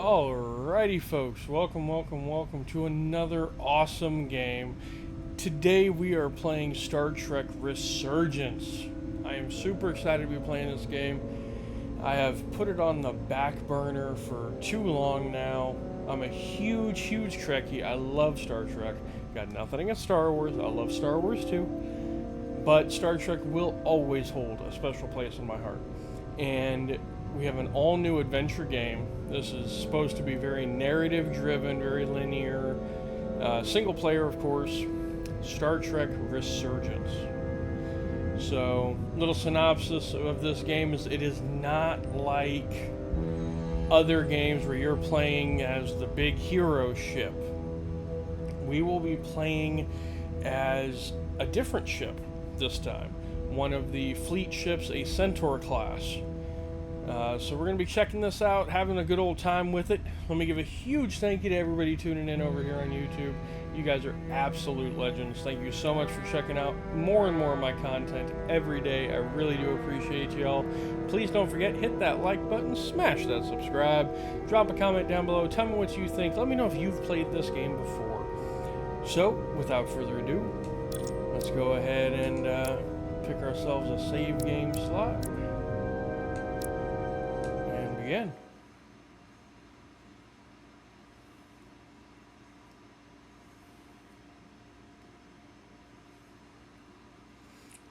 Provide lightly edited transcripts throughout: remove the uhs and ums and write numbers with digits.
Alrighty folks, welcome to another awesome game. Today we are playing Star Trek Resurgence. I am super excited to be playing this game. I have put it on the back burner for too long now. I'm a huge Trekkie. I love Star Trek. Got nothing against Star Wars. I love Star Wars too. But Star Trek will always hold a special place in my heart. And we have an all-new adventure game. This is supposed to be very narrative-driven, very linear, single player, of course. Star Trek Resurgence. So, little synopsis of this game is it is not like other games where you're playing as the big hero ship. We will be playing as a different ship this time. One of the fleet ships, a Centaur class. So we're going to be checking this out, having a good old time with it. Let me give a huge thank you to everybody tuning in over here on YouTube. You guys are absolute legends. Thank you so much for checking out more and more of my content every day. I really do appreciate y'all. Please don't forget, hit that like button, smash that subscribe, drop a comment down below, tell me what you think. Let me know if you've played this game before. So, without further ado, let's go ahead and pick ourselves a save game slot. Again.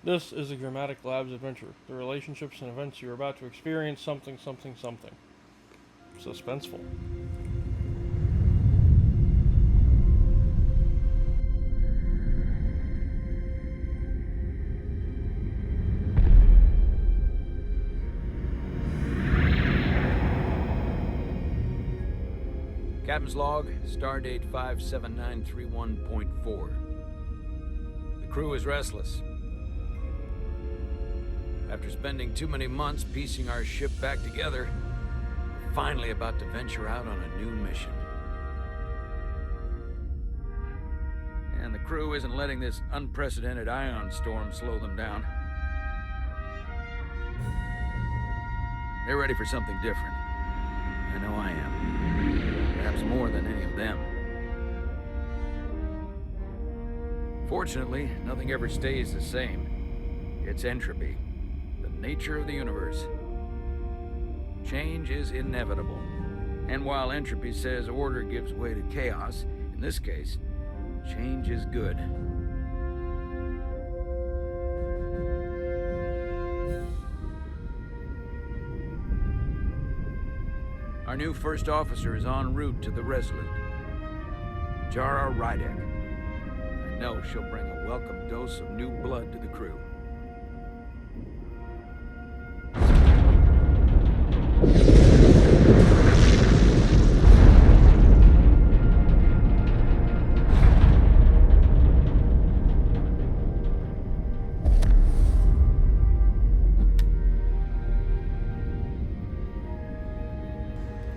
This is a Dramatic Labs adventure. The relationships and events you are about to experience something. Suspenseful. Captain's log, stardate 57931.4. The crew is restless. After spending too many months piecing our ship back together, we're finally about to venture out on a new mission. And the crew isn't letting this unprecedented ion storm slow them down. They're ready for something different. I know I am. Perhaps more than any of them. Fortunately, nothing ever stays the same. It's entropy, the nature of the universe. Change is inevitable. And while entropy says order gives way to chaos, in this case, change is good. Our new first officer is en route to the Resolute. Jara Rydek. I know she'll bring a welcome dose of new blood to the crew.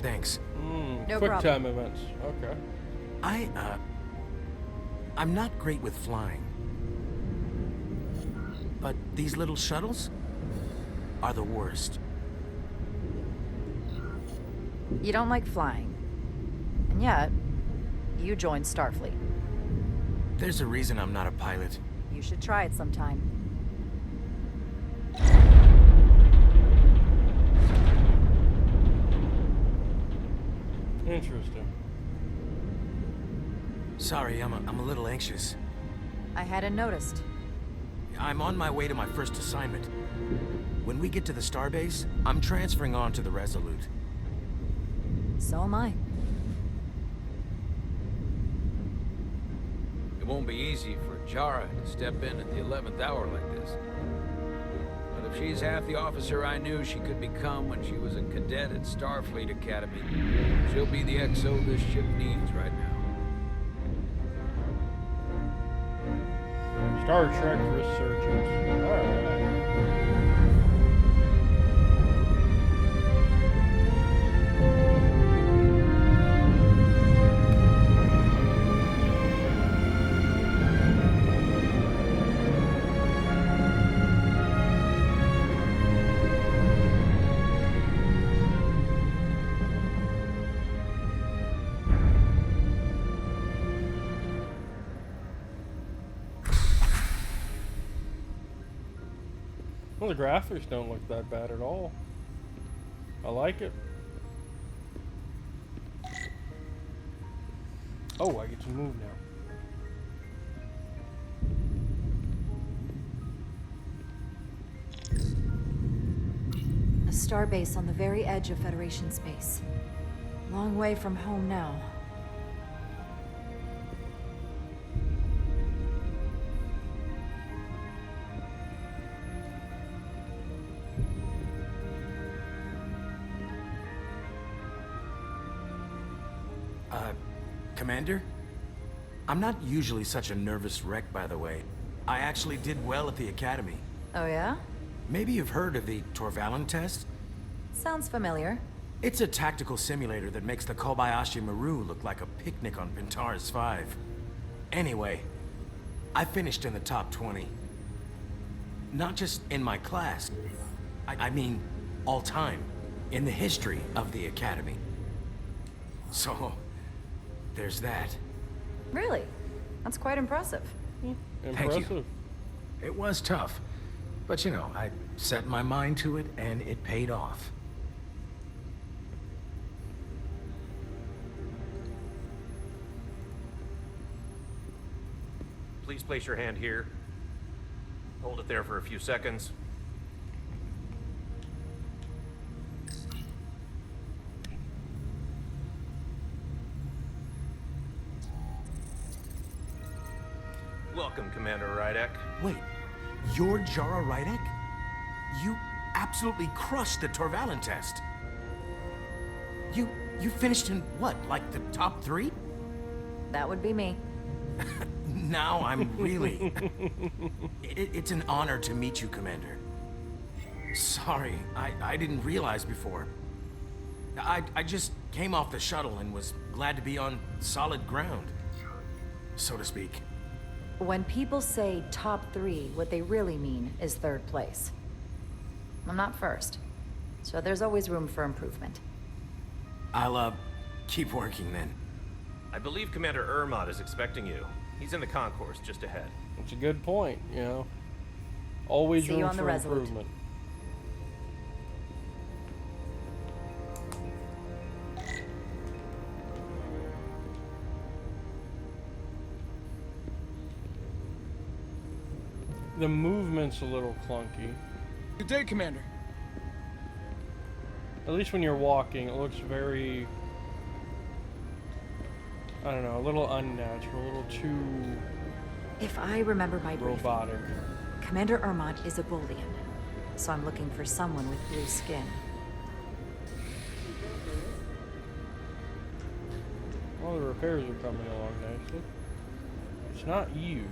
Thanks. No quick problem. Time events. Okay. I'm not great with flying. But these little shuttles are the worst. You don't like flying. And yet, you joined Starfleet. There's a reason I'm not a pilot. You should try it sometime. Interesting. Sorry, I'm a little anxious. I hadn't noticed. I'm on my way to my first assignment. When we get to the starbase, I'm transferring on to the Resolute. So am I. It won't be easy for Jara to step in at the 11th hour like this. But if she's half the officer I knew she could become when she was a cadet at Starfleet Academy, she'll be the XO this ship needs right now. Star Trek Resurgence. Alright. Well, the graphics don't look that bad at all. I like it. Oh, I get to move now. A starbase on the very edge of Federation space. Long way from home now. Commander? I'm not usually such a nervous wreck, by the way. I actually did well at the Academy. Oh yeah? Maybe you've heard of the Torvalin test? Sounds familiar. It's a tactical simulator that makes the Kobayashi Maru look like a picnic on Pintaris 5. Anyway, I finished in the top 20. Not just in my class. I mean, all time. In the history of the Academy. So, there's that. Really? That's quite impressive. Impressive. Thank you. It was tough. But you know, I set my mind to it and it paid off. Please place your hand here. Hold it there for a few seconds. Welcome, Commander Rydek. Wait, you're Jara Rydek? You absolutely crushed the Torvalin test. You finished in what, like the top 3? That would be me. Now I'm really... It's an honor to meet you, Commander. Sorry, I didn't realize before. I just came off the shuttle and was glad to be on solid ground, so to speak. When people say top 3, what they really mean is 3rd place. I'm not first, so there's always room for improvement. I'll, keep working then. I believe Commander Ermot is expecting you. He's in the concourse just ahead. It's a good point, you know. Always See you room on the for Resolute. improvement. The movement's a little clunky. Good day, Commander. At least when you're walking, it looks very... I don't know, a little unnatural, a little too If I remember my briefing, robotic. Commander Ermot is a Bolian, so I'm looking for someone with blue skin. Well, the repairs are coming along nicely. It's not you.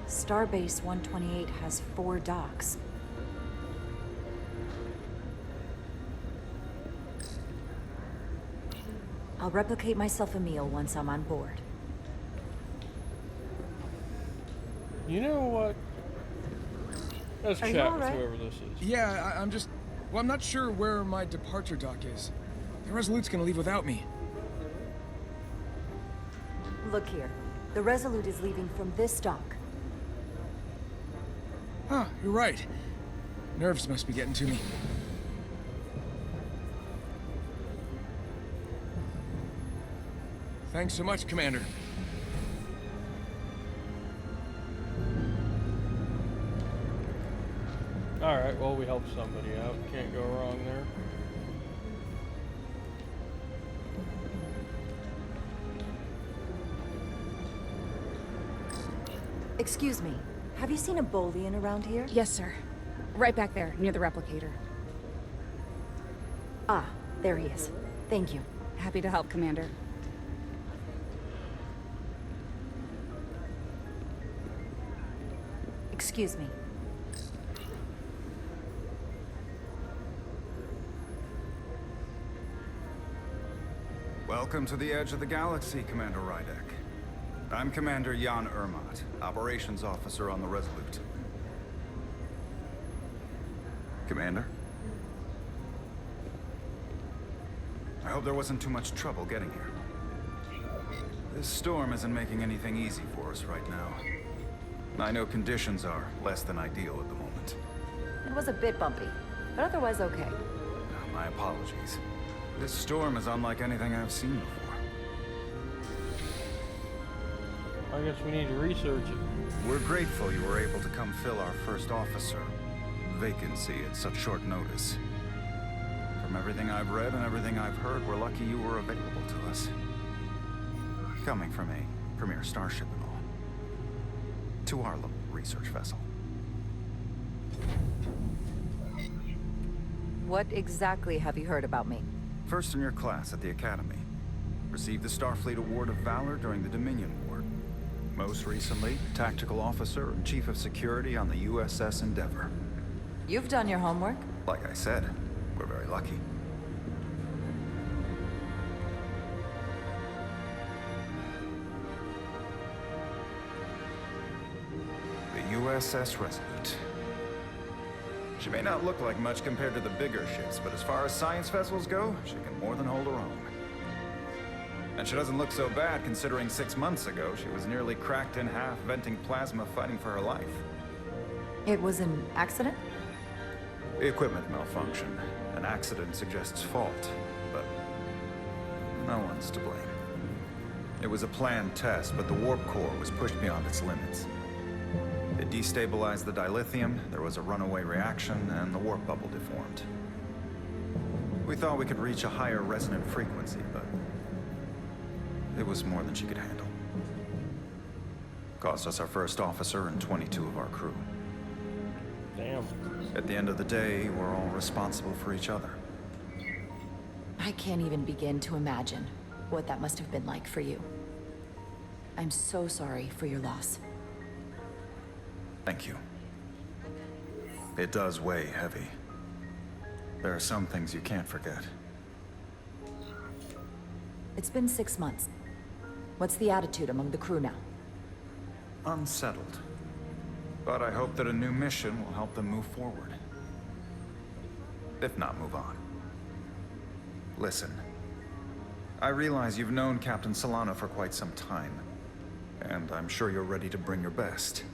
Starbase 128 has 4 docks. I'll replicate myself a meal once I'm on board. You know what? Let's Are you check all with right? whoever this is. Yeah, I'm just... Well, I'm not sure where my departure dock is. The Resolute's gonna leave without me. Look here. The Resolute is leaving from this dock. Huh, you're right. Nerves must be getting to me. Thanks so much, Commander. Alright, well, we helped somebody out. Can't go wrong there. Excuse me. Have you seen a Bolian around here? Yes, sir. Right back there, near the replicator. Ah, there he is. Thank you. Happy to help, Commander. Excuse me. Welcome to the edge of the galaxy, Commander Rydek. I'm Commander Jan Ermot, Operations Officer on the Resolute. Commander? I hope there wasn't too much trouble getting here. This storm isn't making anything easy for us right now. I know conditions are less than ideal at the moment. It was a bit bumpy, but otherwise okay. My apologies. This storm is unlike anything I've seen before. I guess we need to research it. We're grateful you were able to come fill our first officer vacancy at such short notice. From everything I've read and everything I've heard, we're lucky you were available to us. Coming from a premier starship and all. To our little research vessel. What exactly have you heard about me? First in your class at the Academy. Received the Starfleet Award of Valor during the Dominion War. Most recently, Tactical Officer and Chief of Security on the U.S.S. Endeavor. You've done your homework. Like I said, we're very lucky. The U.S.S. Resolute. She may not look like much compared to the bigger ships, but as far as science vessels go, she can more than hold her own. And she doesn't look so bad considering 6 months ago she was nearly cracked in half, venting plasma, fighting for her life. It was an accident? The equipment malfunction. An accident suggests fault, but no one's to blame. It was a planned test, but the warp core was pushed beyond its limits. It destabilized the dilithium, there was a runaway reaction, and the warp bubble deformed. We thought we could reach a higher resonant frequency, but it was more than she could handle. Cost us our first officer and 22 of our crew. Damn. At the end of the day, we're all responsible for each other. I can't even begin to imagine what that must have been like for you. I'm so sorry for your loss. Thank you. It does weigh heavy. There are some things you can't forget. It's been 6 months. What's the attitude among the crew now? Unsettled. But I hope that a new mission will help them move forward. If not, move on. Listen. I realize you've known Captain Solano for quite some time, and I'm sure you're ready to bring your best.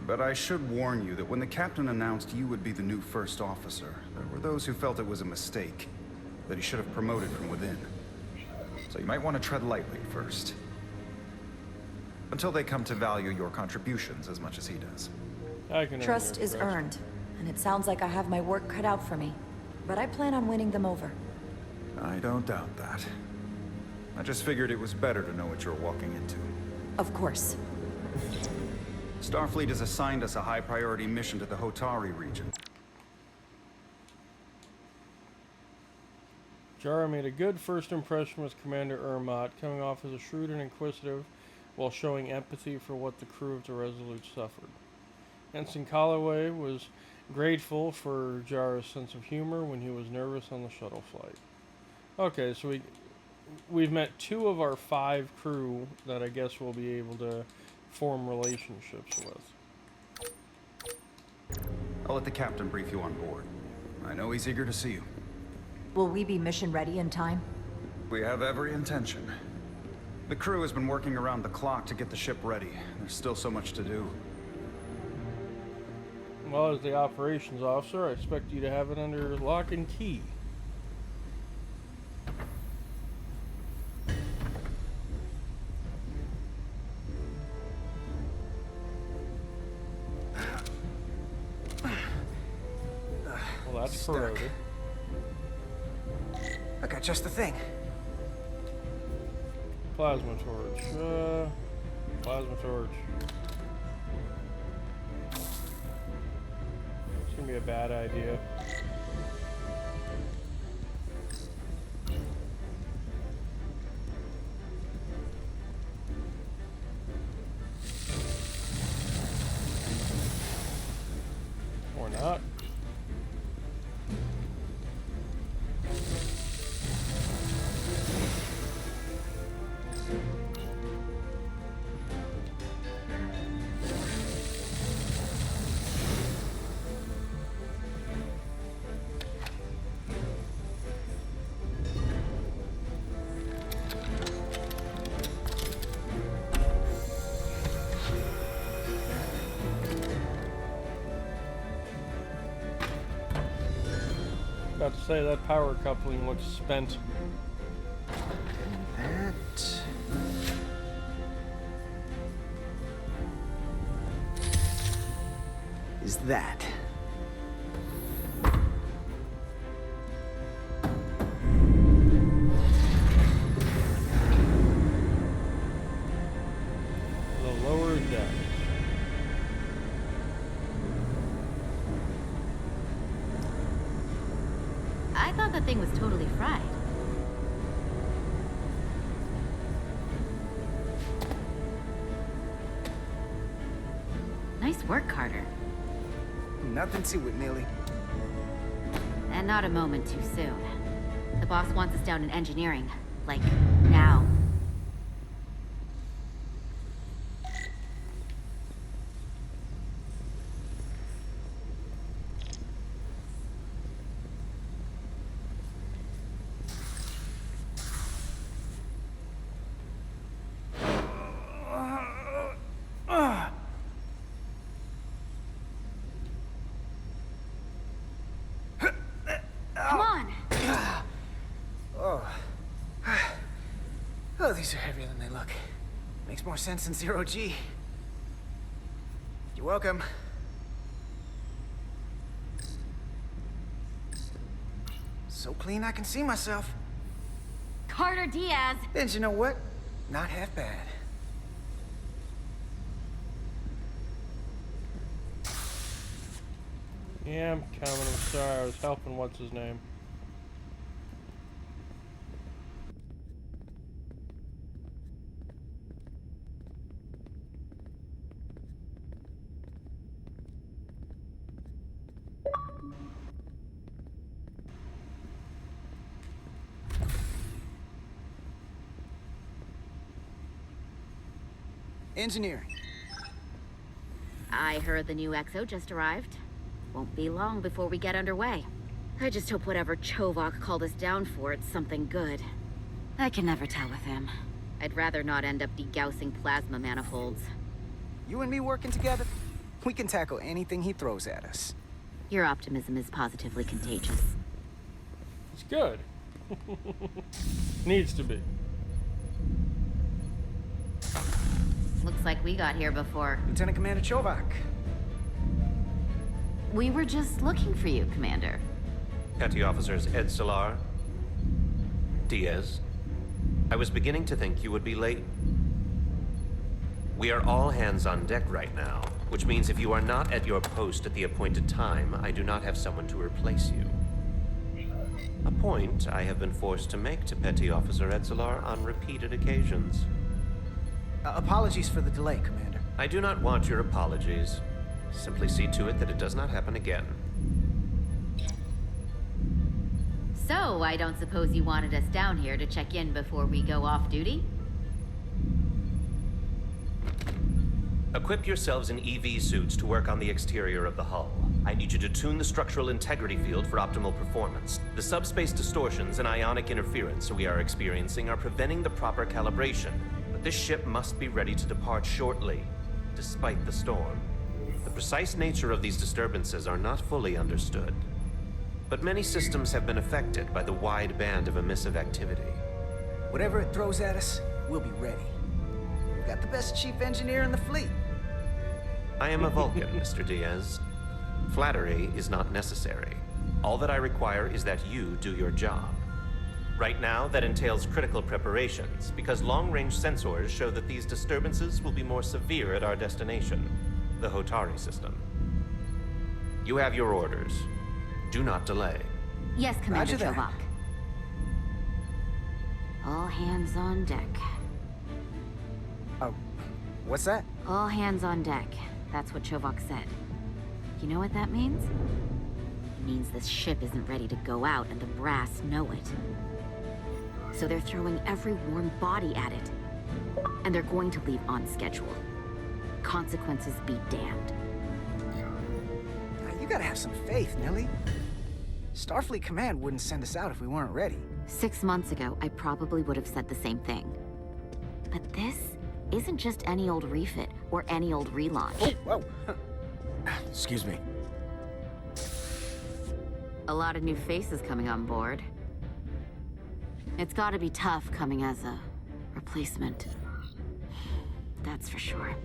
But I should warn you that when the captain announced you would be the new first officer, there were those who felt it was a mistake, that he should have promoted from within. So you might want to tread lightly at first. Until they come to value your contributions as much as he does. I can Trust is earned, and it sounds like I have my work cut out for me. But I plan on winning them over. I don't doubt that. I just figured it was better to know what you're walking into. Of course. Starfleet has assigned us a high-priority mission to the Hotari region. Jara made a good first impression with Commander Ermot, coming off as a shrewd and inquisitive, while showing empathy for what the crew of the Resolute suffered. Ensign Calloway was grateful for Jara's sense of humor when he was nervous on the shuttle flight. Okay, so we've met 2 of our 5 crew that I guess we'll be able to form relationships with. I'll let the captain brief you on board. I know he's eager to see you. Will we be mission ready in time? We have every intention. The crew has been working around the clock to get the ship ready. There's still so much to do. Well, as the operations officer, I expect you to have it under lock and key. Well, that's Stuck. corroded. I got just the thing. Plasma torch. Plasma torch. It's gonna be a bad idea. Or not. about to say that power coupling looks spent. And that... is that. The lower deck. I thought that thing was totally fried. Nice work, Carter. Nothing to it, Millie. And not a moment too soon. The boss wants us down in engineering. Like, now. Come on! Oh, these are heavier than they look. Makes more sense than 0G. You're welcome. So clean I can see myself. Carter Diaz! And you know what? Not half bad. Yeah, I'm coming. I'm sorry. I was helping. What's his name? Engineering. I heard the new XO just arrived. Won't be long before we get underway. I just hope whatever Chovak called us down for, it's something good. I can never tell with him. I'd rather not end up degaussing plasma manifolds. You and me working together, we can tackle anything he throws at us. Your optimism is positively contagious. It's good. Needs to be. Looks like we got here before. Lieutenant Commander Chovak. We were just looking for you, Commander. Petty Officers Ed Solar, Diaz. I was beginning to think you would be late. We are all hands on deck right now, which means if you are not at your post at the appointed time, I do not have someone to replace you. A point I have been forced to make to Petty Officer Ed Solar on repeated occasions. Apologies for the delay, Commander. I do not want your apologies. Simply see to it that it does not happen again. So, I don't suppose you wanted us down here to check in before we go off duty? Equip yourselves in EV suits to work on the exterior of the hull. I need you to tune the structural integrity field for optimal performance. The subspace distortions and ionic interference we are experiencing are preventing the proper calibration. But this ship must be ready to depart shortly, despite the storm. The precise nature of these disturbances are not fully understood. But many systems have been affected by the wide band of emissive activity. Whatever it throws at us, we'll be ready. We've got the best chief engineer in the fleet. I am a Vulcan, Mr. Diaz. Flattery is not necessary. All that I require is that you do your job. Right now, that entails critical preparations, because long-range sensors show that these disturbances will be more severe at our destination, the Hotari system. You have your orders. Do not delay. Yes, Commander Roger that. Chovak. All hands on deck. Oh, what's that? All hands on deck. That's what Chovak said. You know what that means? It means this ship isn't ready to go out and the brass know it. So they're throwing every warm body at it. And they're going to leave on schedule. Consequences be damned. Now, you gotta have some faith, Millie. Starfleet Command wouldn't send us out if we weren't ready. 6 months ago, I probably would have said the same thing. But this isn't just any old refit or any old relaunch. Whoa. Excuse me. A lot of new faces coming on board. It's gotta be tough coming as a replacement. That's for sure.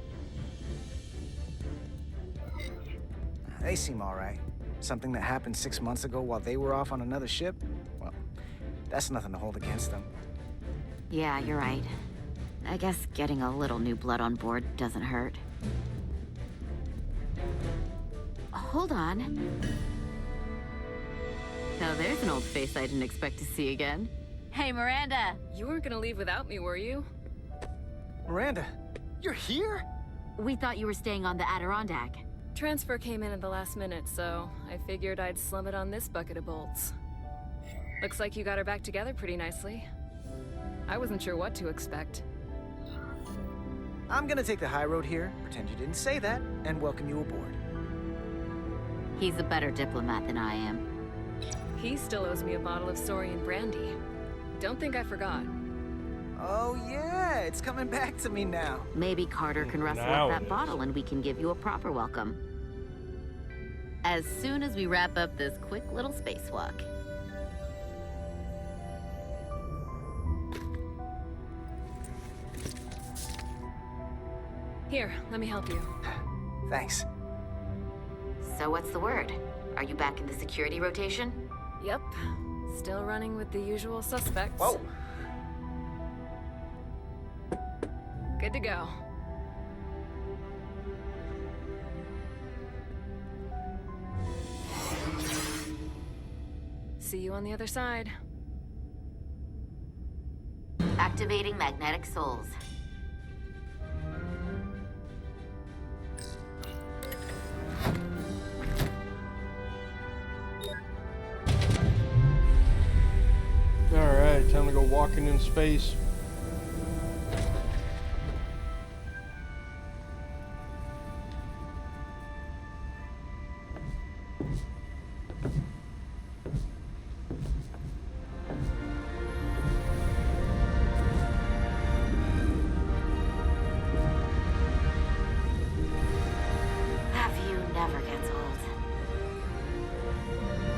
They seem alright. Something that happened 6 months ago while they were off on another ship? Well, that's nothing to hold against them. Yeah, you're right. I guess getting a little new blood on board doesn't hurt. Hold on. Now there's an old face I didn't expect to see again. Hey, Miranda! You weren't gonna leave without me, were you? Miranda, you're here? We thought you were staying on the Adirondack. Transfer came in at the last minute, so I figured I'd slum it on this bucket of bolts. Looks like you got her back together pretty nicely. I wasn't sure what to expect. I'm gonna take the high road here, pretend you didn't say that, and welcome you aboard. He's a better diplomat than I am. He still owes me a bottle of Saurian brandy. Don't think I forgot. Oh yeah, it's coming back to me now. Maybe Carter can rustle Now up it that is. bottle and we can give you a proper welcome. As soon as we wrap up this quick little spacewalk. Here, let me help you. Thanks. So what's the word? Are you back in the security rotation? Yep. Still running with the usual suspects. Whoa! Good to go. See you on the other side. Activating magnetic souls. Alright, time to go walking in space. That view never gets old.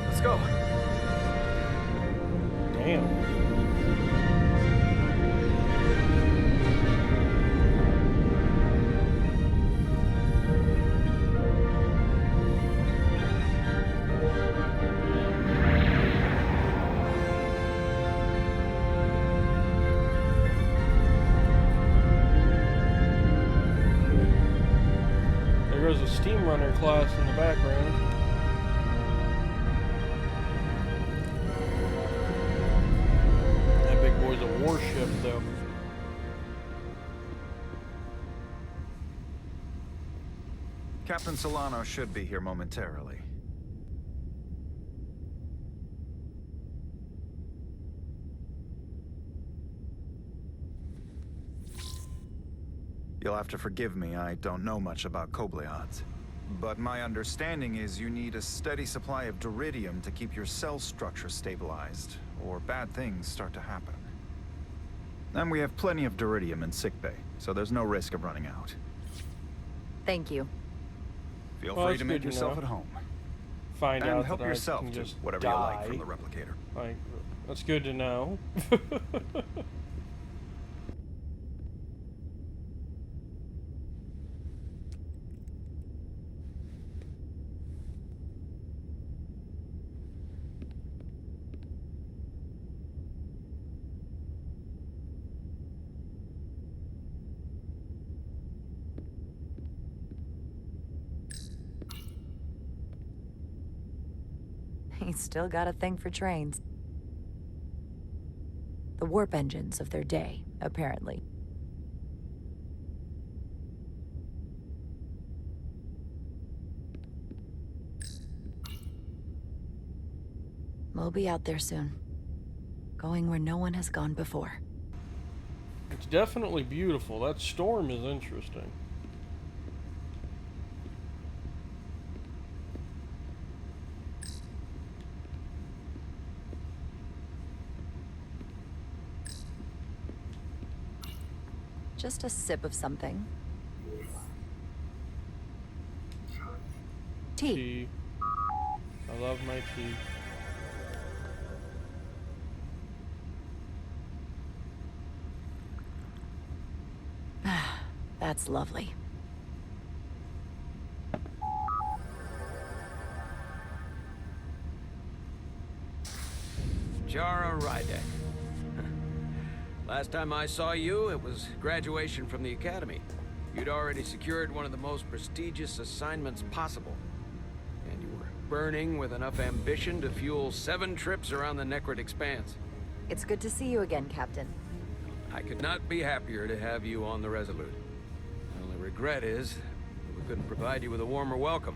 Let's go. Damn. There goes a steam runner class in the background. That big boy's a warship, though. Captain Solano should be here momentarily. You'll have to forgive me, I don't know much about Kobleods. But my understanding is you need a steady supply of duridium to keep your cell structure stabilized, or bad things start to happen. And we have plenty of duridium in sickbay, so there's no risk of running out. Thank you. Feel Well, free that's to make good to yourself know. at home. Find And out help that yourself I can to just whatever die. you like from the replicator. Like, that's good to know. He's still got a thing for trains. The warp engines of their day, apparently. We'll be out there soon. Going where no one has gone before. It's definitely beautiful. That storm is interesting. Just a sip of something. Tea. Tea. I love my tea. That's lovely. Jara Rydek. Last time I saw you, it was graduation from the Academy. You'd already secured one of the most prestigious assignments possible. And you were burning with enough ambition to fuel 7 trips around the Necrid Expanse. It's good to see you again, Captain. I could not be happier to have you on the Resolute. The only regret is that we couldn't provide you with a warmer welcome.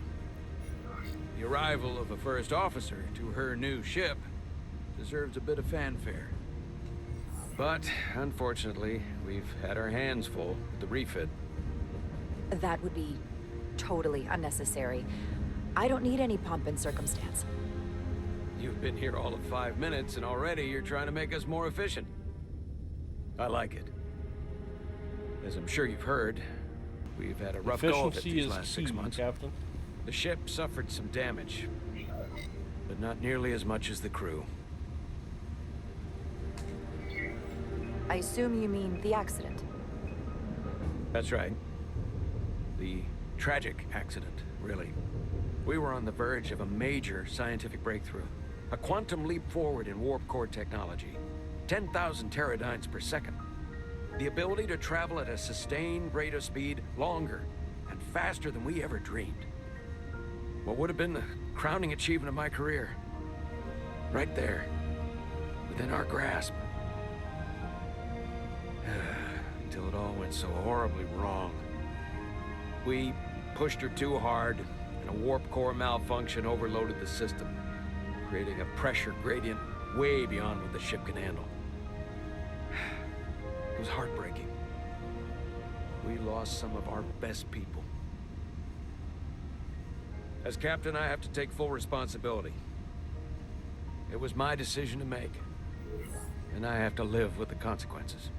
The arrival of a first officer to her new ship deserves a bit of fanfare. But, unfortunately, we've had our hands full with the refit. That would be totally unnecessary. I don't need any pomp and circumstance. You've been here all of 5 minutes, and already you're trying to make us more efficient. I like it. As I'm sure you've heard, we've had a rough go of it these last 6 months. Captain. The ship suffered some damage, but not nearly as much as the crew. I assume you mean the accident. That's right. The tragic accident, really. We were on the verge of a major scientific breakthrough. A quantum leap forward in warp core technology. 10,000 teradynes per second. The ability to travel at a sustained rate of speed longer and faster than we ever dreamed. What would have been the crowning achievement of my career. Right there. Within our grasp. Until it all went so horribly wrong. We pushed her too hard, and a warp core malfunction overloaded the system, creating a pressure gradient way beyond what the ship can handle. It was heartbreaking. We lost some of our best people. As captain, I have to take full responsibility. It was my decision to make, and I have to live with the consequences.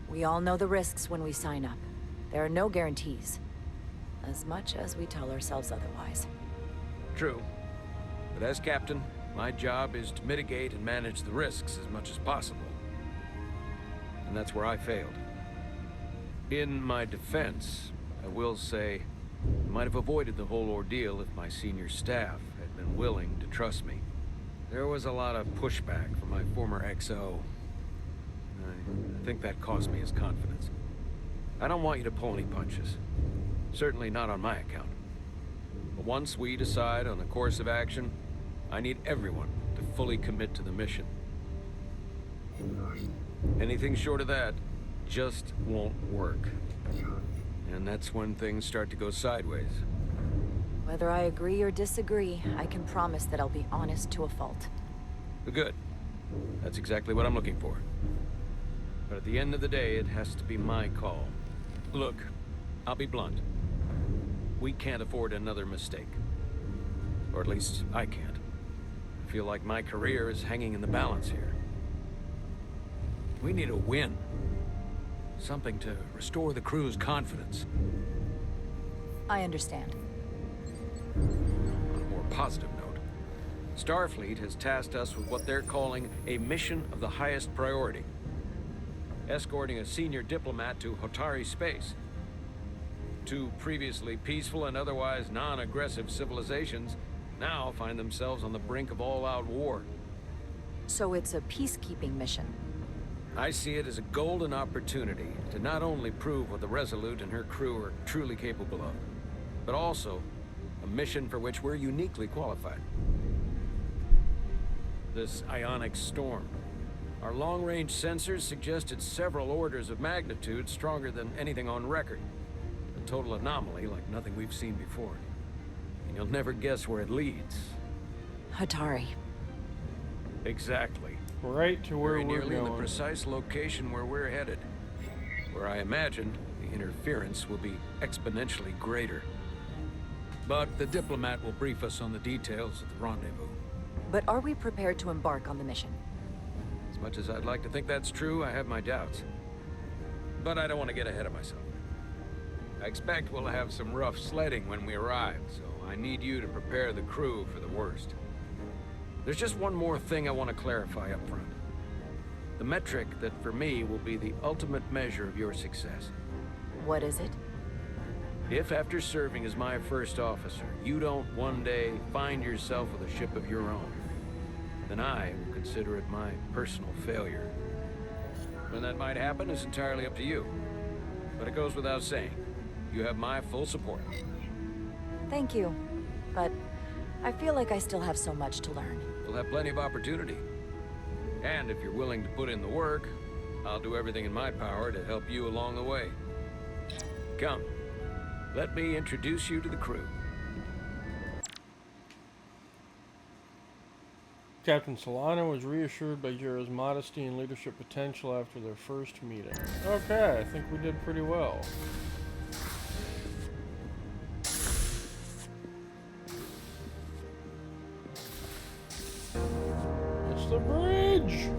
We all know the risks when we sign up. There are no guarantees. As much as we tell ourselves otherwise. True. But as captain, my job is to mitigate and manage the risks as much as possible. And that's where I failed. In my defense, I will say, I might have avoided the whole ordeal if my senior staff had been willing to trust me. There was a lot of pushback from my former XO. I think that cost me his confidence. I don't want you to pull any punches. Certainly not on my account. But once we decide on a course of action, I need everyone to fully commit to the mission. Anything short of that just won't work. And that's when things start to go sideways. Whether I agree or disagree, I can promise that I'll be honest to a fault. Good. That's exactly what I'm looking for. But at the end of the day, it has to be my call. Look, I'll be blunt. We can't afford another mistake. Or at least, I can't. I feel like my career is hanging in the balance here. We need a win. Something to restore the crew's confidence. I understand. On a more positive note, Starfleet has tasked us with what they're calling a mission of the highest priority. Escorting a senior diplomat to Hotari space. 2 previously peaceful and otherwise non-aggressive civilizations now find themselves on the brink of all-out war. So it's a peacekeeping mission. I see it as a golden opportunity to not only prove what the Resolute and her crew are truly capable of, but also a mission for which we're uniquely qualified. This ionic storm. Our long-range sensors suggested several orders of magnitude stronger than anything on record. A total anomaly like nothing we've seen before. And you'll never guess where it leads. Hotari. Exactly. Right to where Very we're nearly in the going. precise location where we're headed. Where I imagine the interference will be exponentially greater. But the diplomat will brief us on the details of the rendezvous. But are we prepared to embark on the mission? As much as I'd like to think that's true, I have my doubts. But I don't want to get ahead of myself. I expect we'll have some rough sledding when we arrive, so I need you to prepare the crew for the worst. There's just one more thing I want to clarify up front. The metric that for me will be the ultimate measure of your success. What is it? If after serving as my first officer, you don't one day find yourself with a ship of your own, then I will consider it my personal failure. When that might happen is entirely up to you. But it goes without saying, you have my full support. Thank you. But I feel like I still have so much to learn. You'll have plenty of opportunity. And if you're willing to put in the work, I'll do everything in my power to help you along the way. Come, let me introduce you to the crew. Captain Solano was reassured by Jara's modesty and leadership potential after their first meeting. Okay, I think we did pretty well. It's the bridge!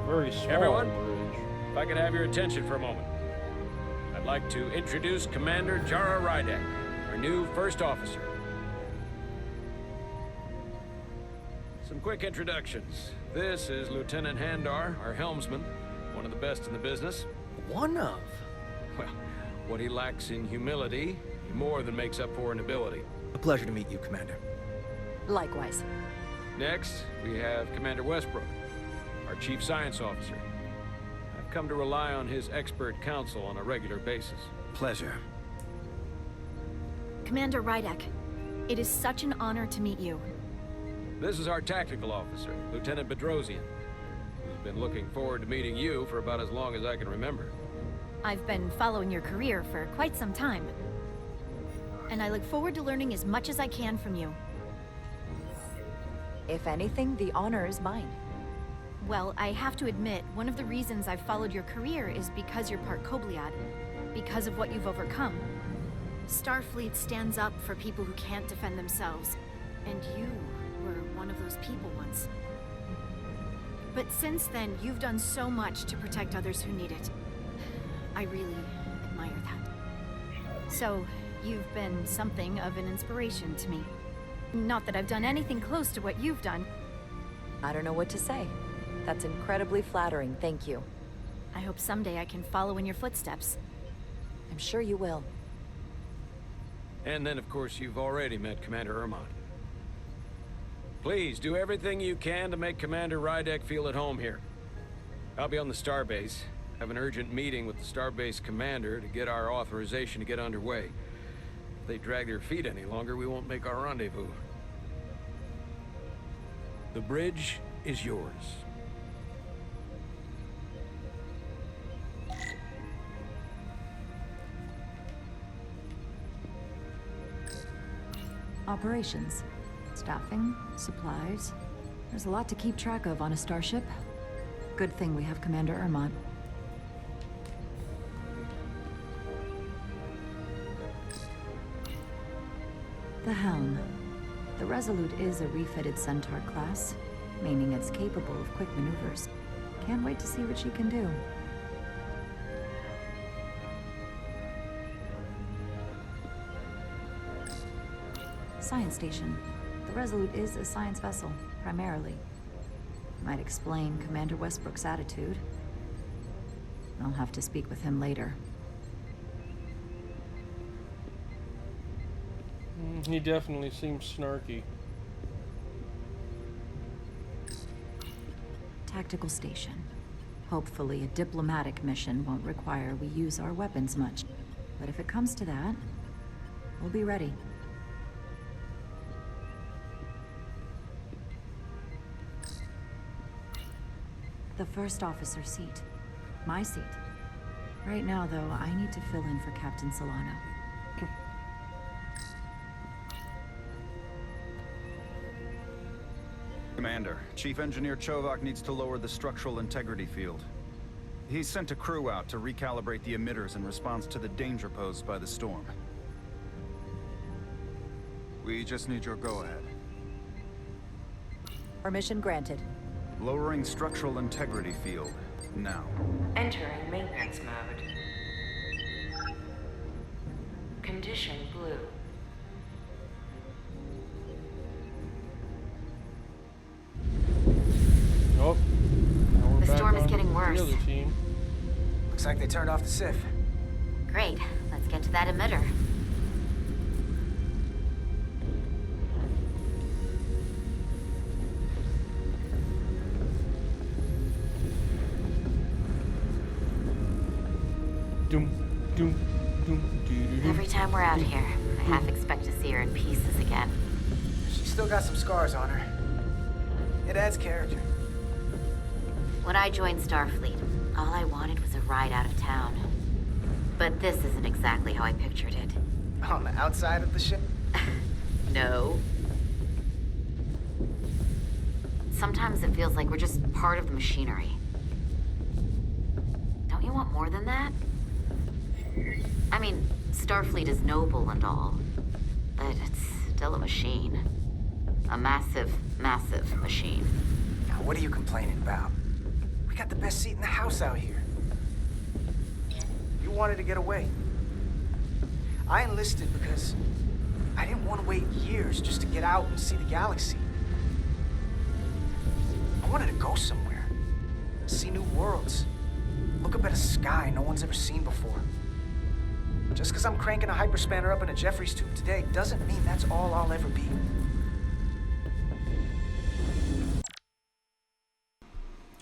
Very small Everyone, bridge. if I could have your attention for a moment. I'd like to introduce Commander Jara Rydek, our new first officer. Some quick introductions. This is Lieutenant Handar, our helmsman, one of the best in the business. One of? Well, what he lacks in humility, he more than makes up for in ability. A pleasure to meet you, Commander. Likewise. Next, we have Commander Westbrook, our Chief Science Officer. I've come to rely on his expert counsel on a regular basis. Pleasure. Commander Rydek, it is such an honor to meet you. This is our tactical officer, Lieutenant Bedrosian, who's been looking forward to meeting you for about as long as I can remember. I've been following your career for quite some time, and I look forward to learning as much as I can from you. If anything, the honor is mine. Well, I have to admit, one of the reasons I've followed your career is because you're part Kobliad, because of what you've overcome. Starfleet stands up for people who can't defend themselves, and you were one of those people once. But since then, you've done so much to protect others who need it. I really admire that. So, you've been something of an inspiration to me. Not that I've done anything close to what you've done. I don't know what to say. That's incredibly flattering, thank you. I hope someday I can follow in your footsteps. I'm sure you will. And then, of course, you've already met Commander Ermont. Please, do everything you can to make Commander Rydek feel at home here. I'll be on the starbase. Have an urgent meeting with the starbase commander to get our authorization to get underway. If they drag their feet any longer, we won't make our rendezvous. The bridge is yours. Operations. Staffing, supplies. There's a lot to keep track of on a starship. Good thing we have Commander Ermont. The helm. The Resolute is a refitted Centaur class, meaning it's capable of quick maneuvers. Can't wait to see what she can do. Science station. The Resolute is a science vessel, primarily. Might explain Commander Westbrook's attitude. I'll have to speak with him later. He definitely seems snarky. Tactical station. Hopefully a diplomatic mission won't require we use our weapons much. But if it comes to that, we'll be ready. The first officer seat. My seat. Right now, though, I need to fill in for Captain Solano. Commander, Chief Engineer Chovak needs to lower the structural integrity field. He's sent a crew out to recalibrate the emitters in response to the danger posed by the storm. We just need your go-ahead. Permission granted. Lowering structural integrity field, now. Entering maintenance mode. Condition blue. Oh, now we're The back storm is on getting the worse. other team. Looks like they turned off the SIF. Great. Let's get to that emitter. Doom, doom, doom, doo-doo-doo. Every time we're out here, I half expect to see her in pieces again. She's still got some scars on her. It adds character. When I joined Starfleet, all I wanted was a ride out of town. But this isn't exactly how I pictured it. On the outside of the ship? No. Sometimes it feels like we're just part of the machinery. Don't you want more than that? I mean, Starfleet is noble and all, but it's still a machine. A massive, massive machine. Now, what are you complaining about? We got the best seat in the house out here. You wanted to get away. I enlisted because I didn't want to wait years just to get out and see the galaxy. I wanted to go somewhere, see new worlds, look up at a sky no one's ever seen before. Just because I'm cranking a hyperspanner up in a Jeffries tube today doesn't mean that's all I'll ever be.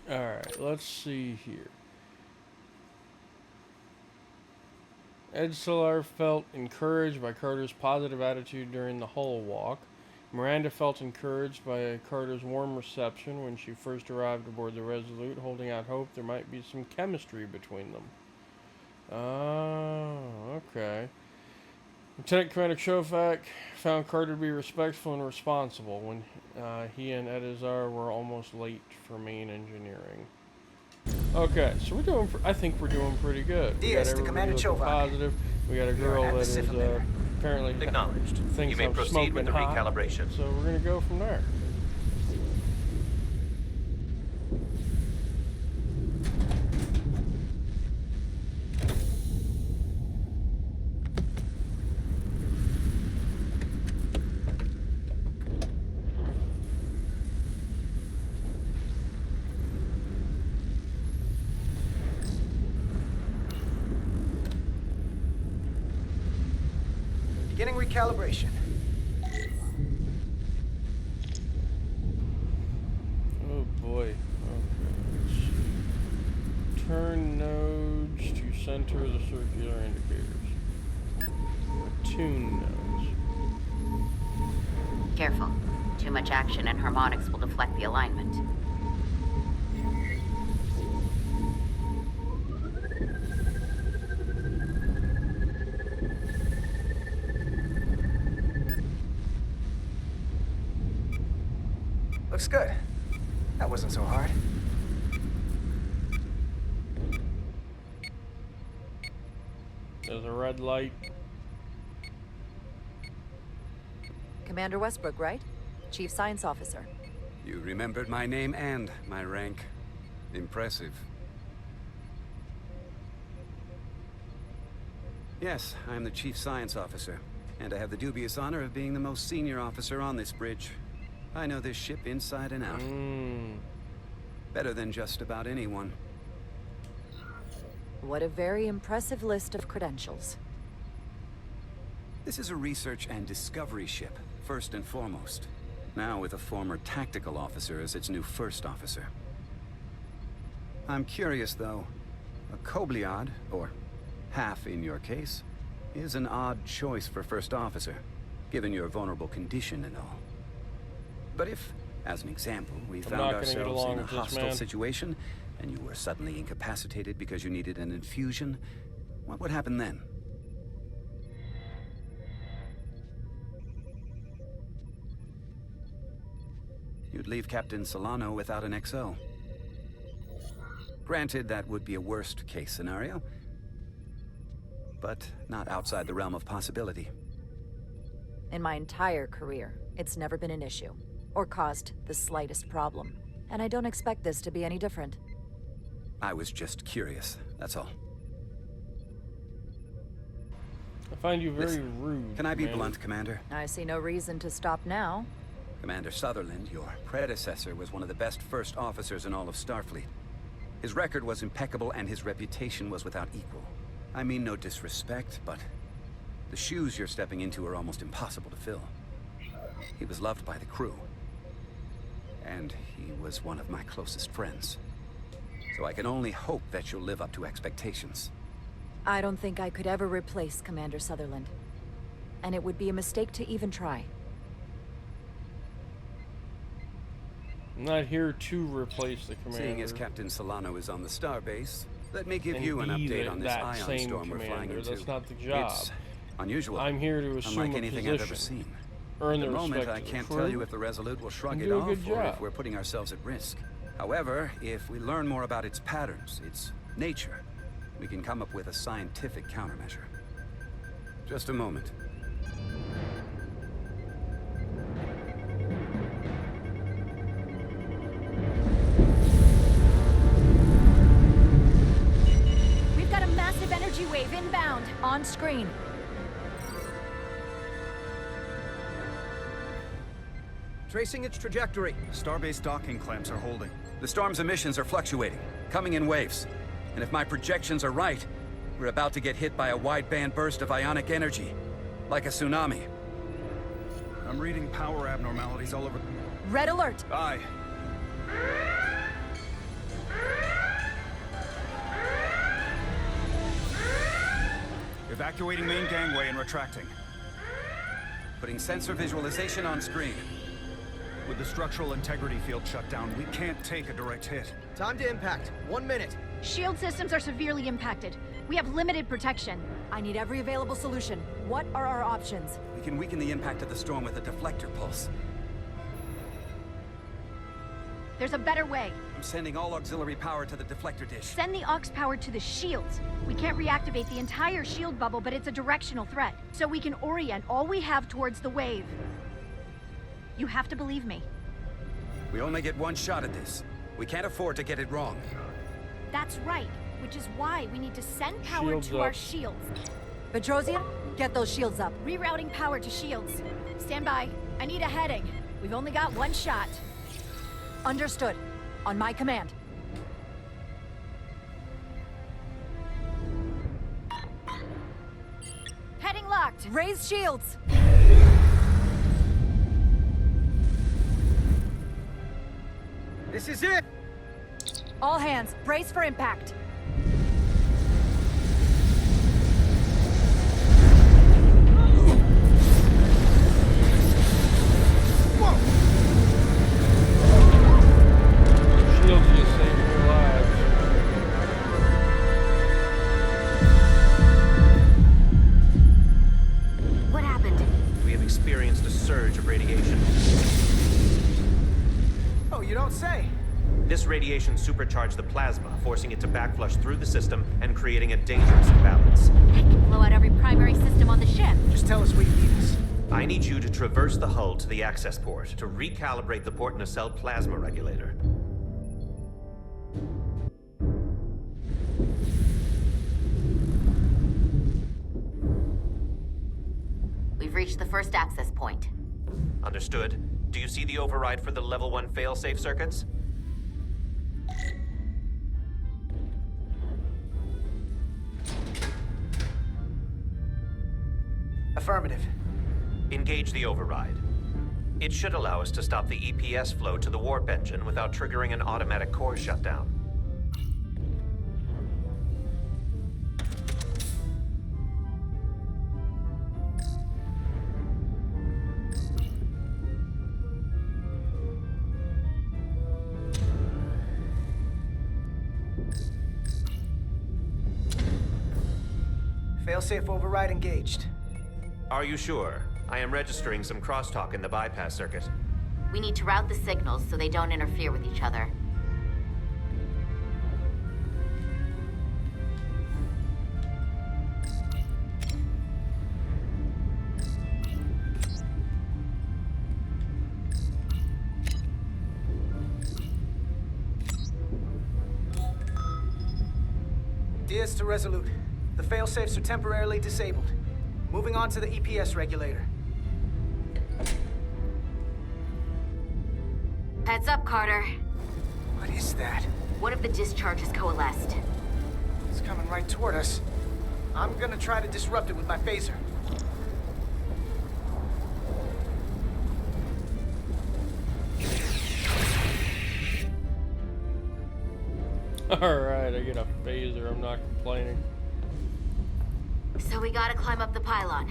Alright, let's see here. Ed Solar felt encouraged by Carter's positive attitude during the hull walk. Miranda felt encouraged by Carter's warm reception when she first arrived aboard the Resolute, holding out hope there might be some chemistry between them. Oh, okay. Lieutenant Commander Shofak found Carter to be respectful and responsible when he and Edazar were almost late for main engineering. Okay, so we're doing. I think we're doing pretty good. Diaz to Commander Shofak. Positive. We got a girl that is apparently Acknowledged. thinks You may I'm proceed smoking with the hot, recalibration. so we're gonna go from there. Beginning recalibration. Oh boy. Okay, let's see. Turn nodes to center the circular indicators. Tune nodes. Careful. Too much action and harmonics will deflect the alignment. Looks good. That wasn't so hard. There's a red light. Commander Westbrook, right? Chief Science Officer. You remembered my name and my rank. Impressive. Yes, I'm the Chief Science Officer, and I have the dubious honor of being the most senior officer on this bridge. I know this ship inside and out. Better than just about anyone. What a very impressive list of credentials. This is a research and discovery ship, first and foremost. Now with a former tactical officer as its new first officer. I'm curious, though. A Kobliad, or half in your case, is an odd choice for first officer, given your vulnerable condition and all. But if, as an example, we found ourselves in a hostile situation, and you were suddenly incapacitated because you needed an infusion, what would happen then? You'd leave Captain Solano without an XO. Granted, that would be a worst-case scenario, but not outside the realm of possibility. In my entire career, it's never been an issue, or caused the slightest problem. And I don't expect this to be any different. I was just curious, that's all. I find you very Listen, rude. Can I be Commander. blunt, Commander? I see no reason to stop now. Commander Sutherland, your predecessor, was one of the best first officers in all of Starfleet. His record was impeccable and his reputation was without equal. I mean no disrespect, but the shoes you're stepping into are almost impossible to fill. He was loved by the crew. And he was one of my closest friends. So I can only hope that you'll live up to expectations. I don't think I could ever replace Commander Sutherland. And it would be a mistake to even try. I'm not here to replace the commander. Seeing as Captain Solano is on the starbase, let me give And you an be update on this that ion same storm we're flying commander. into. That's not the job. It's unusual. I'm here to assume unlike a anything position. I've ever seen. Earn At the the moment, respect I of the can't crew, tell you if the Resolute will shrug and it do a off good or job. if we're putting ourselves at risk. However, if we learn more about its patterns, its nature, we can come up with a scientific countermeasure. Just a moment. We've got a massive energy wave inbound. On screen. Tracing its trajectory. Starbase docking clamps are holding. The storm's emissions are fluctuating, coming in waves. And if my projections are right, we're about to get hit by a wideband burst of ionic energy, like a tsunami. I'm reading power abnormalities all over. Red alert. Aye. Evacuating main gangway and retracting. Putting sensor visualization on screen. With the structural integrity field shut down, we can't take a direct hit. Time to impact. 1 minute. Shield systems are severely impacted. We have limited protection. I need every available solution. What are our options? We can weaken the impact of the storm with a deflector pulse. There's a better way. I'm sending all auxiliary power to the deflector dish. Send the aux power to the shields. We can't reactivate the entire shield bubble, but it's a directional threat. So we can orient all we have towards the wave. You have to believe me. We only get one shot at this. We can't afford to get it wrong. That's right, which is why we need to send power Shields to up. our shields. Petrosian, get those shields up. Rerouting power to shields. Stand by. I need a heading. We've only got one shot. Understood. On my command. Heading locked. Raise shields. This is it! All hands, brace for impact. Shields just saved their lives. What happened? We have experienced a surge of radiation. Oh, you don't say. This radiation supercharged the plasma, forcing it to backflush through the system and creating a dangerous imbalance. That could blow out every primary system on the ship. Just tell us where you need us. I need you to traverse the hull to the access port to recalibrate the port nacelle plasma regulator. We've reached the first access point. Understood. Do you see the override for the level 1 failsafe circuits? Affirmative. Engage the override. It should allow us to stop the EPS flow to the warp engine without triggering an automatic core shutdown. Failsafe override engaged. Are you sure? I am registering some crosstalk in the bypass circuit. We need to route the signals so they don't interfere with each other. Diaz to Resolute. The failsafes are temporarily disabled. Moving on to the EPS regulator. Heads up, Carter. What is that? One of the discharges coalesced. It's coming right toward us. I'm gonna try to disrupt it with my phaser. Alright, I get a phaser, I'm not complaining. So we gotta climb up the pylon.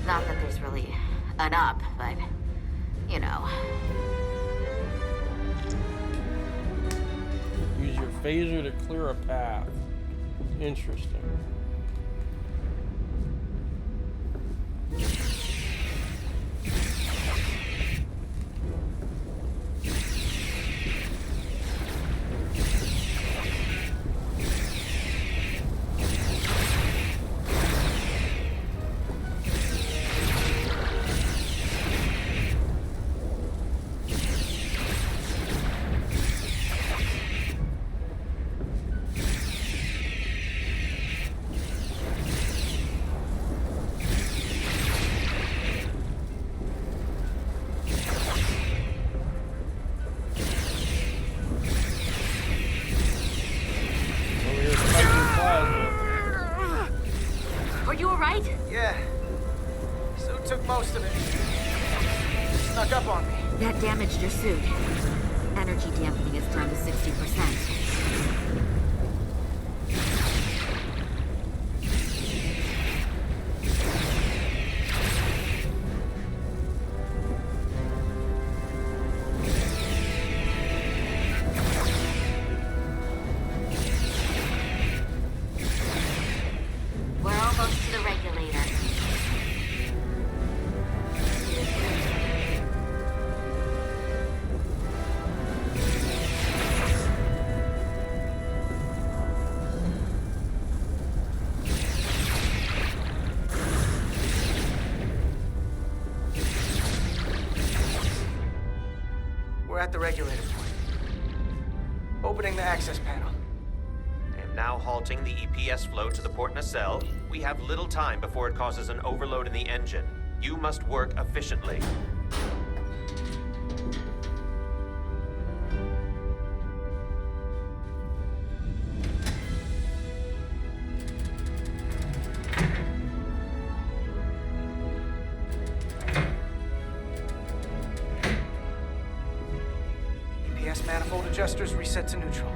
Not that there's really an up, but, you know. Use your phaser to clear a path. Interesting. Are you alright? Yeah. Suit took most of it. Snuck up on me. That damaged your suit. Energy dampening is down to 60%. We're almost to the regulator. We're at the regulator point. Opening the access panel. I am now halting the EPS flow to the port nacelle. We have little time before it causes an overload in the engine. You must work efficiently. EPS manifold adjusters reset to neutral.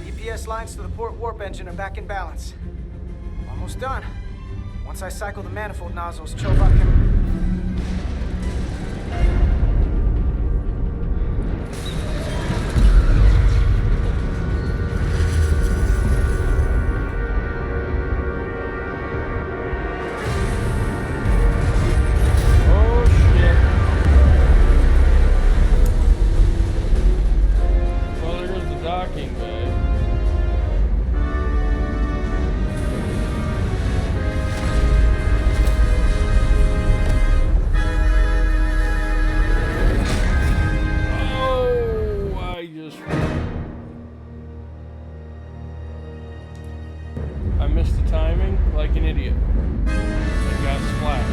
EPS lines to the port warp engine are back in balance. Almost done. Once I cycle the manifold nozzles, Chovok can... Oh shit. Well, there goes the docking bay. Oh, I missed the timing like an idiot. And got splashed.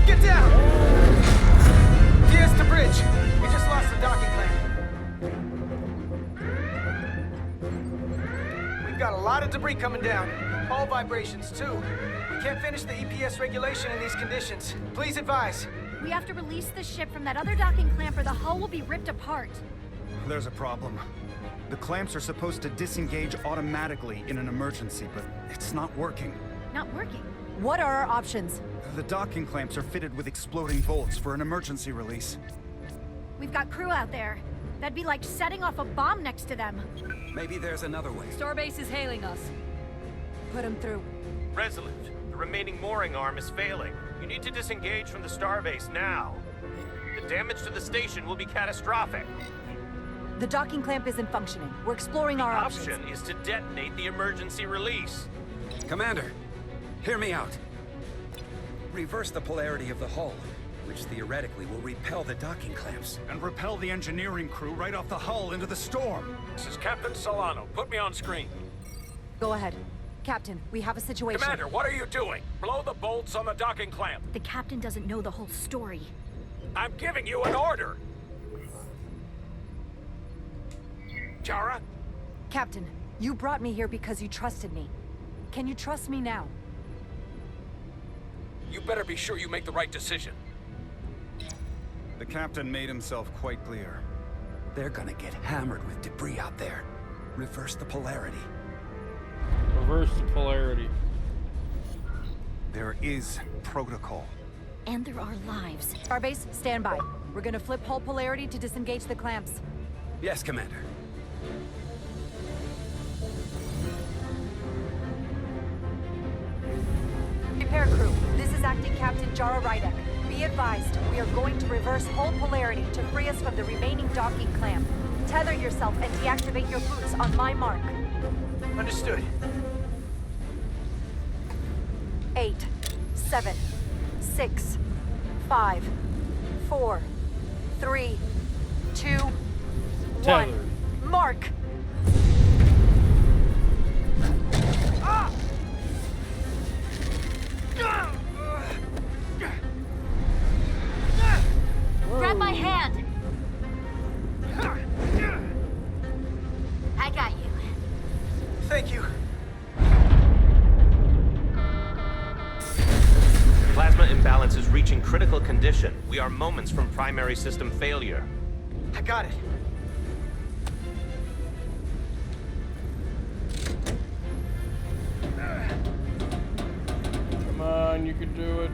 Get down! DS to bridge. We just lost the docking clamp. We've got a lot of debris coming down. Hull vibrations, too. We can't finish the EPS regulation in these conditions. Please advise. We have to release the ship from that other docking clamp or the hull will be ripped apart. There's a problem. The clamps are supposed to disengage automatically in an emergency, but it's not working. Not working. What are our options? The docking clamps are fitted with exploding bolts for an emergency release. We've got crew out there. That'd be like setting off a bomb next to them. Maybe there's another way. Starbase is hailing us. Put them through. Resolute, the remaining mooring arm is failing. You need to disengage from the starbase now. The damage to the station will be catastrophic. The docking clamp isn't functioning. We're exploring our options. The option is to detonate the emergency release. Commander, hear me out. Reverse the polarity of the hull, which theoretically will repel the docking clamps. And repel the engineering crew right off the hull into the storm. This is Captain Solano. Put me on screen. Go ahead. Captain, we have a situation. Commander, what are you doing? Blow the bolts on the docking clamp. The captain doesn't know the whole story. I'm giving you an order. Jara? Captain, you brought me here because you trusted me. Can you trust me now? You better be sure you make the right decision. The captain made himself quite clear. They're gonna get hammered with debris out there. Reverse the polarity. Reverse the polarity. There is protocol. And there are lives. Starbase, stand by. We're gonna flip hull polarity to disengage the clamps. Yes, Commander. Repair crew, this is Acting Captain Jara Rydek. Be advised, we are going to reverse hull polarity to free us from the remaining docking clamp. Tether yourself and deactivate your boots on my mark. Understood. 8, 7, 6, 5, 4, 3, 2, 1. Tethered. Mark! Grab my hand! I got you. Thank you. Plasma imbalance is reaching critical condition. We are moments from primary system failure. I got it. Come on, you can do it.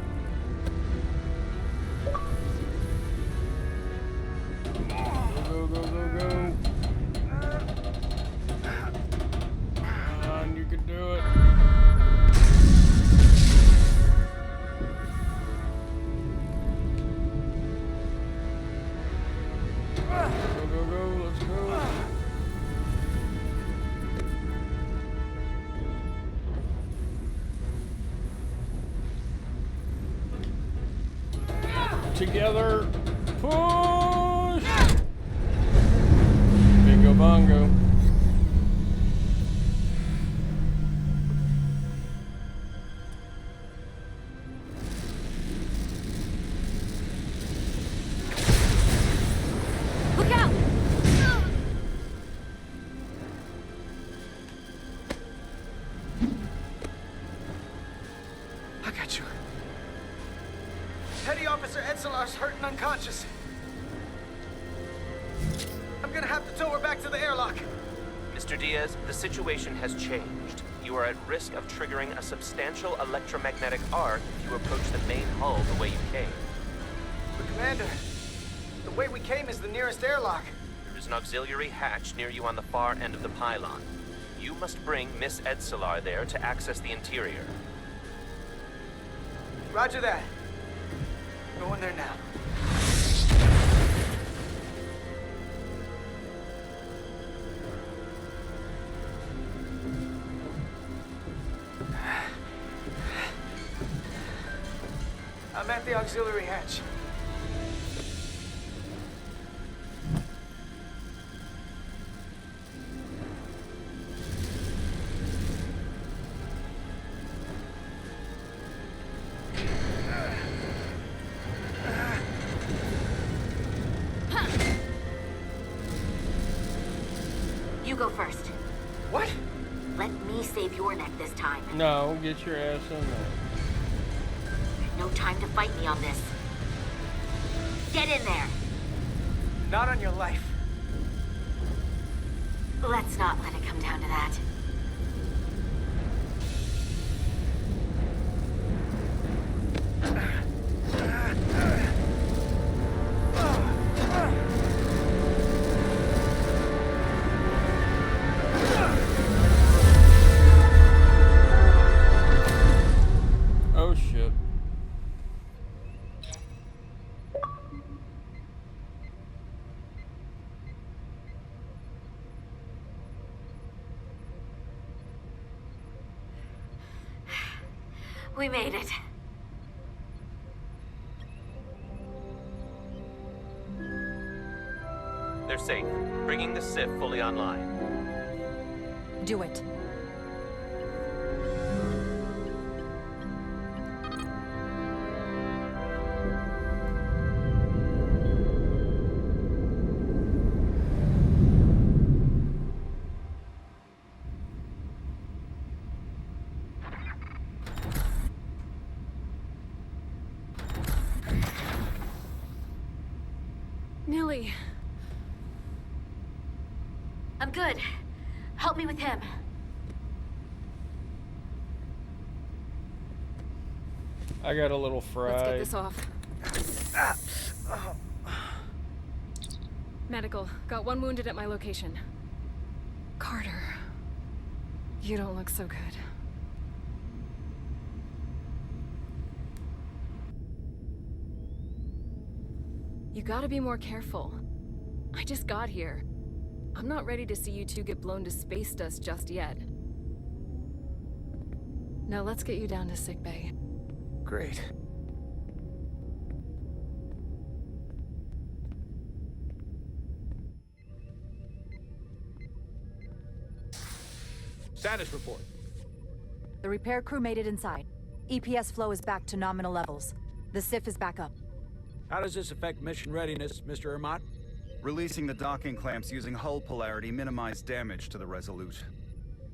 Go, go, go, go. Come on, you can do it. Go, go, go, let's go. Together, push! Bingo bongo. Look out! I got you. Petty Officer Edselar's hurt and unconscious. I'm gonna have to tow her back to the airlock. Mr. Diaz, the situation has changed. You are at risk of triggering a substantial electromagnetic arc if you approach the main hull the way you came. But Commander, the way we came is the nearest airlock. There is an auxiliary hatch near you on the far end of the pylon. You must bring Miss Edselar there to access the interior. Roger that. Going there now. I'm at the auxiliary hatch. You go first. What? Let me save your neck this time. No, get your ass in there. No time to fight me on this. Get in there. Not on your life. Let's not let it come down to that. We made it. They're safe. Bringing the SIF fully online. Do it. Nilly. I'm good. Help me with him. I got a little fried. Let's get this off. Medical. Got one wounded at my location. Carter. You don't look so good. You gotta be more careful. I just got here. I'm not ready to see you two get blown to space dust just yet. Now let's get you down to sickbay. Great. Status report. The repair crew made it inside. EPS flow is back to nominal levels. The SIF is back up. How does this affect mission readiness, Mr. Ermot? Releasing the docking clamps using hull polarity minimized damage to the Resolute.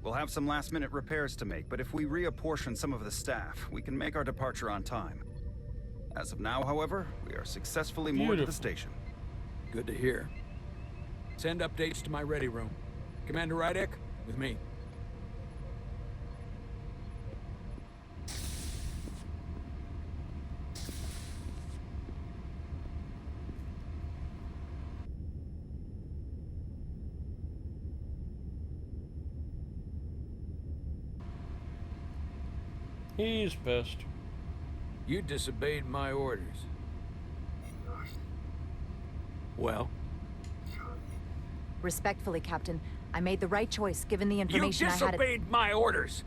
We'll have some last-minute repairs to make, but if we reapportion some of the staff, we can make our departure on time. As of now, however, we are successfully moored to the station. Good to hear. Send updates to my ready room. Commander Rydek, with me. He's pissed. You disobeyed my orders. Well? Respectfully, Captain, I made the right choice given the You information I had. disobeyed my orders!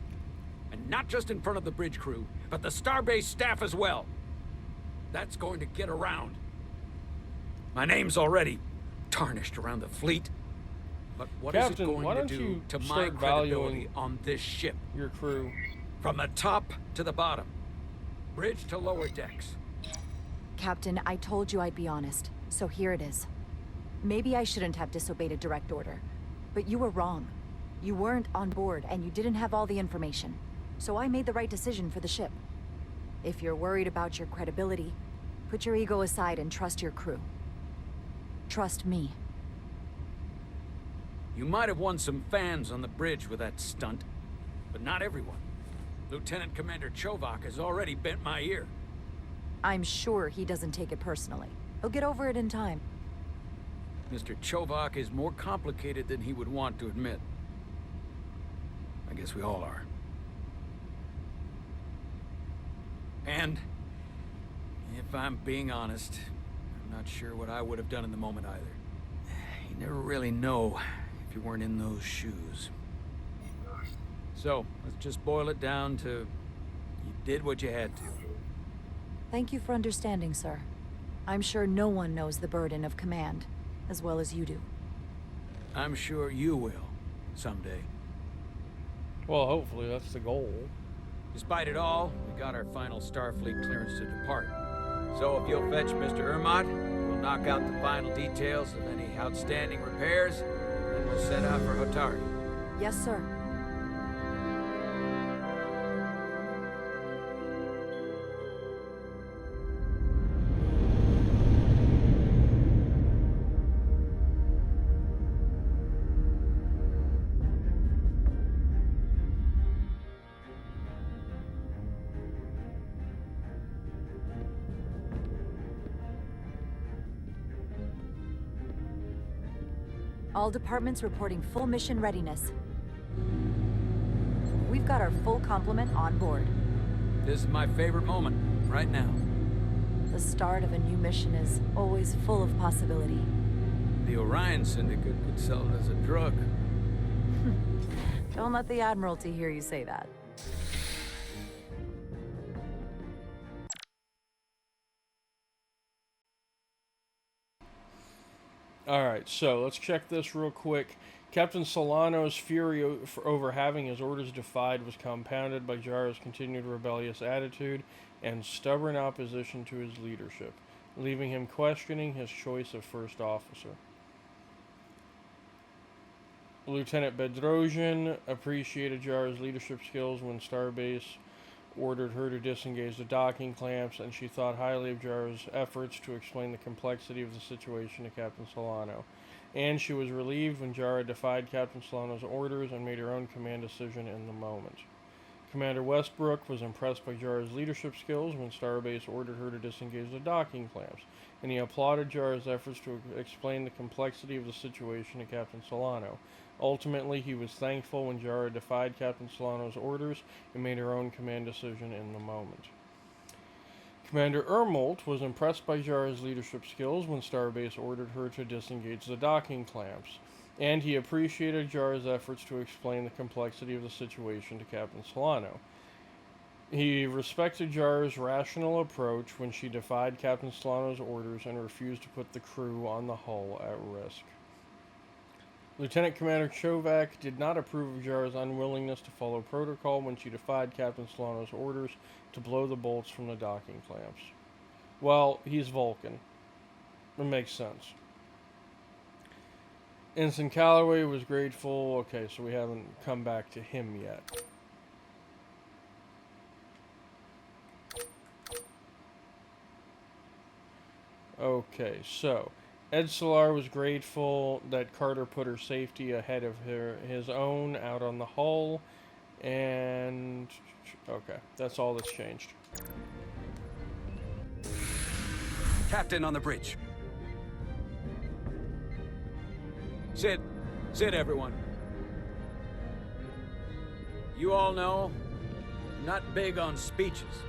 And not just in front of the bridge crew, but the Starbase staff as well. That's going to get around. My name's already tarnished around the fleet. But what Captain, is it why going don't to do you to my start credibility valuing on this ship? Your crew. From the top to the bottom. Bridge to lower decks. Captain, I told you I'd be honest, so here it is. Maybe I shouldn't have disobeyed a direct order, but you were wrong. You weren't on board, and you didn't have all the information. So I made the right decision for the ship. If you're worried about your credibility, put your ego aside and trust your crew. Trust me. You might have won some fans on the bridge with that stunt, but not everyone. Lieutenant Commander Chovak has already bent my ear. I'm sure he doesn't take it personally. He'll get over it in time. Mr. Chovak is more complicated than he would want to admit. I guess we all are. And, if I'm being honest, I'm not sure what I would have done in the moment either. You never really know if you weren't in those shoes. So, let's just boil it down to, you did what you had to. Thank you for understanding, sir. I'm sure no one knows the burden of command as well as you do. I'm sure you will, someday. Well, hopefully that's the goal. Despite it all, we got our final Starfleet clearance to depart. So if you'll fetch Mr. Ermot, we'll knock out the final details of any outstanding repairs, and we'll set out for Hotari. Yes, sir. All departments reporting full mission readiness. We've got our full complement on board. This is my favorite moment, right now. The start of a new mission is always full of possibility. The Orion Syndicate could sell it as a drug. Don't let the Admiralty hear you say that. Alright, so let's check this real quick. Captain Solano's fury over having his orders defied was compounded by Jara's continued rebellious attitude and stubborn opposition to his leadership, leaving him questioning his choice of first officer. Lieutenant Bedrosian appreciated Jara's leadership skills when Starbase ordered her to disengage the docking clamps, and she thought highly of Jara's efforts to explain the complexity of the situation to Captain Solano. And she was relieved when Jara defied Captain Solano's orders and made her own command decision in the moment. Commander Westbrook was impressed by Jara's leadership skills when Starbase ordered her to disengage the docking clamps, and he applauded Jara's efforts to explain the complexity of the situation to Captain Solano. Ultimately, he was thankful when Jara defied Captain Solano's orders and made her own command decision in the moment. Commander Ermolt was impressed by Jara's leadership skills when Starbase ordered her to disengage the docking clamps, and he appreciated Jara's efforts to explain the complexity of the situation to Captain Solano. He respected Jara's rational approach when she defied Captain Solano's orders and refused to put the crew on the hull at risk. Lieutenant Commander Chovak did not approve of Jara's unwillingness to follow protocol when she defied Captain Solano's orders to blow the bolts from the docking clamps. Well, he's Vulcan. It makes sense. Ensign Calloway was grateful. Okay, so we haven't come back to him yet. Okay, so Ed Solar was grateful that Carter put her safety ahead of his own out on the hull, and okay, that's all that's changed. Captain on the bridge. Sit, everyone. You all know, I'm not big on speeches.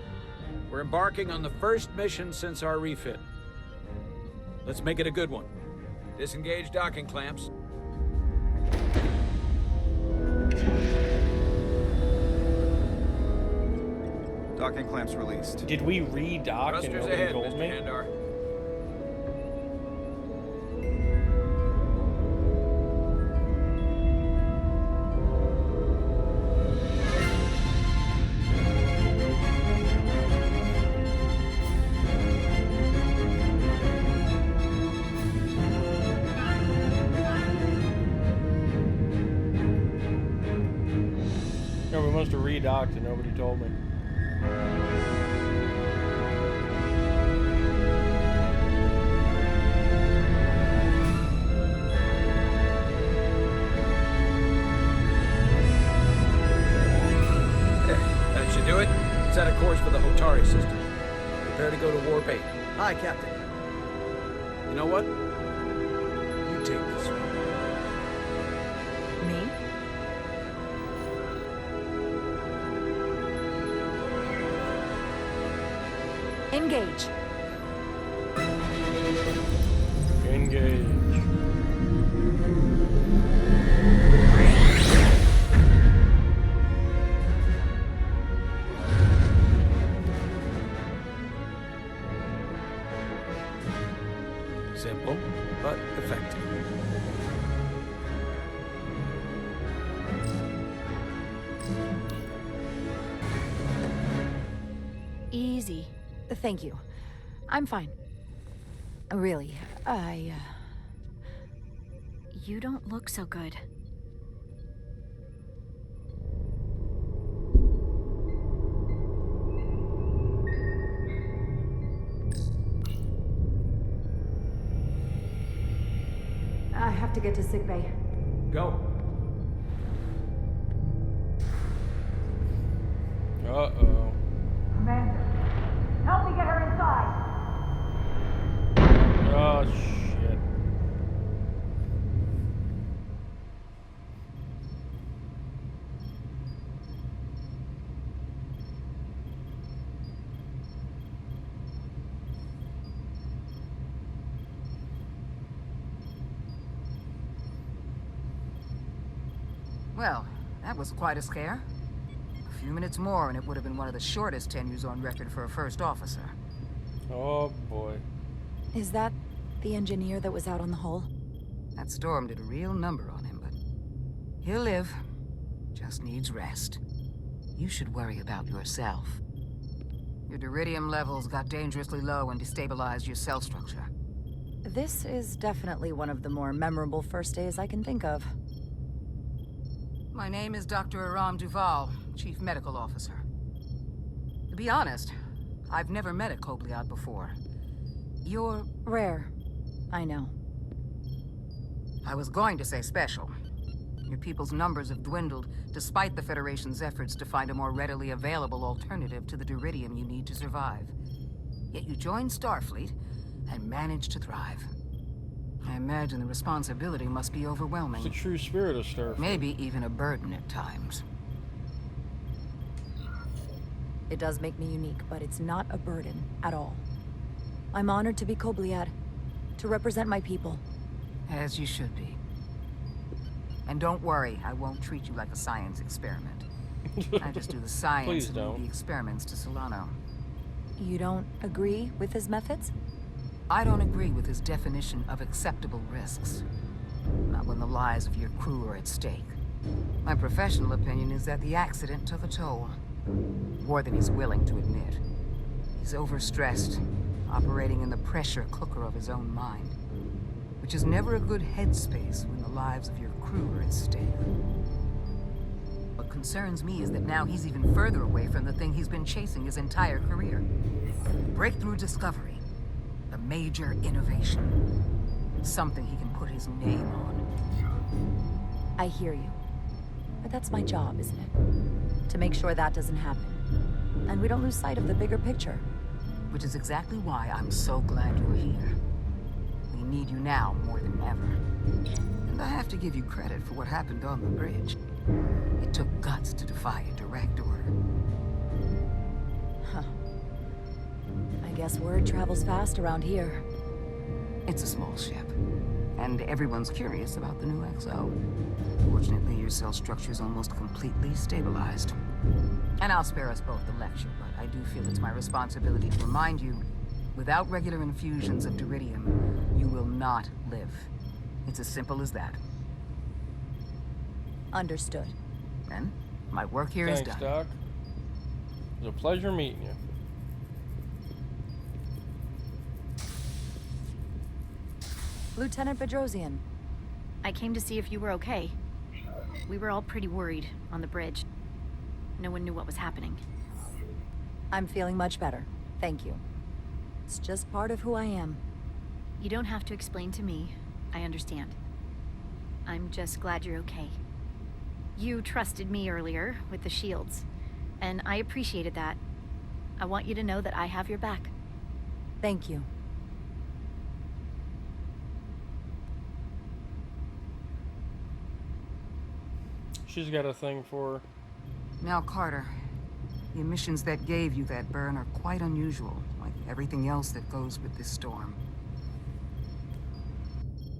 We're embarking on the first mission since our refit. Let's make it a good one. Disengage docking clamps. Docking clamps released. Did we re-dock and Thrusters nobody ahead, told Mr. me? Handar. No, we must have re-docked and nobody told me. That should do it. Set a course for the Hotari system. Prepare to go to Warp 8. Hi, Captain. You know what? You take this one. Me? Engage. Engage. Simple, but effective. Easy. Thank you. I'm fine. Really, You don't look so good. I have to get to sickbay. Go. Uh-oh. Commander, help me get her inside. Oh, shit. Well, that was quite a scare. A few minutes more and it would have been one of the shortest tenures on record for a first officer. Oh, boy. Is that the engineer that was out on the hull? That storm did a real number on him, but he'll live. Just needs rest. You should worry about yourself. Your duridium levels got dangerously low and destabilized your cell structure. This is definitely one of the more memorable first days I can think of. My name is Dr. Aram Duval, Chief Medical Officer. To be honest, I've never met a Kobliad before. You're... rare. I know. I was going to say special. Your people's numbers have dwindled, despite the Federation's efforts to find a more readily available alternative to the duridium you need to survive. Yet you joined Starfleet, and managed to thrive. I imagine the responsibility must be overwhelming. It's the true spirit of Starfleet. Maybe even a burden at times. It does make me unique, but it's not a burden at all. I'm honored to be Kobliad, to represent my people. As you should be. And don't worry, I won't treat you like a science experiment. I just do the science and move the experiments to Solano. You don't agree with his methods? I don't agree with his definition of acceptable risks. Not when the lives of your crew are at stake. My professional opinion is that the accident took a toll. More than he's willing to admit. He's overstressed, operating in the pressure cooker of his own mind. Which is never a good headspace when the lives of your crew are at stake. What concerns me is that now he's even further away from the thing he's been chasing his entire career. Breakthrough discovery. A major innovation. Something he can put his name on. I hear you. But that's my job, isn't it? To make sure that doesn't happen. And we don't lose sight of the bigger picture. Which is exactly why I'm so glad you're here. We need you now more than ever. And I have to give you credit for what happened on the bridge. It took guts to defy a direct order. Huh. I guess word travels fast around here. It's a small ship. And everyone's curious about the new XO. Fortunately, your cell structure's almost completely stabilized. And I'll spare us both the lecture, but I do feel it's my responsibility to remind you, without regular infusions of duridium, you will not live. It's as simple as that. Understood. Then, my work here is done. Thanks, Doc. It was a pleasure meeting you. Lieutenant Bedrosian. I came to see if you were okay. We were all pretty worried on the bridge. No one knew what was happening. I'm feeling much better. Thank you. It's just part of who I am. You don't have to explain to me. I understand. I'm just glad you're okay. You trusted me earlier with the shields, and I appreciated that. I want you to know that I have your back. Thank you. She's got a thing for... Now, Carter, the emissions that gave you that burn are quite unusual, like everything else that goes with this storm.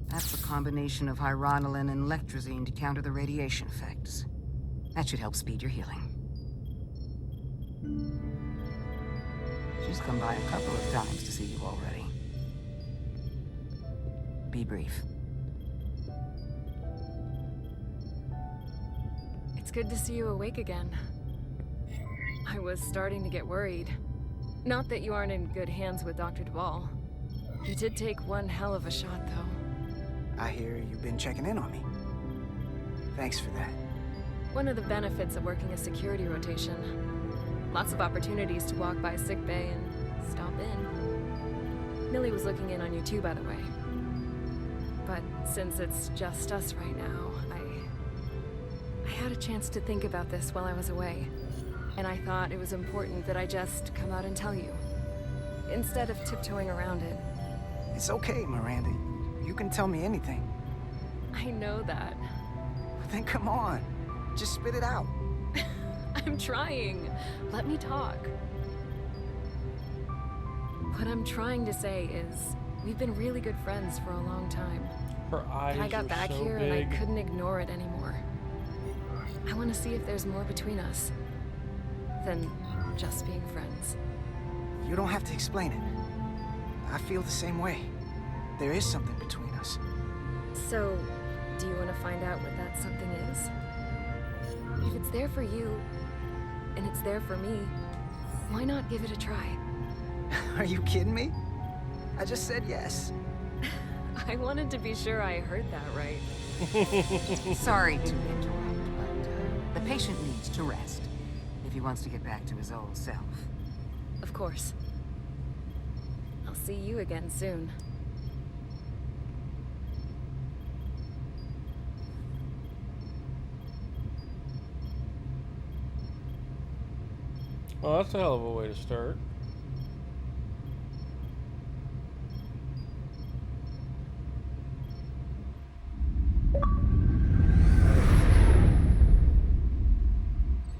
That's a combination of hyronolin and lectrazine to counter the radiation effects. That should help speed your healing. She's come by a couple of times to see you already. Be brief. It's good to see you awake again. I was starting to get worried. Not that you aren't in good hands with Dr. Duval. You did take one hell of a shot, though. I hear you've been checking in on me. Thanks for that. One of the benefits of working a security rotation. Lots of opportunities to walk by sickbay and stop in. Millie was looking in on you too, by the way. But since it's just us right now, I had a chance to think about this while I was away. And I thought it was important that I just come out and tell you, instead of tiptoeing around it. It's okay, Miranda. You can tell me anything. I know that. Then come on. Just spit it out. I'm trying. Let me talk. What I'm trying to say is, we've been really good friends for a long time. Her eyes I got are back so here big. and I couldn't ignore it anymore. I want to see if there's more between us than just being friends. You don't have to explain it. I feel the same way. There is something between us. So, do you want to find out what that something is? If it's there for you, and it's there for me, why not give it a try? Are you kidding me? I just said yes. I wanted to be sure I heard that right. Sorry to interrupt, but the patient needs to rest if he wants to get back to his old self. Of course. I'll see you again soon. Well, that's a hell of a way to start.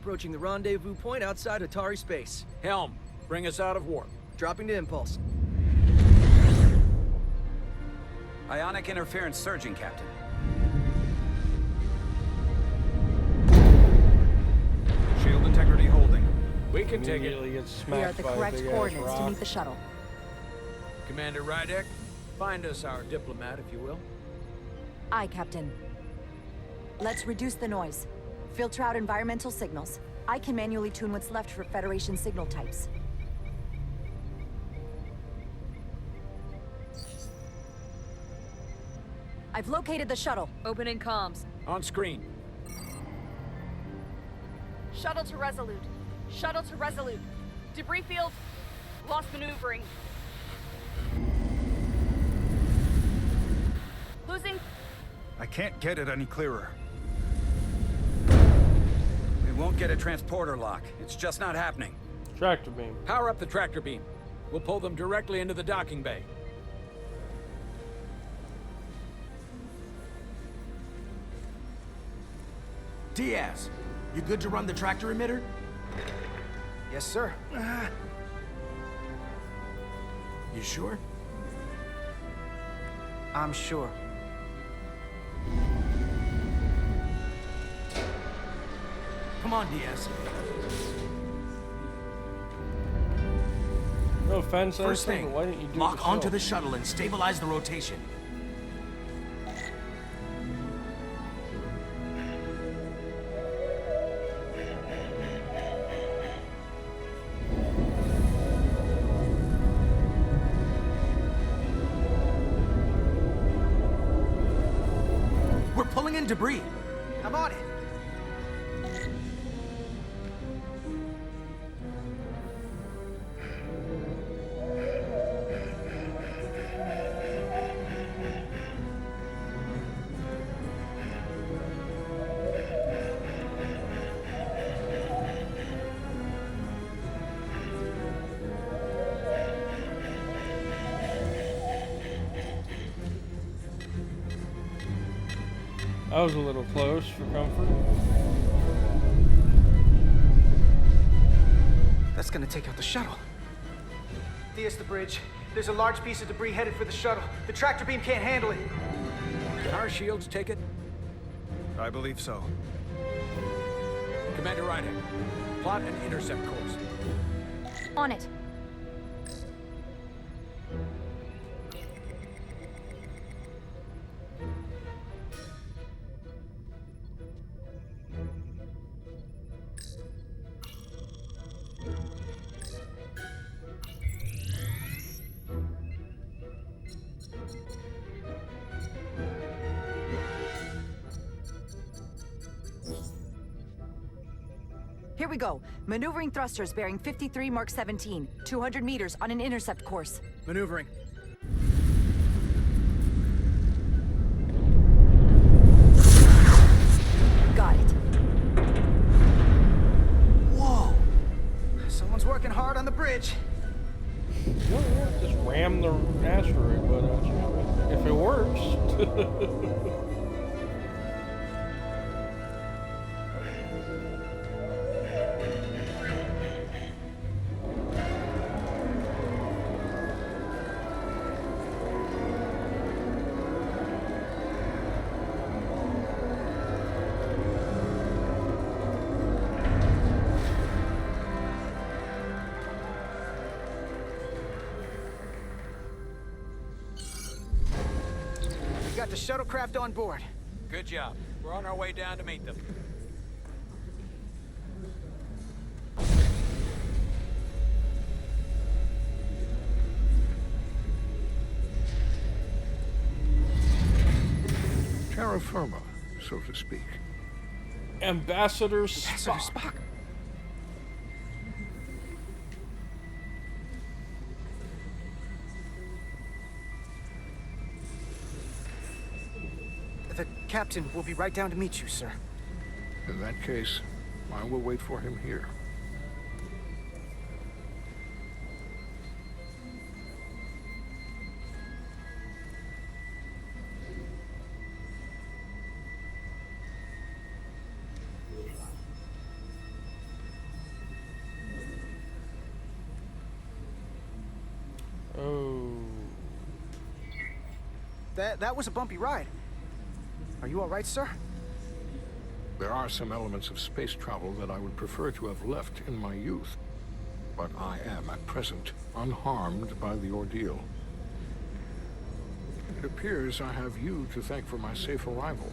Approaching the rendezvous point outside Atari space. Helm, bring us out of warp. Dropping to impulse. Ionic interference surging, Captain. Shield integrity holding. We can take Immediately it. gets smacked We are at the by a correct big-ass coordinates to rock. meet the shuttle. Commander Rydek, find us our diplomat, if you will. Aye, Captain. Let's reduce the noise. Filter out environmental signals. I can manually tune what's left for Federation signal types. I've located the shuttle. Opening comms. On screen. Shuttle to Resolute. Shuttle to Resolute. Debris field. Lost maneuvering. Losing. I can't get it any clearer. We won't get a transporter lock. It's just not happening. Tractor beam. Power up the tractor beam. We'll pull them directly into the docking bay. Diaz, you good to run the tractor emitter? Yes, sir. You sure? I'm sure. Come on, Diaz. No offense, First anything, thing, but why didn't you do lock it onto yourself? the shuttle and stabilize the rotation. We're pulling in debris. I'm on it. I was a little close for comfort. That's gonna take out the shuttle. Diaz, the bridge. There's a large piece of debris headed for the shuttle. The tractor beam can't handle it. Can our shields take it? I believe so. Commander Rydek, plot an intercept course. On it. Here we go. Maneuvering thrusters bearing 53 Mark 17. 200 meters on an intercept course. Maneuvering. Got it. Whoa! Someone's working hard on the bridge. Just ram the asteroid, but if it works. got the shuttlecraft on board. Good job. We're on our way down to meet them. Terra firma, so to speak. Ambassador Spock. Spock. The captain will be right down to meet you, sir. In that case, I will wait for him here. Oh. That was a bumpy ride. Are you all right, sir? There are some elements of space travel that I would prefer to have left in my youth, but I am, at present, unharmed by the ordeal. It appears I have you to thank for my safe arrival.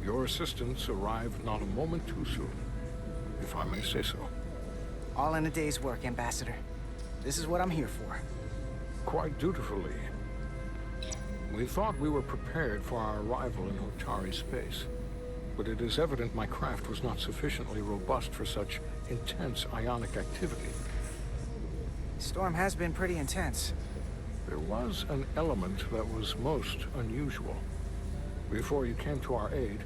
Your assistance arrived not a moment too soon, if I may say so. All in a day's work, Ambassador. This is what I'm here for. Quite dutifully. We thought we were prepared for our arrival in Hotari space, but it is evident my craft was not sufficiently robust for such intense ionic activity. The storm has been pretty intense. There was an element that was most unusual. Before you came to our aid,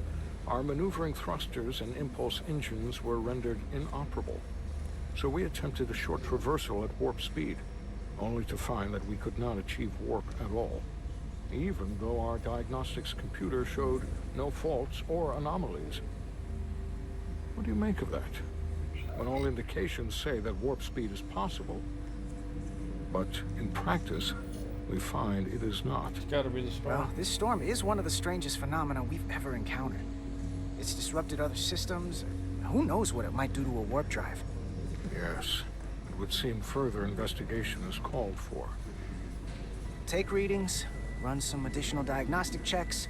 our maneuvering thrusters and impulse engines were rendered inoperable. So we attempted a short traversal at warp speed, only to find that we could not achieve warp at all, even though our diagnostics computer showed no faults or anomalies. What do you make of that? When all indications say that warp speed is possible, but in practice, we find it is not. It's gotta be the storm. Well, this storm is one of the strangest phenomena we've ever encountered. It's disrupted other systems. Who knows what it might do to a warp drive? Yes, it would seem further investigation is called for. Take readings, run some additional diagnostic checks,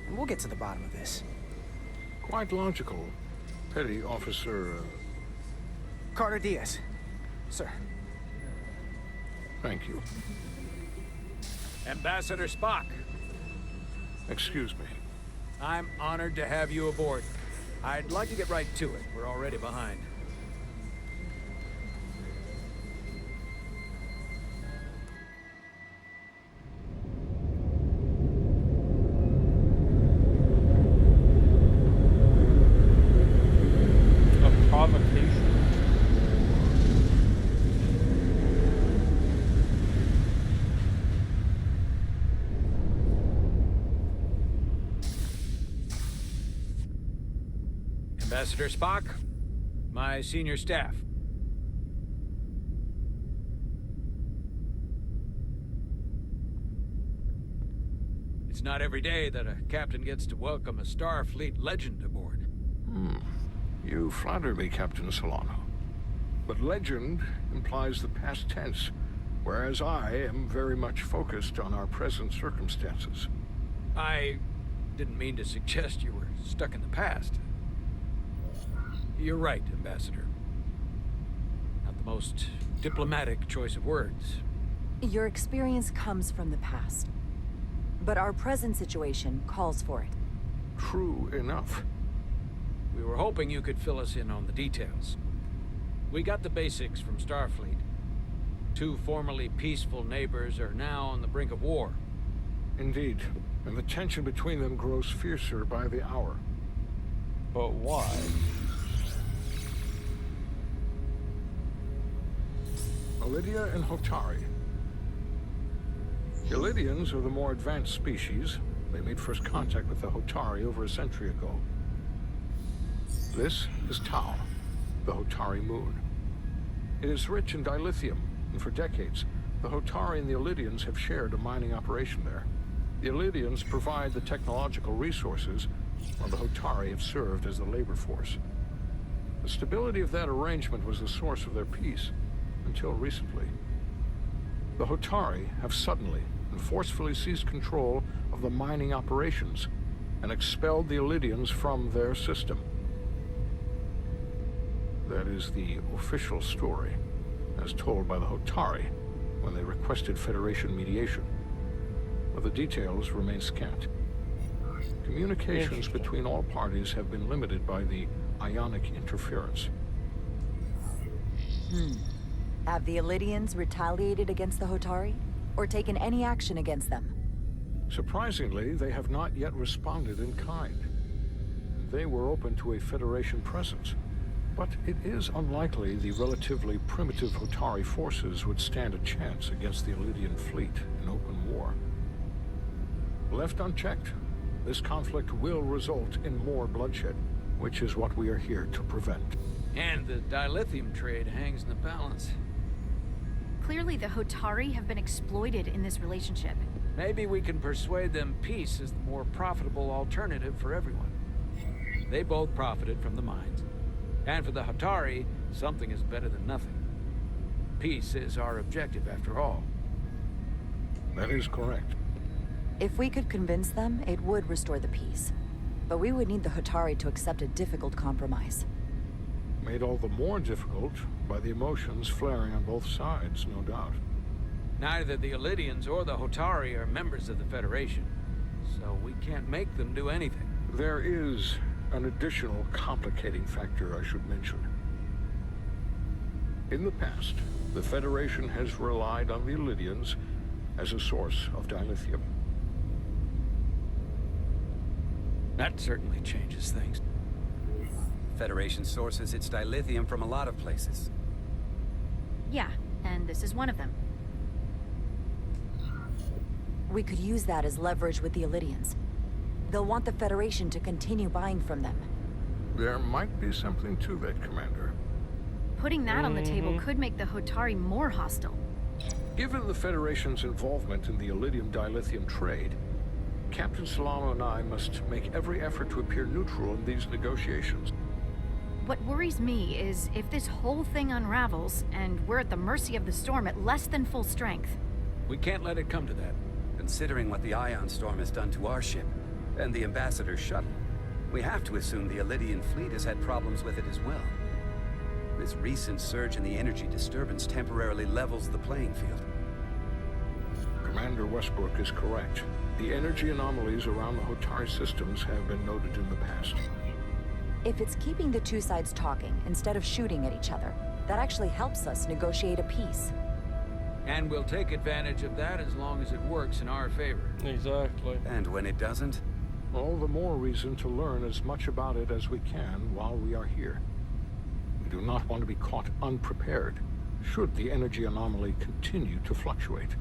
and we'll get to the bottom of this. Quite logical. Petty Officer... Carter Diaz. Sir. Thank you. Ambassador Spock. Excuse me. I'm honored to have you aboard. I'd like to get right to it. We're already behind. Ambassador Spock, my senior staff. It's not every day that a captain gets to welcome a Starfleet legend aboard. You flatter me, Captain Solano. But legend implies the past tense, whereas I am very much focused on our present circumstances. I didn't mean to suggest you were stuck in the past. You're right, Ambassador. Not the most diplomatic choice of words. Your experience comes from the past, but our present situation calls for it. True enough. We were hoping you could fill us in on the details. We got the basics from Starfleet. Two formerly peaceful neighbors are now on the brink of war. Indeed, and the tension between them grows fiercer by the hour. But why? Lydia and Hotari. The Lydians are the more advanced species. They made first contact with the Hotari over a century ago. This is Tau, the Hotari moon. It is rich in dilithium, and for decades, the Hotari and the Lydians have shared a mining operation there. The Lydians provide the technological resources, while the Hotari have served as the labor force. The stability of that arrangement was the source of their peace, until recently. The Hotari have suddenly, and forcefully seized control of the mining operations and expelled the Illydians from their system. That is the official story, as told by the Hotari when they requested Federation mediation. But the details remain scant. Communications between all parties have been limited by the ionic interference. Have the Illydians retaliated against the Hotari? Or taken any action against them? Surprisingly, they have not yet responded in kind. They were open to a Federation presence, but it is unlikely the relatively primitive Hotari forces would stand a chance against the Illydian fleet in open war. Left unchecked, this conflict will result in more bloodshed, which is what we are here to prevent. And the dilithium trade hangs in the balance. Clearly, the Hotari have been exploited in this relationship. Maybe we can persuade them peace is the more profitable alternative for everyone. They both profited from the mines. And for the Hotari, something is better than nothing. Peace is our objective, after all. That is correct. If we could convince them, it would restore the peace. But we would need the Hotari to accept a difficult compromise. Made all the more difficult by the emotions flaring on both sides, no doubt. Neither the Illydians or the Hotari are members of the Federation, so we can't make them do anything. There is an additional complicating factor I should mention. In the past, the Federation has relied on the Illydians as a source of dilithium. That certainly changes things. Federation sources its dilithium from a lot of places. Yeah, and this is one of them. We could use that as leverage with the Illydians. They'll want the Federation to continue buying from them. There might be something to that, Commander. Putting that on the table could make the Hotari more hostile. Given the Federation's involvement in the Iridium dilithium trade, Captain Solano and I must make every effort to appear neutral in these negotiations. What worries me is if this whole thing unravels, and we're at the mercy of the storm at less than full strength. We can't let it come to that. Considering what the Ion Storm has done to our ship, and the Ambassador's shuttle, we have to assume the Illydian fleet has had problems with it as well. This recent surge in the energy disturbance temporarily levels the playing field. Commander Westbrook is correct. The energy anomalies around the Hotari systems have been noted in the past. If it's keeping the two sides talking instead of shooting at each other, that actually helps us negotiate a peace. And we'll take advantage of that as long as it works in our favor. Exactly. And when it doesn't? All the more reason to learn as much about it as we can while we are here. We do not want to be caught unprepared, should the energy anomaly continue to fluctuate.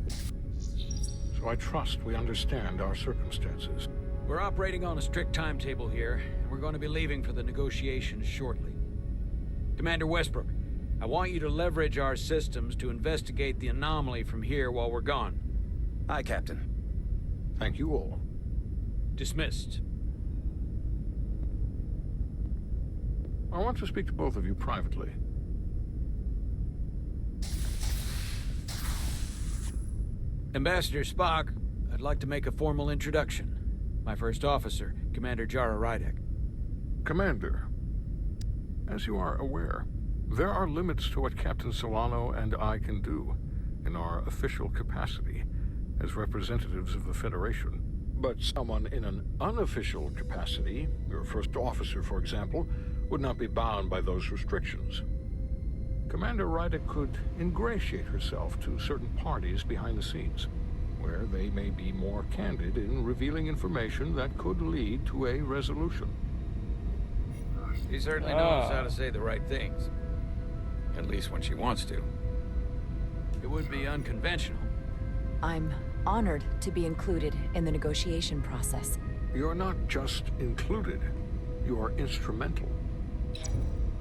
So I trust we understand our circumstances. We're operating on a strict timetable here, and we're going to be leaving for the negotiations shortly. Commander Westbrook, I want you to leverage our systems to investigate the anomaly from here while we're gone. Aye, Captain. Thank you all. Dismissed. I want to speak to both of you privately. Ambassador Spock, I'd like to make a formal introduction. My first officer, Commander Jara Rydek. Commander, as you are aware, there are limits to what Captain Solano and I can do in our official capacity as representatives of the Federation. But someone in an unofficial capacity, your first officer, for example, would not be bound by those restrictions. Commander Rydek could ingratiate herself to certain parties behind the scenes, where they may be more candid in revealing information that could lead to a resolution. She certainly knows how to say the right things. At least when she wants to. It would be unconventional. I'm honored to be included in the negotiation process. You're not just included, you are instrumental.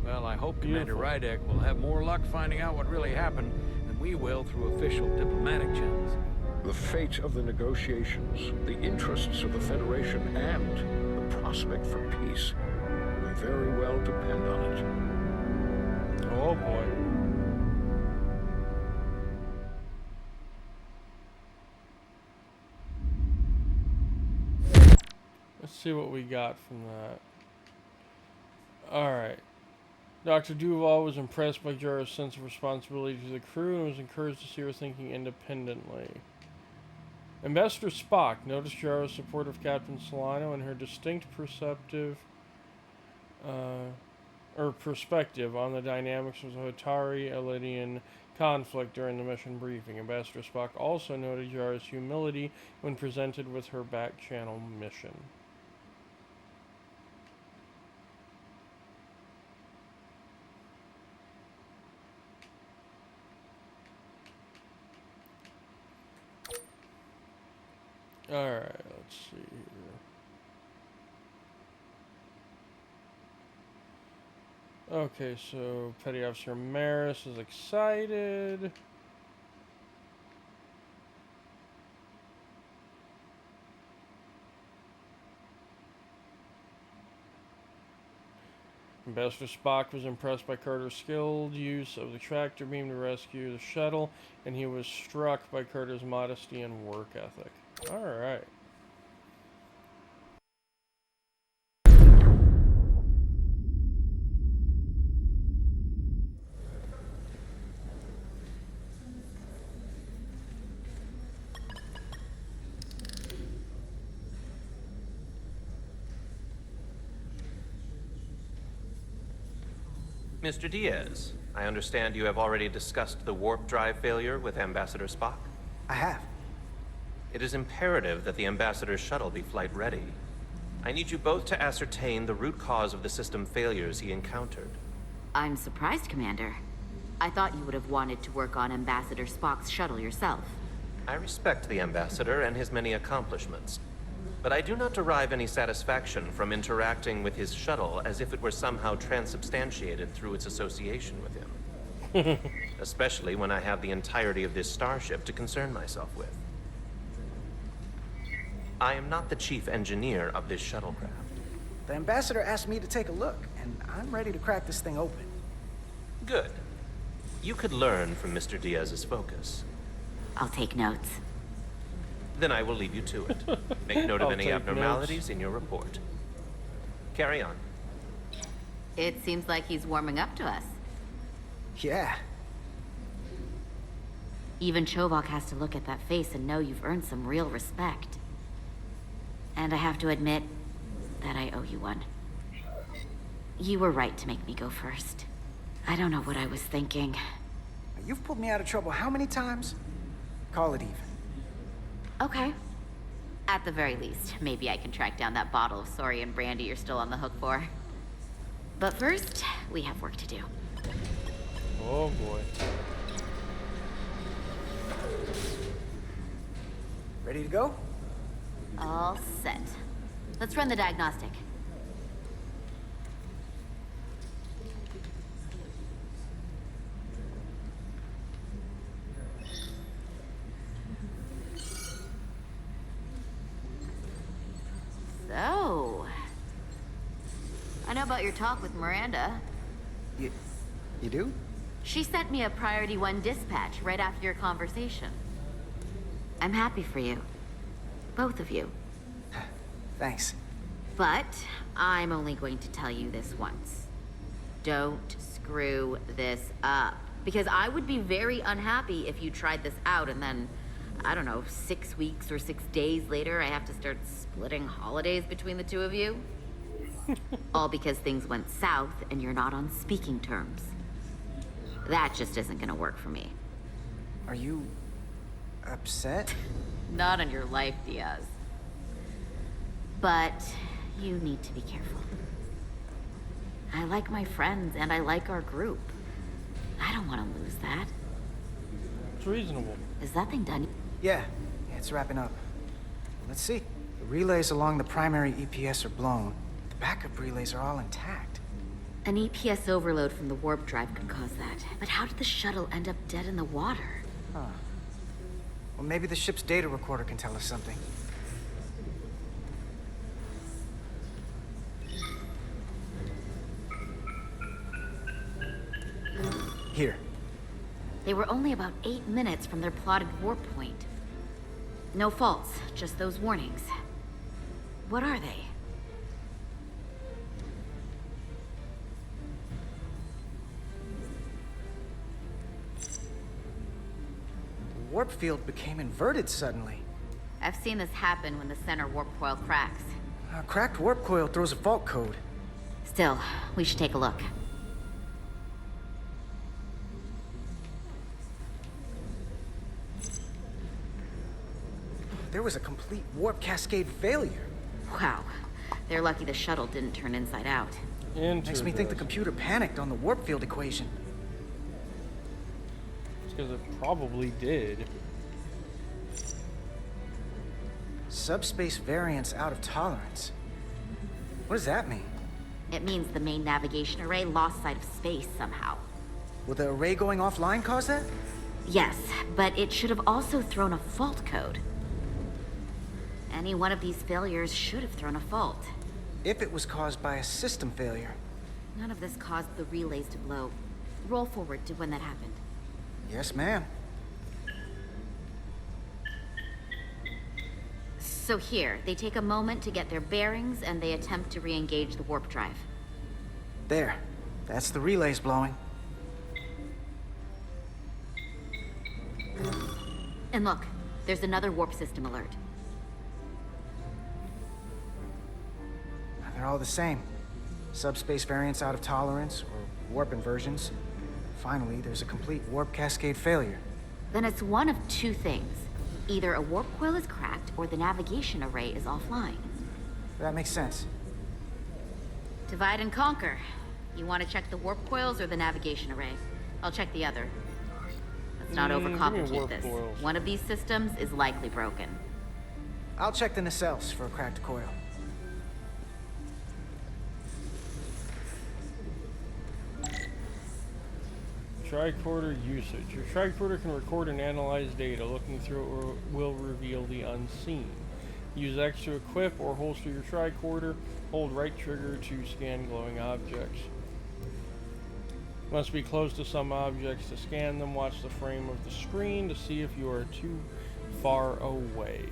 Well, I hope Commander Rydek will have more luck finding out what really happened than we will through official diplomatic channels. The fate of the negotiations, the interests of the Federation, and the prospect for peace may very well depend on it. Oh boy. Let's see what we got from that. Alright. Dr. Duval was impressed by Jara's sense of responsibility to the crew and was encouraged to see her thinking independently. Ambassador Spock noticed Jara's support of Captain Solano and her distinct perspective on the dynamics of the Hotari-Elidian conflict during the mission briefing. Ambassador Spock also noted Jara's humility when presented with her back-channel mission. Alright, let's see here. Okay, so Petty Officer Maris is excited. Ambassador Spock was impressed by Carter's skilled use of the tractor beam to rescue the shuttle, and he was struck by Carter's modesty and work ethic. Alright. Mr. Diaz, I understand you have already discussed the warp drive failure with Ambassador Spock? I have. It is imperative that the Ambassador's shuttle be flight ready. I need you both to ascertain the root cause of the system failures he encountered. I'm surprised, Commander. I thought you would have wanted to work on Ambassador Spock's shuttle yourself. I respect the Ambassador and his many accomplishments, but I do not derive any satisfaction from interacting with his shuttle as if it were somehow transubstantiated through its association with him. Especially when I have the entirety of this starship to concern myself with. I am not the chief engineer of this shuttlecraft. The Ambassador asked me to take a look, and I'm ready to crack this thing open. Good. You could learn from Mr. Diaz's focus. I'll take notes. Then I will leave you to it. Make note of any abnormalities in your report. Carry on. It seems like he's warming up to us. Yeah. Even Chovok has to look at that face and know you've earned some real respect. And I have to admit that I owe you one. You were right to make me go first. I don't know what I was thinking. You've pulled me out of trouble how many times? Call it even. Okay. At the very least, maybe I can track down that bottle of Saurian brandy you're still on the hook for. But first, we have work to do. Oh boy. Ready to go? All set. Let's run the diagnostic. So, I know about your talk with Miranda. You do? She sent me a Priority 1 dispatch right after your conversation. I'm happy for you. Both of you. Thanks. But I'm only going to tell you this once. Don't screw this up. Because I would be very unhappy if you tried this out and then, I don't know, 6 weeks or 6 days later, I have to start splitting holidays between the two of you. All because things went south and you're not on speaking terms. That just isn't gonna work for me. Are you upset? Not on your life, Diaz. But you need to be careful. I like my friends and I like our group. I don't want to lose that. It's reasonable. Is that thing done? Yeah, it's wrapping up. Let's see. The relays along the primary EPS are blown. The backup relays are all intact. An EPS overload from the warp drive could cause that. But how did the shuttle end up dead in the water? Huh. Well, maybe the ship's data recorder can tell us something. Here. They were only about 8 minutes from their plotted warp point. No faults, just those warnings. What are they? warp field became inverted suddenly. I've seen this happen when the center warp coil cracks. A cracked warp coil throws a fault code. Still, we should take a look. There was a complete warp cascade failure. Wow. They're lucky the shuttle didn't turn inside out. Makes me think the computer panicked on the warp field equation. It's because it probably did. Subspace variance out of tolerance. What does that mean? It means the main navigation array lost sight of space somehow. Will the array going offline cause that? Yes, but it should have also thrown a fault code. Any one of these failures should have thrown a fault. If it was caused by a system failure. None of this caused the relays to blow. Roll forward to when that happened. Yes, ma'am. So here, they take a moment to get their bearings and they attempt to re-engage the warp drive. There. That's the relays blowing. And look, there's another warp system alert. They're all the same. Subspace variance out of tolerance, or warp inversions. Finally, there's a complete warp cascade failure. Then it's one of two things. Either a warp coil is cracked, or the navigation array is offline. That makes sense. Divide and conquer. You want to check the warp coils or the navigation array? I'll check the other. Let's not overcomplicate this. Coils. One of these systems is likely broken. I'll check the nacelles for a cracked coil. Tricorder usage. Your tricorder can record and analyze data. Looking through it will reveal the unseen. Use X to equip or holster your tricorder. Hold right trigger to scan glowing objects. Must be close to some objects to scan them. Watch the frame of the screen to see if you are too far away.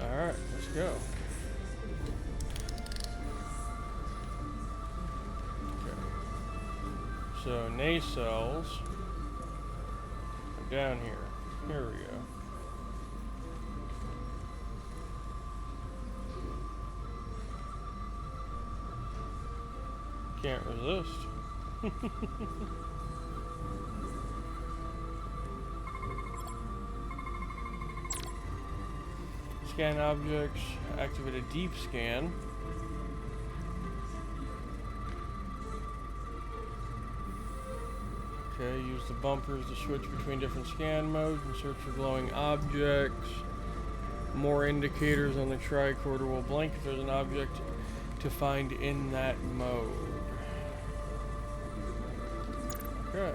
Alright, let's go. So nacelles are down here. Here we go. Can't resist. Scan objects. Activate a deep scan. Okay, use the bumpers to switch between different scan modes and search for glowing objects. More indicators on the tricorder will blink if there's an object to find in that mode. Okay.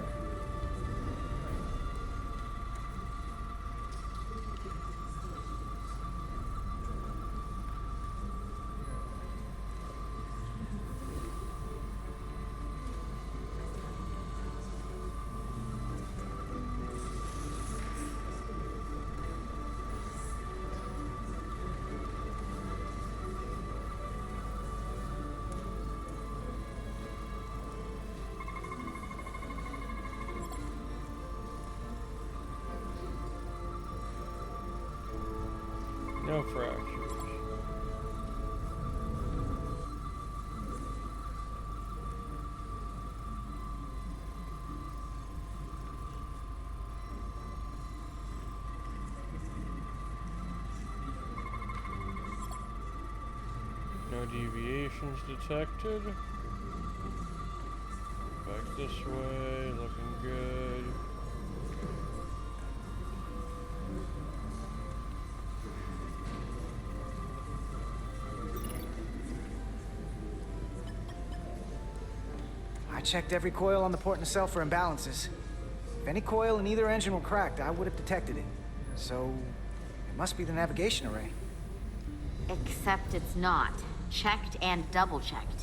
No fractures. No deviations detected. Back this way, looking good. I checked every coil on the port nacelle for imbalances. If any coil in either engine were cracked, I would have detected it. So, it must be the navigation array. Except it's not. Checked and double-checked.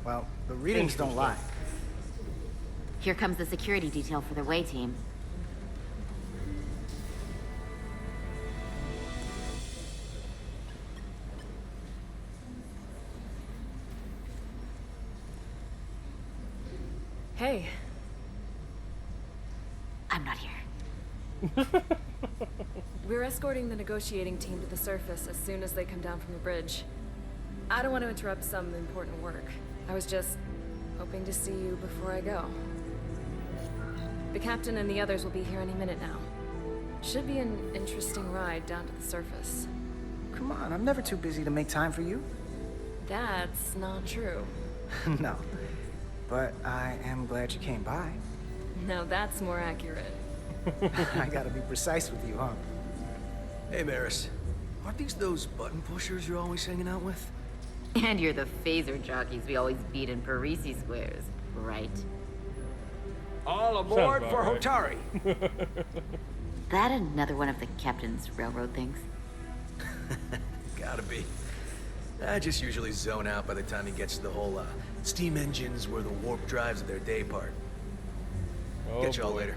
Well, the readings don't lie. Here comes the security detail for the way team. Hey. I'm not here. We're escorting the negotiating team to the surface as soon as they come down from the bridge. I don't want to interrupt some important work. I was just hoping to see you before I go. The captain and the others will be here any minute now. Should be an interesting ride down to the surface. Come on, I'm never too busy to make time for you. That's not true. No, but I am glad you came by. No, that's more accurate. I gotta be precise with you, huh? Hey, Maris. Aren't these those button pushers you're always hanging out with? And you're the phaser jockeys we always beat in Parisi squares, right? All aboard for right. Hotari. That another one of the captain's railroad things? Gotta be. I just usually zone out by the time he gets to the whole, steam engines were the warp drives of their day part. Oh, Catch y'all boy. later.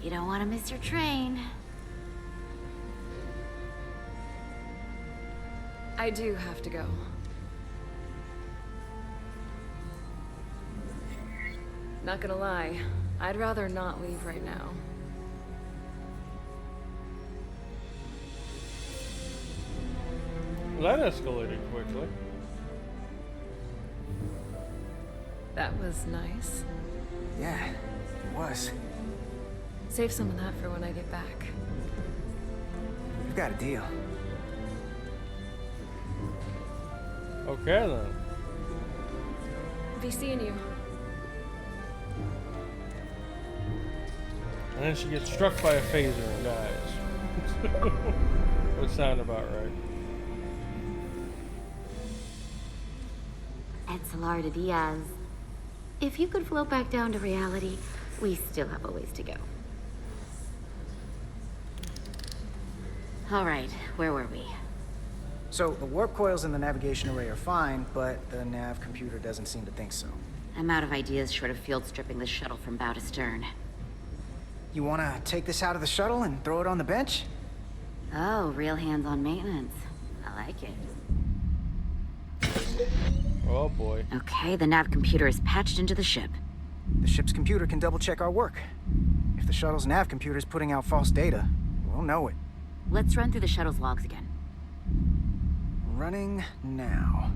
You don't want to miss your train. I do have to go. Not gonna lie, I'd rather not leave right now. That escalated quickly. That was nice. Yeah, it was. Save some of that for when I get back. You've got a deal. Okay then. Be seeing you. And then she gets struck by a phaser and dies. Would sound about right. Salar de Diaz. If you could float back down to reality, we still have a ways to go. All right, where were we? So, the warp coils in the navigation array are fine, but the nav computer doesn't seem to think so. I'm out of ideas short of field stripping the shuttle from bow to stern. You wanna take this out of the shuttle and throw it on the bench? Oh, real hands-on maintenance. I like it. Oh boy. Okay, the nav computer is patched into the ship. The ship's computer can double-check our work. If the shuttle's nav computer is putting out false data, we'll know it. Let's run through the shuttle's logs again. Running now.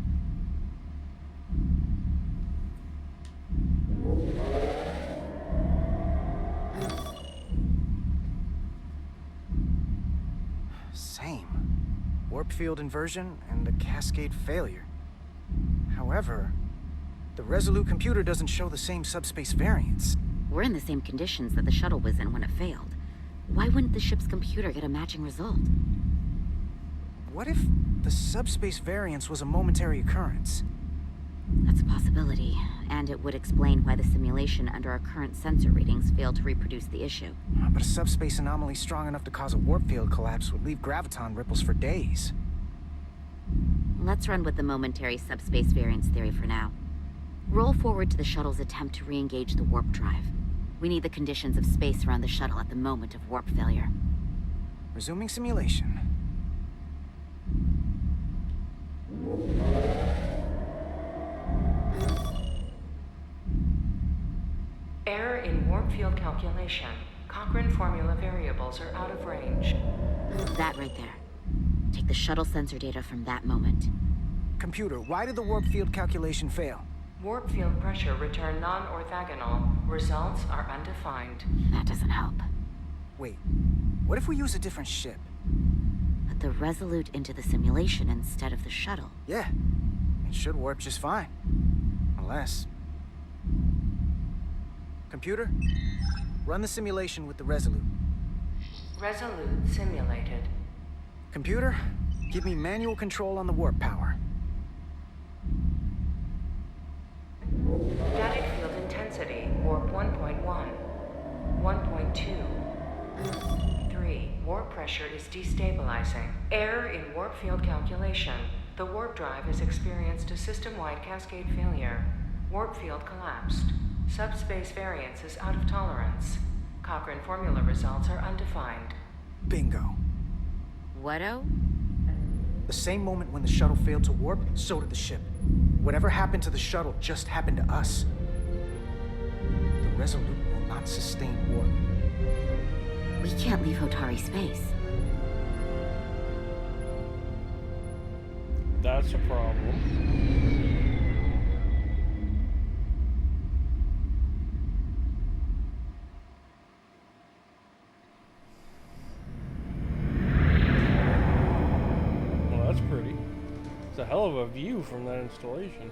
Same. Warp field inversion and a cascade failure. However, the Resolute computer doesn't show the same subspace variance. We're in the same conditions that the shuttle was in when it failed. Why wouldn't the ship's computer get a matching result? What if the subspace variance was a momentary occurrence? That's a possibility, and it would explain why the simulation under our current sensor readings failed to reproduce the issue. But a subspace anomaly strong enough to cause a warp field collapse would leave graviton ripples for days. Let's run with the momentary subspace variance theory for now. Roll forward to the shuttle's attempt to re-engage the warp drive. We need the conditions of space around the shuttle at the moment of warp failure. Resuming simulation. Error in warp field calculation. Cochrane formula variables are out of range. That right there. Take the shuttle sensor data from that moment. Computer, why did the warp field calculation fail? Warp field pressure returned non-orthogonal. Results are undefined. That doesn't help. Wait, what if we use a different ship? Put the Resolute into the simulation instead of the shuttle. Yeah, it should warp just fine. Unless... Computer, run the simulation with the Resolute. Resolute simulated. Computer, give me manual control on the warp power. Static field intensity, warp 1.1. 1.2. 3. Warp pressure is destabilizing. Error in warp field calculation. The warp drive has experienced a system-wide cascade failure. Warp field collapsed. Subspace variance is out of tolerance. Cochrane formula results are undefined. Bingo. What-o? The same moment when the shuttle failed to warp, so did the ship. Whatever happened to the shuttle just happened to us. The Resolute will not sustain warp. We can't leave Hotari space. That's a problem. Well, that's pretty. It's a hell of a view from that installation.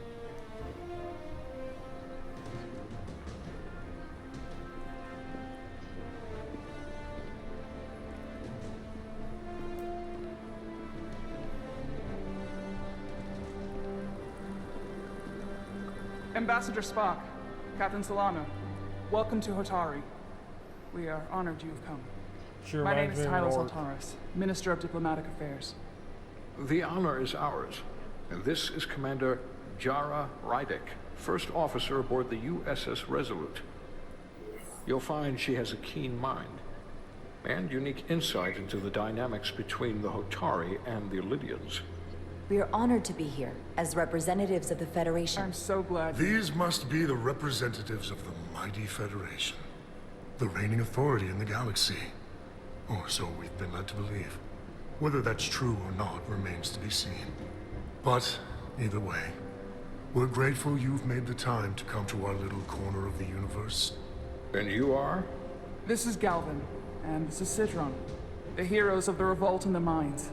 Ambassador Spock, Captain Solano, welcome to Hotari. We are honored you have come. Sure, my name is Tyler Lord. Saltaris, Minister of Diplomatic Affairs. The honor is ours, and this is Commander Jara Rydick, first officer aboard the U.S.S. Resolute. You'll find she has a keen mind, and unique insight into the dynamics between the Hotari and the Lydians. We are honored to be here, as representatives of the Federation. I'm so glad. These must be the representatives of the mighty Federation, the reigning authority in the galaxy. Or so we've been led to believe. Whether that's true or not remains to be seen. But, either way, we're grateful you've made the time to come to our little corner of the universe. And you are? This is Galvin, and this is Citron, the heroes of the revolt in the mines.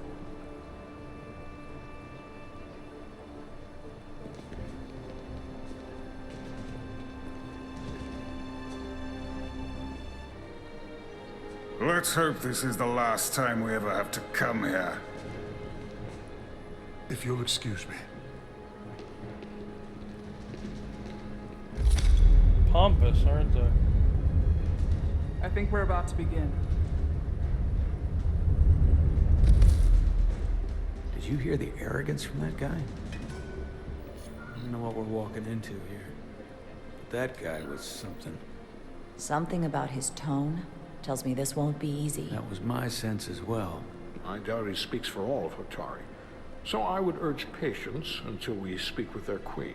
Let's hope this is the last time we ever have to come here. If you'll excuse me. Pompous, aren't they? I think we're about to begin. Did you hear the arrogance from that guy? I don't know what we're walking into here. But that guy was something. Something about his tone tells me this won't be easy. That was my sense as well. I doubt he speaks for all of Hotari, so I would urge patience until we speak with their queen.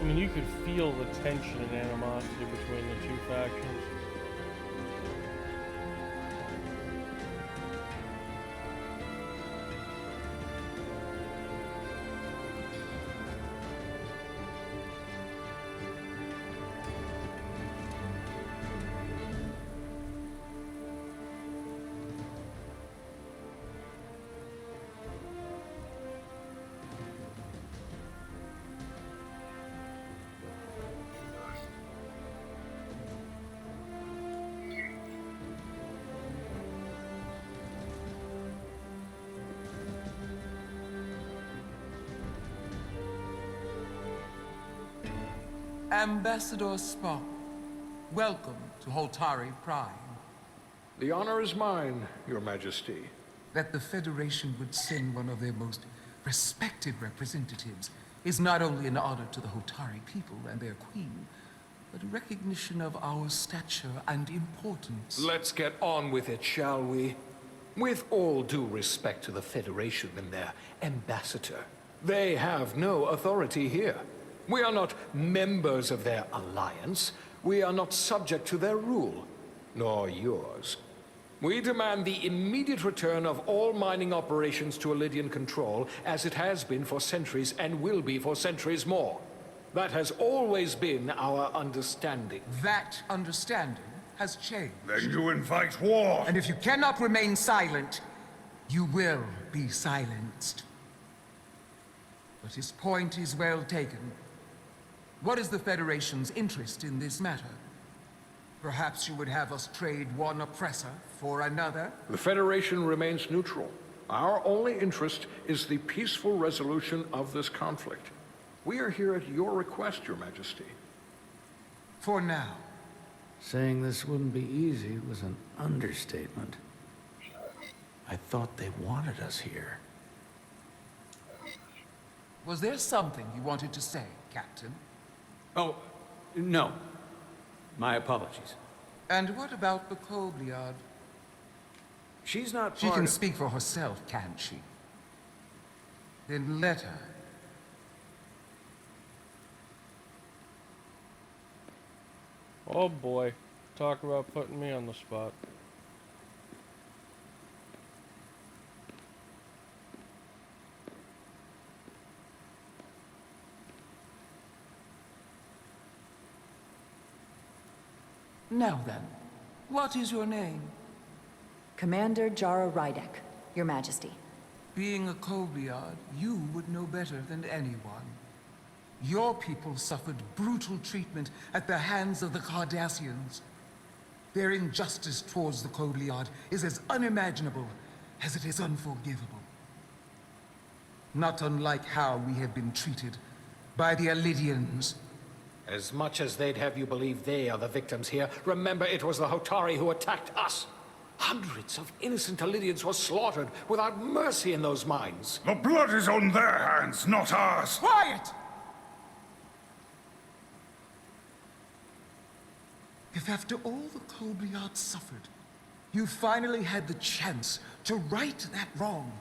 I mean, you could feel the tension and animosity between the two factions. Ambassador Spock, welcome to Hotari Prime. The honor is mine, Your Majesty. That the Federation would send one of their most respected representatives is not only an honor to the Hotari people and their queen, but a recognition of our stature and importance. Let's get on with it, shall we? With all due respect to the Federation and their ambassador, they have no authority here. We are not members of their alliance. We are not subject to their rule, nor yours. We demand the immediate return of all mining operations to Lydian control, as it has been for centuries and will be for centuries more. That has always been our understanding. That understanding has changed. Then you invite war! And if you cannot remain silent, you will be silenced. But his point is well taken. What is the Federation's interest in this matter? Perhaps you would have us trade one oppressor for another? The Federation remains neutral. Our only interest is the peaceful resolution of this conflict. We are here at your request, Your Majesty. For now. Saying this wouldn't be easy was an understatement. I thought they wanted us here. Was there something you wanted to say, Captain? Oh, no. My apologies. And what about the Kobliad? She's not She part can of... speak for herself, can't she? Then let her. Oh boy. Talk about putting me on the spot. Now then, what is your name? Commander Jara Rydek, Your Majesty. Being a Kobliad, you would know better than anyone. Your people suffered brutal treatment at the hands of the Cardassians. Their injustice towards the Kobliad is as unimaginable as it is unforgivable. Not unlike how we have been treated by the Alidians. As much as they'd have you believe they are the victims here, remember it was the Hotari who attacked us. Hundreds of innocent Alidians were slaughtered without mercy in those mines. The blood is on their hands, not ours. Quiet! If after all the Kobliad suffered, you finally had the chance to right that wrong,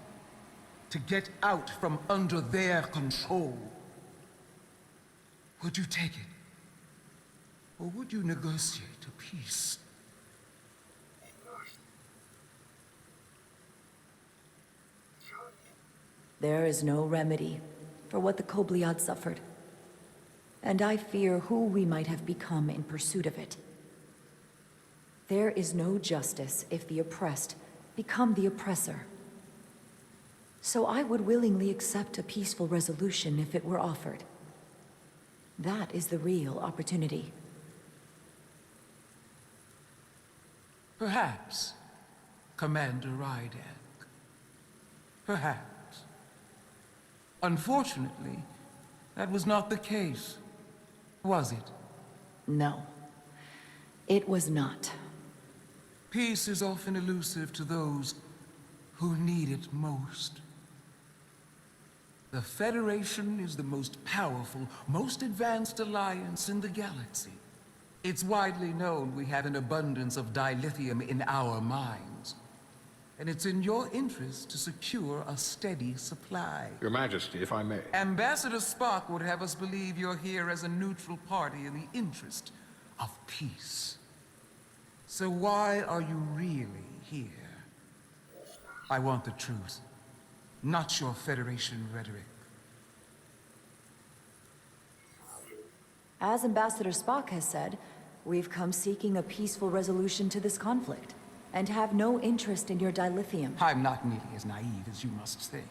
to get out from under their control, would you take it? Or would you negotiate a peace? There is no remedy for what the Kobliad suffered. And I fear who we might have become in pursuit of it. There is no justice if the oppressed become the oppressor. So I would willingly accept a peaceful resolution if it were offered. That is the real opportunity. Perhaps, Commander Rydek. Perhaps. Unfortunately, that was not the case, was it? No, it was not. Peace is often elusive to those who need it most. The Federation is the most powerful, most advanced alliance in the galaxy. It's widely known we have an abundance of dilithium in our mines. And it's in your interest to secure a steady supply. Your Majesty, if I may. Ambassador Spock would have us believe you're here as a neutral party in the interest of peace. So why are you really here? I want the truth, not your Federation rhetoric. As Ambassador Spock has said, we've come seeking a peaceful resolution to this conflict, and have no interest in your dilithium. I'm not nearly as naive as you must think.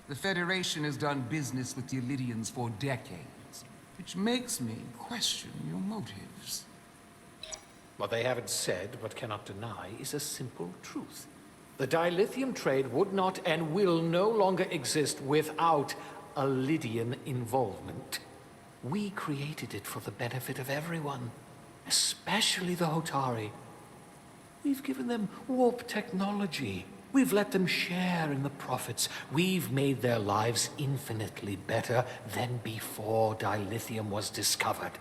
The Federation has done business with the Alidians for decades, which makes me question your motives. What they haven't said, but cannot deny, is a simple truth. The dilithium trade would not and will no longer exist without Alidian involvement. We created it for the benefit of everyone, especially the Hotari. We've given them warp technology. We've let them share in the profits. We've made their lives infinitely better than before dilithium was discovered.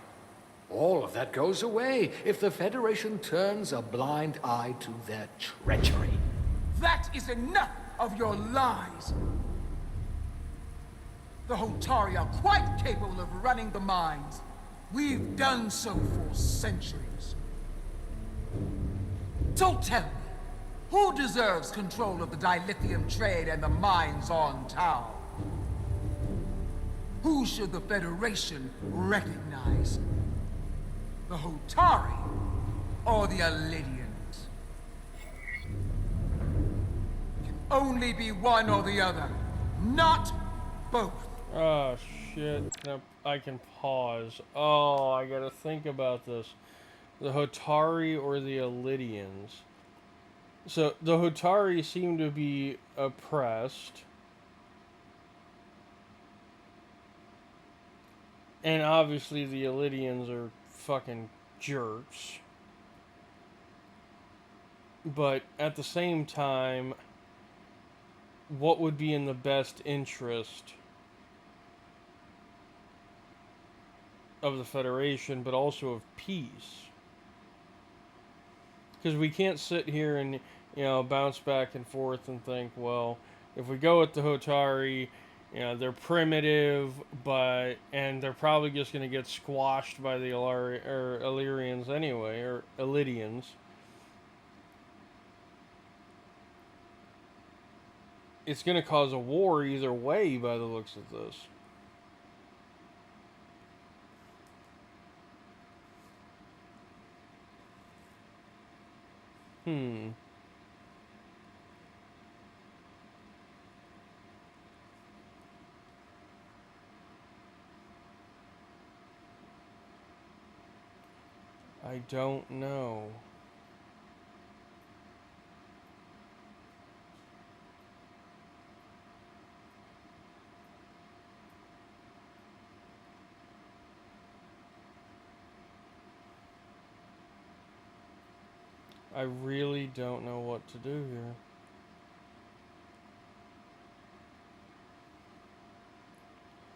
All of that goes away if the Federation turns a blind eye to their treachery. That is enough of your lies! The Hotari are quite capable of running the mines. We've done so for centuries. So tell me, who deserves control of the dilithium trade and the mines on Tau? Who should the Federation recognize? The Hotari or the Alidians? It can only be one or the other, not both. Oh shit. I can pause. Oh, I gotta think about this. The Hotari or the Alidians? So, the Hotari seem to be oppressed. And obviously the Alidians are fucking jerks. But at the same time, what would be in the best interest of the Federation, but also of peace? Because we can't sit here and, you know, bounce back and forth and think, well, if we go with the Hotari, you know, they're primitive, and they're probably just going to get squashed by the Illyrians anyway, or Illydians. It's going to cause a war either way by the looks of this. I don't know. I really don't know what to do here.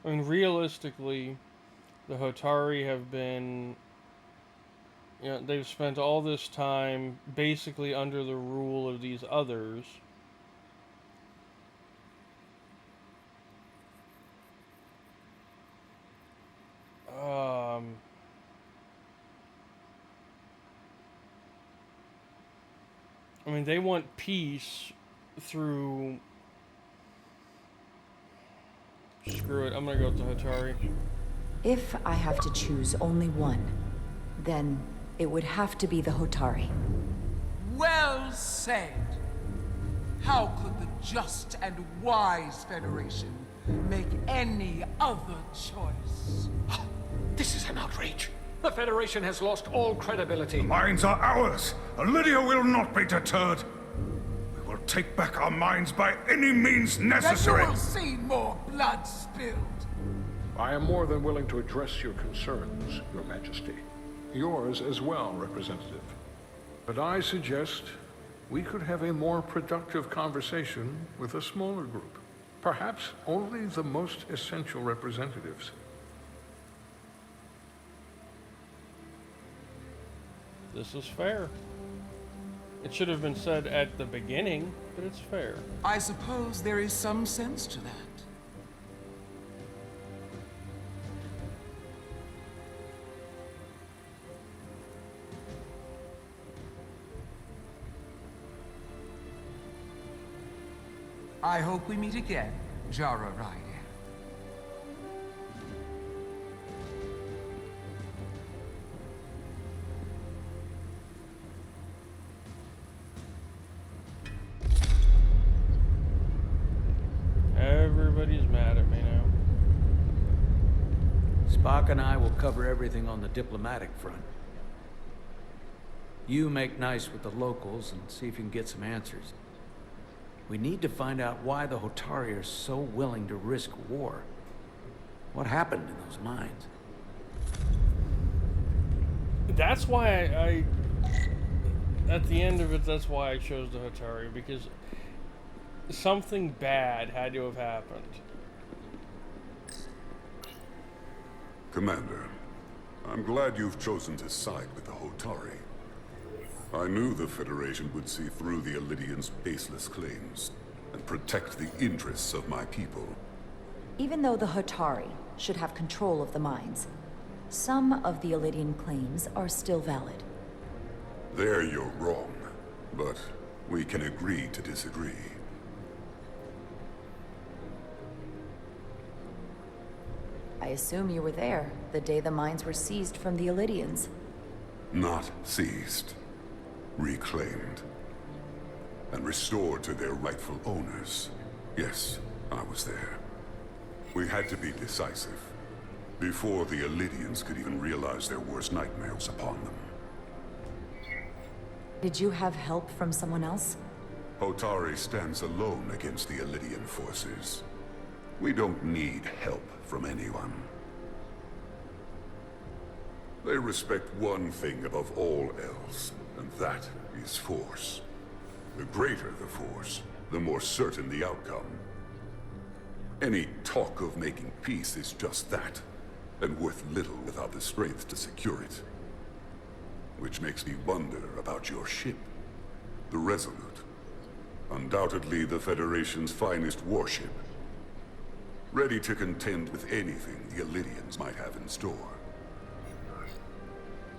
I mean, realistically, the Hotari have been, you know, they've spent all this time basically under the rule of these others. I mean, they want peace through... Screw it, I'm gonna go with the Hotari. If I have to choose only one, then it would have to be the Hotari. Well said. How could the just and wise Federation make any other choice? This is an outrage. The Federation has lost all credibility. The mines are ours. Lydia will not be deterred. We will take back our mines by any means necessary. Then you will see more blood spilled. I am more than willing to address your concerns, Your Majesty. Yours as well, Representative. But I suggest we could have a more productive conversation with a smaller group. Perhaps only the most essential representatives. This is fair. It should have been said at the beginning, but it's fair. I suppose there is some sense to that. I hope we meet again, Jara Ryder. Everybody's mad at me now. Spock and I will cover everything on the diplomatic front. You make nice with the locals and see if you can get some answers. We need to find out why the Hotari are so willing to risk war. What happened in those mines? That's why I at the end of it, that's why I chose the Hotari, because something bad had to have happened. Commander, I'm glad you've chosen to side with the Hotari. I knew the Federation would see through the Illydians' baseless claims and protect the interests of my people. Even though the Hotari should have control of the mines, some of the Illydian claims are still valid. There you're wrong, but we can agree to disagree. I assume you were there the day the mines were seized from the Illydians. Not seized. Reclaimed. And restored to their rightful owners. Yes, I was there. We had to be decisive. Before the Illydians could even realize their worst nightmares upon them. Did you have help from someone else? Hotari stands alone against the Illydian forces. We don't need help from anyone. They respect one thing above all else, and that is force. The greater the force, the more certain the outcome. Any talk of making peace is just that, and worth little without the strength to secure it. Which makes me wonder about your ship, the Resolute. Undoubtedly the Federation's finest warship. Ready to contend with anything the Illydians might have in store.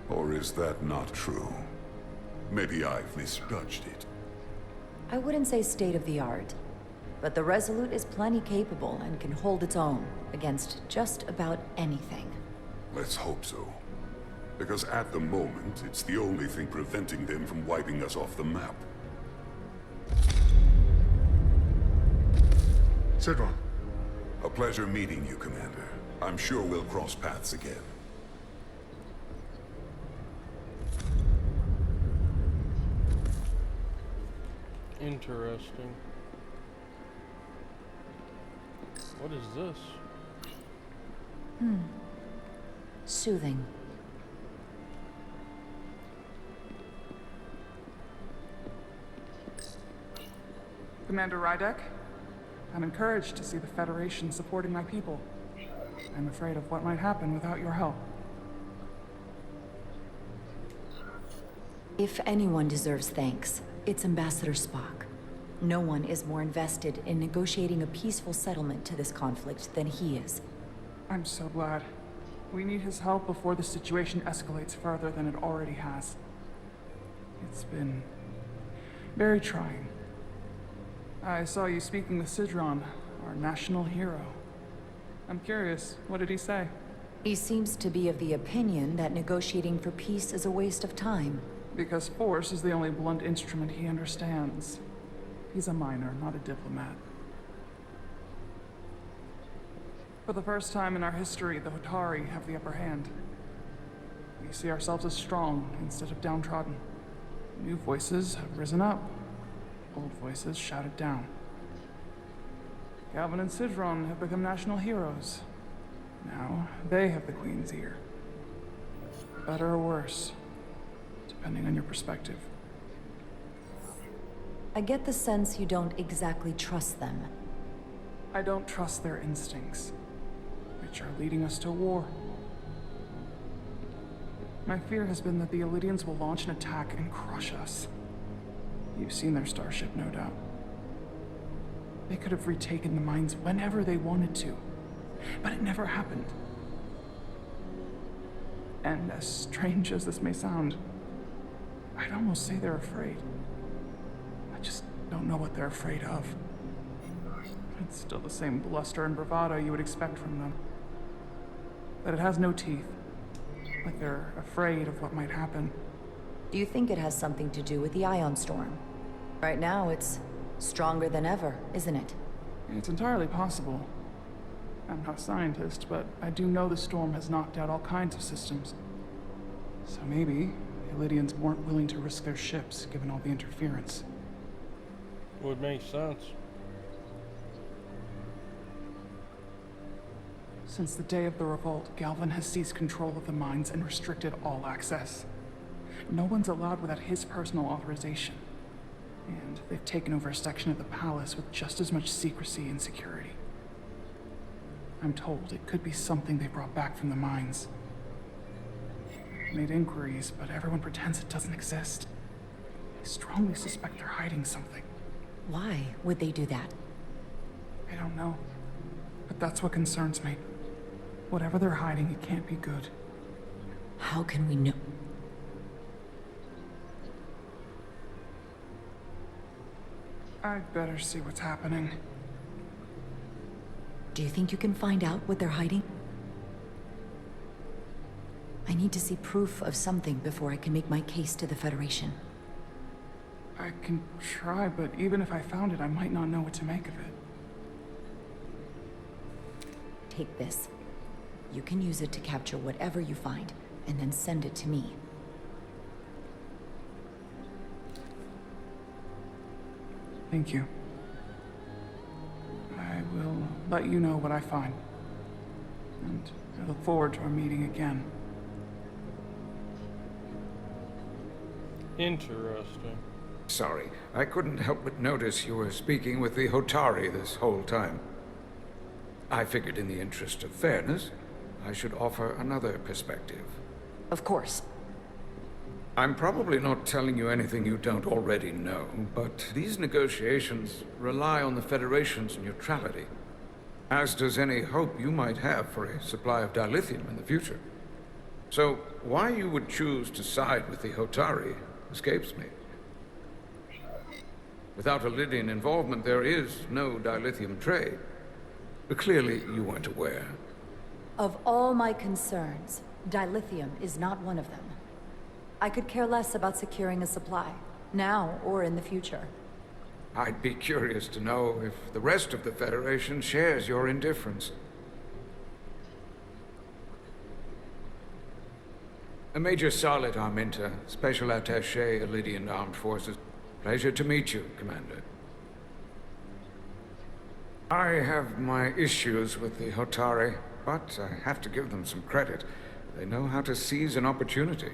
Or is that not true? Maybe I've misjudged it. I wouldn't say state-of-the-art, but the Resolute is plenty capable and can hold its own against just about anything. Let's hope so. Because at the moment, it's the only thing preventing them from wiping us off the map. Cedron. A pleasure meeting you, Commander. I'm sure we'll cross paths again. Interesting. What is this? Soothing. Commander Rydek, I'm encouraged to see the Federation supporting my people. I'm afraid of what might happen without your help. If anyone deserves thanks, it's Ambassador Spock. No one is more invested in negotiating a peaceful settlement to this conflict than he is. I'm so glad. We need his help before the situation escalates further than it already has. It's been very trying. I saw you speaking with Cedron, our national hero. I'm curious, what did he say? He seems to be of the opinion that negotiating for peace is a waste of time. Because force is the only blunt instrument he understands. He's a miner, not a diplomat. For the first time in our history, the Hotari have the upper hand. We see ourselves as strong instead of downtrodden. New voices have risen up. Old voices shouted down. Galvin and Cedron have become national heroes. Now, they have the Queen's ear. Better or worse, depending on your perspective. I get the sense you don't exactly trust them. I don't trust their instincts, which are leading us to war. My fear has been that the Illydians will launch an attack and crush us. You've seen their starship, no doubt. They could have retaken the mines whenever they wanted to, but it never happened. And as strange as this may sound, I'd almost say they're afraid. I just don't know what they're afraid of. It's still the same bluster and bravado you would expect from them. But it has no teeth. Like they're afraid of what might happen. Do you think it has something to do with the ion storm? Right now, it's stronger than ever, isn't it? It's entirely possible. I'm not a scientist, but I do know the storm has knocked out all kinds of systems. So maybe the Illydians weren't willing to risk their ships, given all the interference. Would make sense. Since the day of the revolt, Galvin has seized control of the mines and restricted all access. No one's allowed without his personal authorization. And they've taken over a section of the palace with just as much secrecy and security. I'm told it could be something they brought back from the mines. I've made inquiries, but everyone pretends it doesn't exist. I strongly suspect they're hiding something. Why would they do that? I don't know. But that's what concerns me. Whatever they're hiding, it can't be good. How can we know? I'd better see what's happening. Do you think you can find out what they're hiding? I need to see proof of something before I can make my case to the Federation. I can try, but even if I found it, I might not know what to make of it. Take this. You can use it to capture whatever you find, and then send it to me. Thank you. I will let you know what I find. And I look forward to our meeting again. Interesting. Sorry, I couldn't help but notice you were speaking with the Hotari this whole time. I figured in the interest of fairness, I should offer another perspective. Of course. I'm probably not telling you anything you don't already know, but these negotiations rely on the Federation's neutrality, as does any hope you might have for a supply of dilithium in the future. So, why you would choose to side with the Hotari escapes me. Without Lydian involvement, there is no dilithium trade. But clearly, you weren't aware. Of all my concerns, dilithium is not one of them. I could care less about securing a supply, now or in the future. I'd be curious to know if the rest of the Federation shares your indifference. Major Solid Arminta, Special Attaché, Lydian Armed Forces. Pleasure to meet you, Commander. I have my issues with the Hotari, but I have to give them some credit. They know how to seize an opportunity.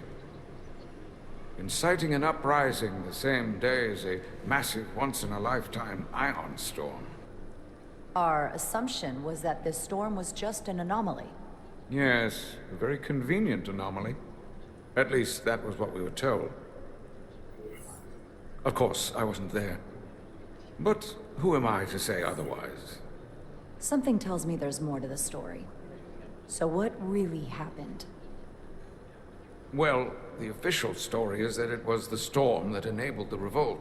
Inciting an uprising the same day as a massive, once-in-a-lifetime ion storm. Our assumption was that this storm was just an anomaly. Yes, a very convenient anomaly. At least, that was what we were told. Of course, I wasn't there. But who am I to say otherwise? Something tells me there's more to the story. So what really happened? Well, the official story is that it was the storm that enabled the revolt.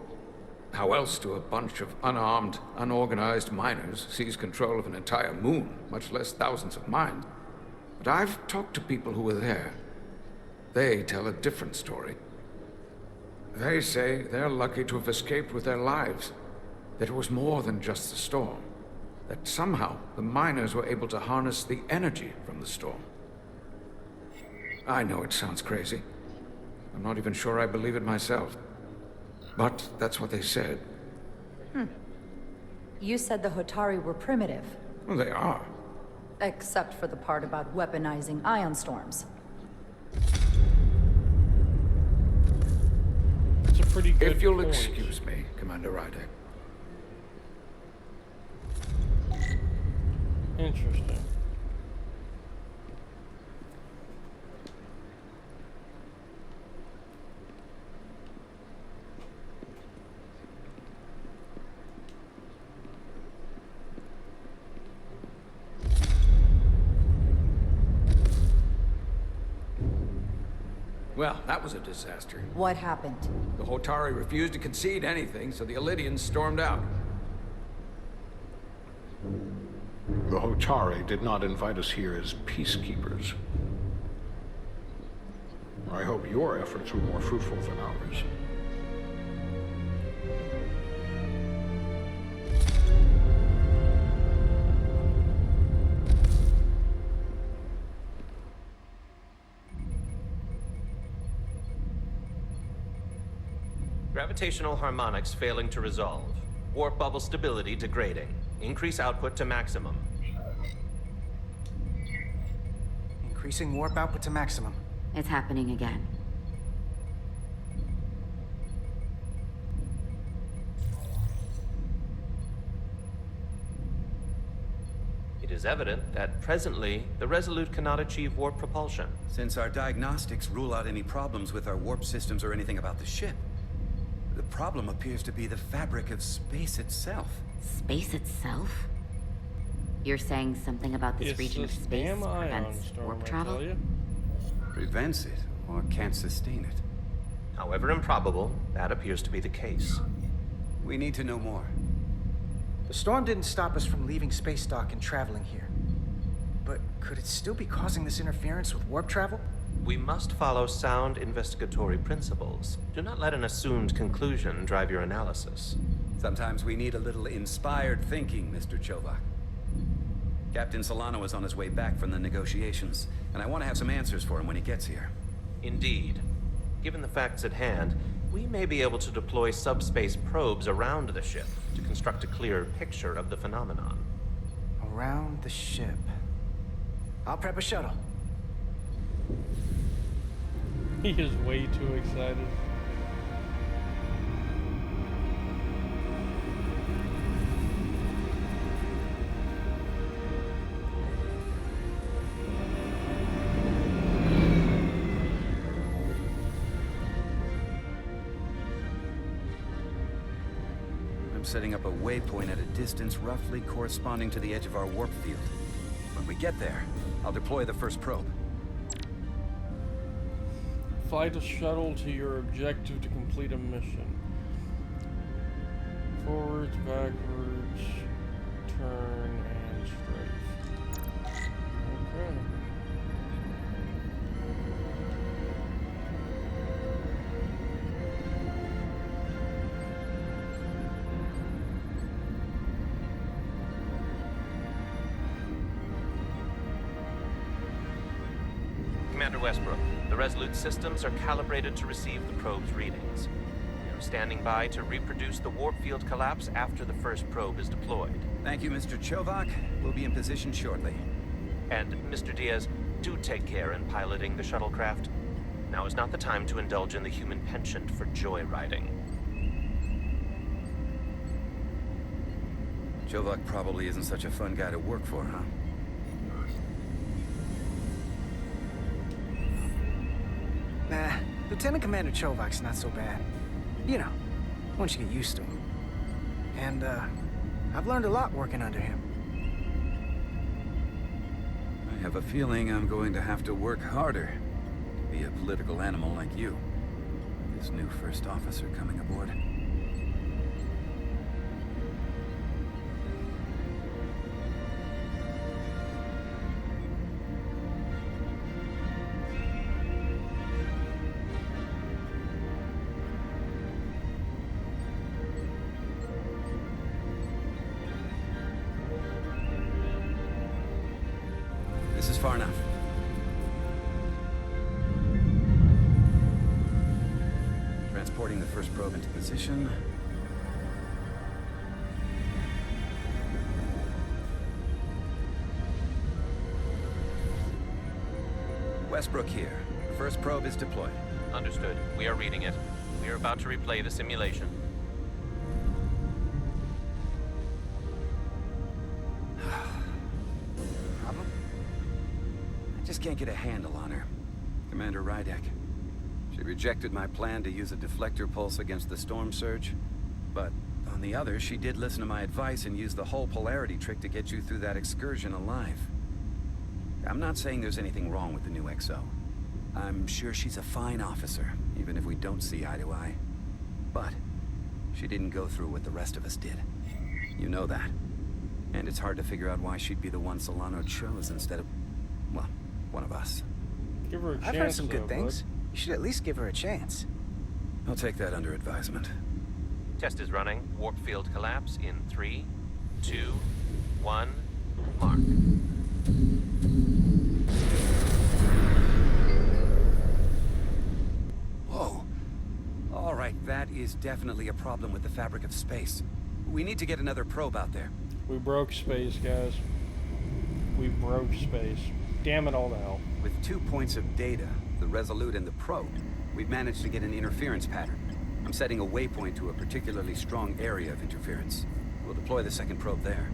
How else do a bunch of unarmed, unorganized miners seize control of an entire moon, much less thousands of mines? But I've talked to people who were there. They tell a different story. They say they're lucky to have escaped with their lives. That it was more than just the storm. That somehow the miners were able to harness the energy from the storm. I know it sounds crazy. I'm not even sure I believe it myself. But that's what they said. You said the Hotari were primitive. Well, they are. Except for the part about weaponizing ion storms. That's a pretty good If you'll point. excuse me, Commander Ryder. Interesting. Well, that was a disaster. What happened? The Hotari refused to concede anything, so the Elydians stormed out. The Hotari did not invite us here as peacekeepers. I hope your efforts were more fruitful than ours. Gravitational harmonics failing to resolve. Warp bubble stability degrading. Increase output to maximum. Increasing warp output to maximum. It's happening again. It is evident that presently, the Resolute cannot achieve warp propulsion. Since our diagnostics rule out any problems with our warp systems or anything about the ship, the problem appears to be the fabric of space itself. Space itself? You're saying something about this region of space prevents warp travel? Prevents it, or can't sustain it. However improbable, that appears to be the case. We need to know more. The storm didn't stop us from leaving space dock and traveling here. But could it still be causing this interference with warp travel? We must follow sound investigatory principles. Do not let an assumed conclusion drive your analysis. Sometimes we need a little inspired thinking, Mr. Chovak. Captain Solano is on his way back from the negotiations, and I want to have some answers for him when he gets here. Indeed. Given the facts at hand, we may be able to deploy subspace probes around the ship to construct a clearer picture of the phenomenon. Around the ship. I'll prep a shuttle. He is way too excited. setting up a waypoint at a distance roughly corresponding to the edge of our warp field. When we get there, I'll deploy the first probe. Fly the shuttle to your objective to complete a mission. Forwards, backwards, turn, and strafe. Okay. Commander Westbrook, the Resolute systems are calibrated to receive the probe's readings. We are standing by to reproduce the warp field collapse after the first probe is deployed. Thank you, Mr. Chovak. We'll be in position shortly. And, Mr. Diaz, do take care in piloting the shuttlecraft. Now is not the time to indulge in the human penchant for joyriding. Chovak probably isn't such a fun guy to work for, huh? Nah, Lieutenant Commander Chovak's not so bad. You know, once you get used to him. And, I've learned a lot working under him. I have a feeling I'm going to have to work harder to be a political animal like you. This new first officer coming aboard. This is far enough. Transporting the first probe into position. Westbrook here. The first probe is deployed. Understood. We are reading it. We are about to replay the simulation. Problem? I just can't get a handle on her. Commander Rydek. She rejected my plan to use a deflector pulse against the storm surge. But on the other, she did listen to my advice and use the whole polarity trick to get you through that excursion alive. I'm not saying there's anything wrong with the new XO. I'm sure she's a fine officer, even if we don't see eye to eye. But she didn't go through what the rest of us did. You know that. And it's hard to figure out why she'd be the one Solano chose instead of, well, one of us. Give her a chance. I've heard some good things. You should at least give her a chance. I'll take that under advisement. Test is running. Warp field collapse in 3, 2, 1, mark. Whoa. All right, that is definitely a problem with the fabric of space. We need to get another probe out there. We broke space, guys. We broke space. Damn it all to hell. With 2 points of data, the Resolute and the probe, we've managed to get an interference pattern. I'm setting a waypoint to a particularly strong area of interference. We'll deploy the second probe there.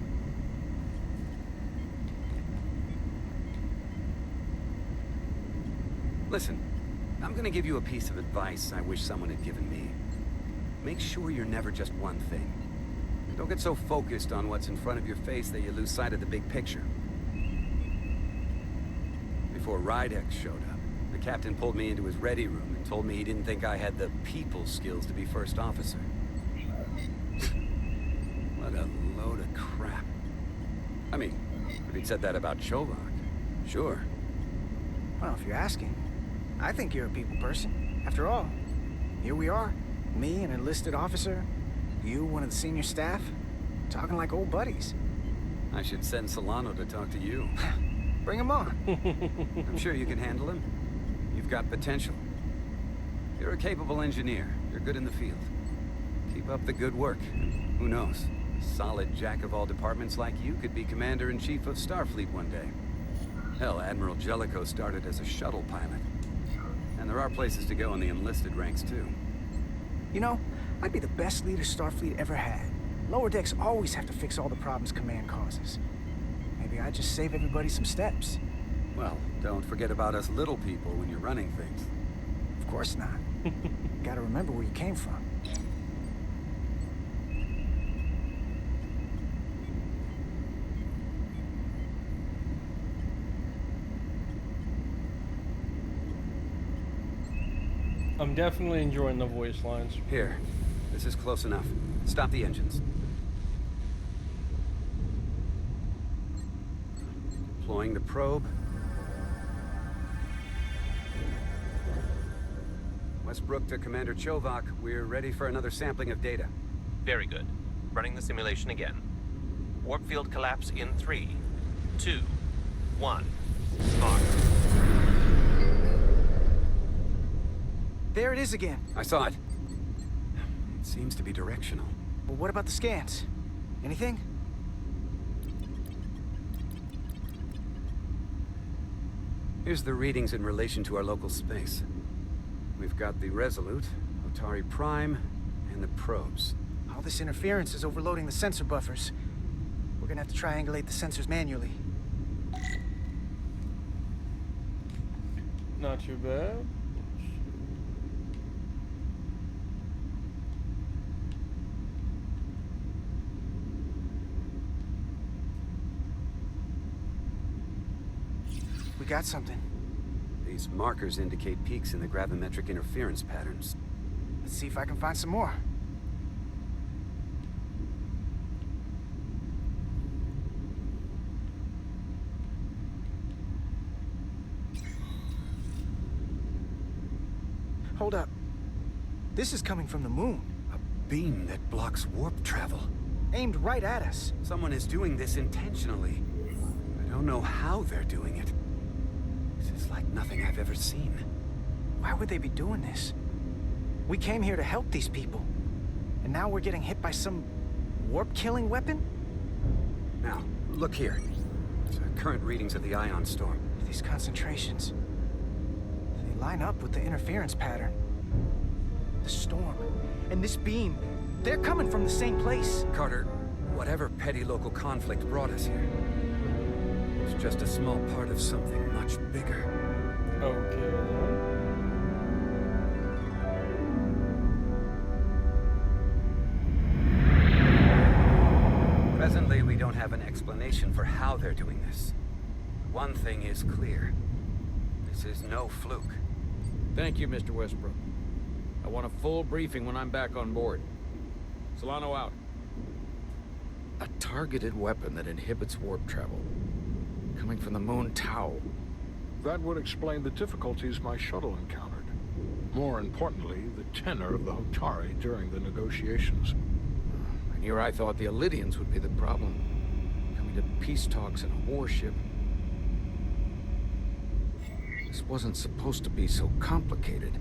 Listen, I'm gonna give you a piece of advice I wish someone had given me. Make sure you're never just one thing. Don't get so focused on what's in front of your face that you lose sight of the big picture. Before Rydek showed up, the captain pulled me into his ready room and told me he didn't think I had the people skills to be first officer. What a load of crap. I mean, if he'd said that about Chovak, sure. Well, if you're asking, I think you're a people person. After all, here we are. Me, an enlisted officer. You, one of the senior staff. Talking like old buddies. I should send Solano to talk to you. Bring him on. I'm sure you can handle him. You've got potential. You're a capable engineer. You're good in the field. Keep up the good work. Who knows? A solid jack of all departments like you could be Commander-in-Chief of Starfleet one day. Hell, Admiral Jellicoe started as a shuttle pilot. And there are places to go in the enlisted ranks, too. You know, I'd be the best leader Starfleet ever had. Lower decks always have to fix all the problems command causes. Maybe I'd just save everybody some steps. Well, don't forget about us little people when you're running things. Of course not. Gotta remember where you came from. I'm definitely enjoying the voice lines. Here. This is close enough. Stop the engines. Deploying the probe. Westbrook to Commander Chovak. We're ready for another sampling of data. Very good. Running the simulation again. Warp field collapse in 3, 2, 1. Mark. There it is again. I saw it. It seems to be directional. Well, what about the scans? Anything? Here's the readings in relation to our local space. We've got the Resolute, Otari Prime, and the probes. All this interference is overloading the sensor buffers. We're gonna have to triangulate the sensors manually. Not too bad. We got something. These markers indicate peaks in the gravimetric interference patterns. Let's see if I can find some more. Hold up. This is coming from the moon. A beam that blocks warp travel. Aimed right at us. Someone is doing this intentionally. I don't know how they're doing it. This is like nothing I've ever seen. Why would they be doing this? We came here to help these people. And now we're getting hit by some warp-killing weapon? Now, look here. Current readings of the ion storm. These concentrations. They line up with the interference pattern. The storm and this beam, they're coming from the same place. Carter, whatever petty local conflict brought us here, it's just a small part of something much bigger. Okay. Presently, we don't have an explanation for how they're doing this. One thing is clear. This is no fluke. Thank you, Mr. Westbrook. I want a full briefing when I'm back on board. Solano out. A targeted weapon that inhibits warp travel. Coming from the moon Tau. That would explain the difficulties my shuttle encountered. More importantly, the tenor of the Hotari during the negotiations. And here I thought the Elydians would be the problem. Coming to peace talks in a warship. This wasn't supposed to be so complicated.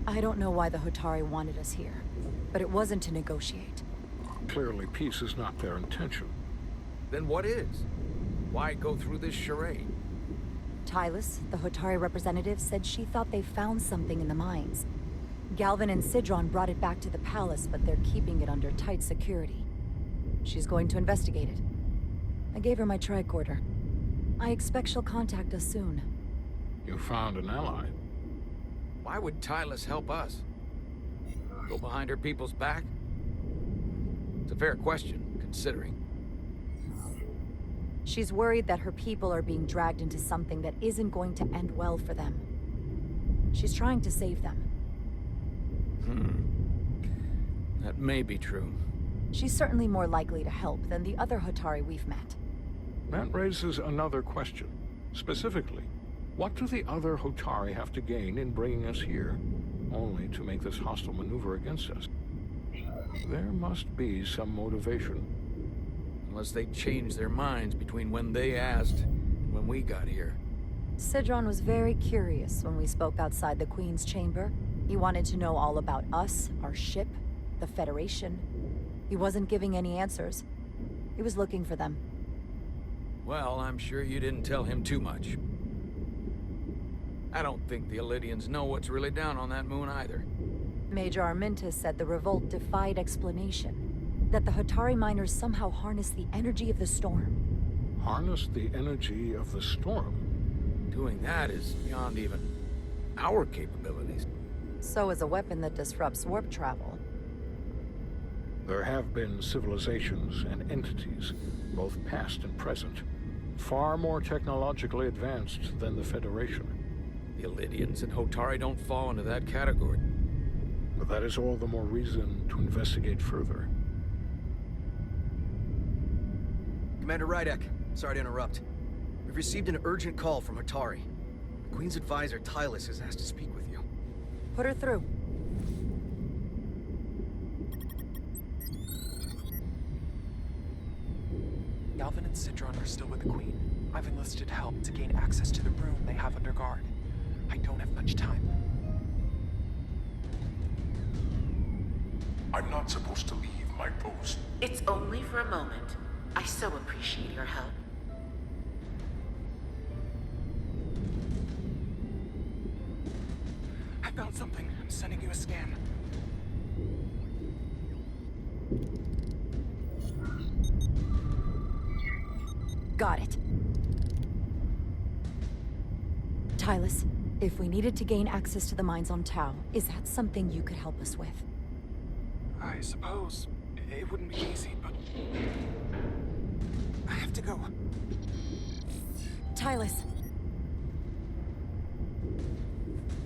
I don't know why the Hotari wanted us here, but it wasn't to negotiate. Clearly, peace is not their intention. Then what is? Why go through this charade? Tylus, the Hotari representative, said she thought they found something in the mines. Galvin and Sidron brought it back to the palace, but they're keeping it under tight security. She's going to investigate it. I gave her my tricorder. I expect she'll contact us soon. You found an ally. Why would Tylus help us? Go behind her people's back? It's a fair question, considering. She's worried that her people are being dragged into something that isn't going to end well for them. She's trying to save them. That may be true. She's certainly more likely to help than the other Hotari we've met. That raises another question. Specifically, what do the other Hotari have to gain in bringing us here, only to make this hostile maneuver against us? There must be some motivation. Unless they changed their minds between when they asked and when we got here. Sidron was very curious when we spoke outside the Queen's chamber. He wanted to know all about us, our ship, the Federation. He wasn't giving any answers. He was looking for them. Well, I'm sure you didn't tell him too much. I don't think the Elydians know what's really down on that moon either. Major Armintas said the revolt defied explanation. That the Hotari miners somehow harnessed the energy of the storm. Harnessed the energy of the storm? Doing that is beyond even our capabilities. So is a weapon that disrupts warp travel. There have been civilizations and entities, both past and present, far more technologically advanced than the Federation. The Illydians and Hotari don't fall into that category. But that is all the more reason to investigate further. Commander Rydek, sorry to interrupt. We've received an urgent call from Hotari. The Queen's advisor, Tylus, has asked to speak with you. Put her through. Galvin and Citron are still with the Queen. I've enlisted help to gain access to the room they have under guard. I don't have much time. I'm not supposed to leave my post. It's only for a moment. I so appreciate your help. I found something. I'm sending you a scan. Got it. Tylus, if we needed to gain access to the mines on Tau, is that something you could help us with? I suppose it wouldn't be easy, but I have to go. Tylus.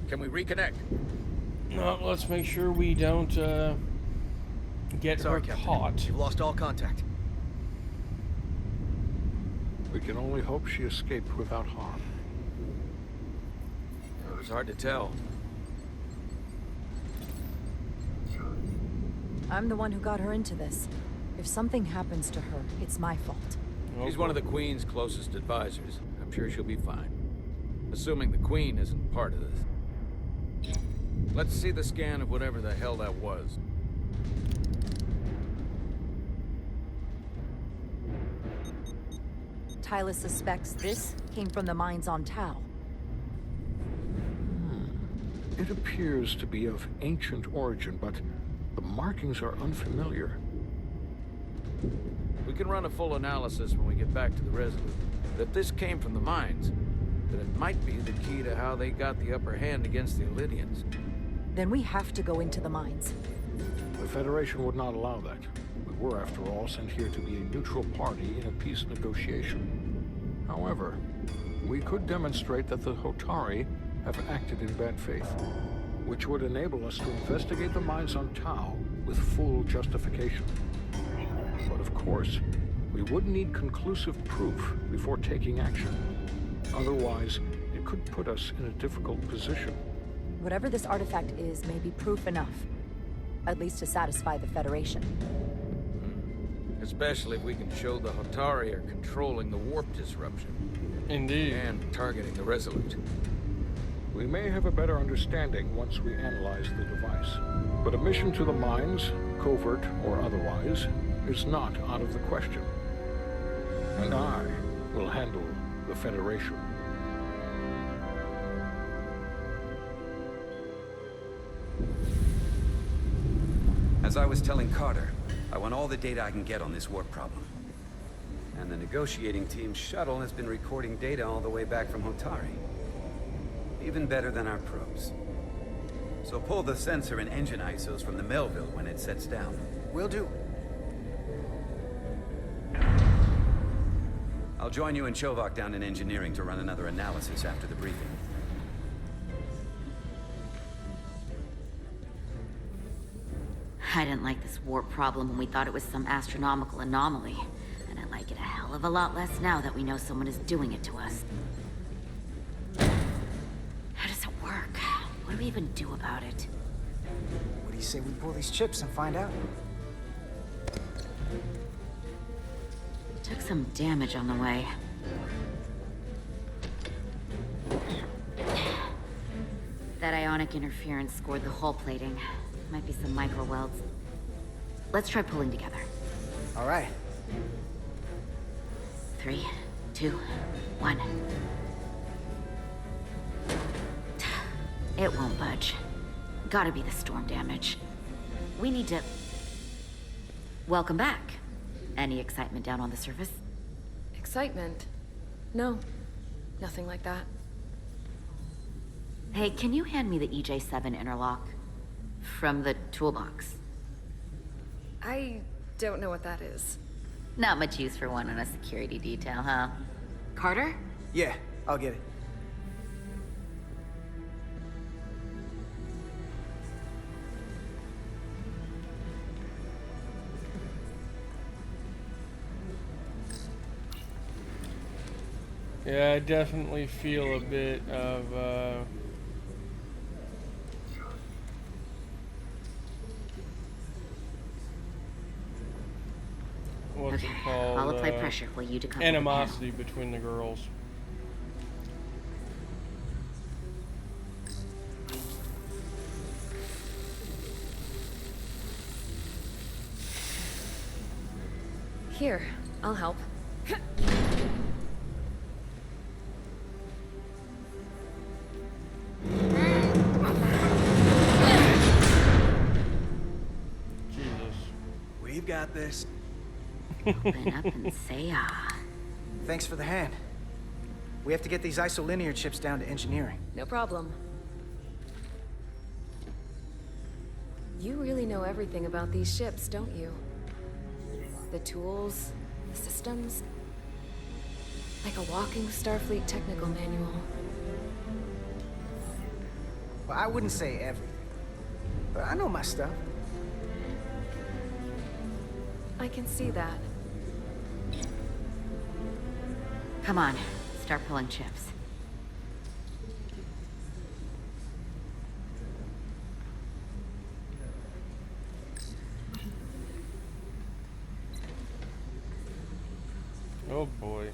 Can we reconnect? No, let's make sure we don't get her caught. You've lost all contact. We can only hope she escaped without harm. It was hard to tell. I'm the one who got her into this. If something happens to her, it's my fault. She's one of the Queen's closest advisors. I'm sure she'll be fine. Assuming the Queen isn't part of this. Let's see the scan of whatever the hell that was. Tylus suspects this came from the mines on Tau. It appears to be of ancient origin, but the markings are unfamiliar. We can run a full analysis when we get back to the Resolute. But if this came from the mines, then it might be the key to how they got the upper hand against the Illydians. Then we have to go into the mines. The Federation would not allow that. We were, after all, sent here to be a neutral party in a peace negotiation. However, we could demonstrate that the Hotari have acted in bad faith, which would enable us to investigate the mines on Tau with full justification. But of course, we would need conclusive proof before taking action. Otherwise, it could put us in a difficult position. Whatever this artifact is may be proof enough. At least to satisfy the Federation. Especially if we can show the Hotari are controlling the warp disruption. Indeed. And targeting the Resolute. We may have a better understanding once we analyze the device. But a mission to the mines, covert or otherwise, is not out of the question. And I will handle the Federation. As I was telling Carter, I want all the data I can get on this warp problem. And the negotiating team's shuttle has been recording data all the way back from Hotari. Even better than our probes. So pull the sensor and engine ISOs from the Melville when it sets down. Will do. I'll join you and Chovok down in engineering to run another analysis after the briefing. I didn't like this warp problem when we thought it was some astronomical anomaly. And I like it a hell of a lot less now that we know someone is doing it to us. How does it work? What do we even do about it? What do you say we pull these chips and find out? Took some damage on the way. That ionic interference scored the hull plating. Might be some micro welds. Let's try pulling together. All right. 3, 2, 1. It won't budge. Gotta be the storm damage. We need to... Welcome back. Any excitement down on the surface? Excitement? No. Nothing like that. Hey, can you hand me the EJ7 interlock? From the toolbox. I don't know what that is. Not much use for one on a security detail, huh? Carter? Yeah, I'll get it. Yeah, I definitely feel a bit of, what's it called? I'll apply pressure while you decouple animosity between the girls. Here, I'll help. We've got this. Open up and say ah. Thanks for the hand. We have to get these isolinear chips down to engineering. No problem. You really know everything about these ships, don't you? The tools, the systems. Like a walking Starfleet technical manual. Well, I wouldn't say everything, but I know my stuff. I can see that. Come on, start pulling chips. Oh boy.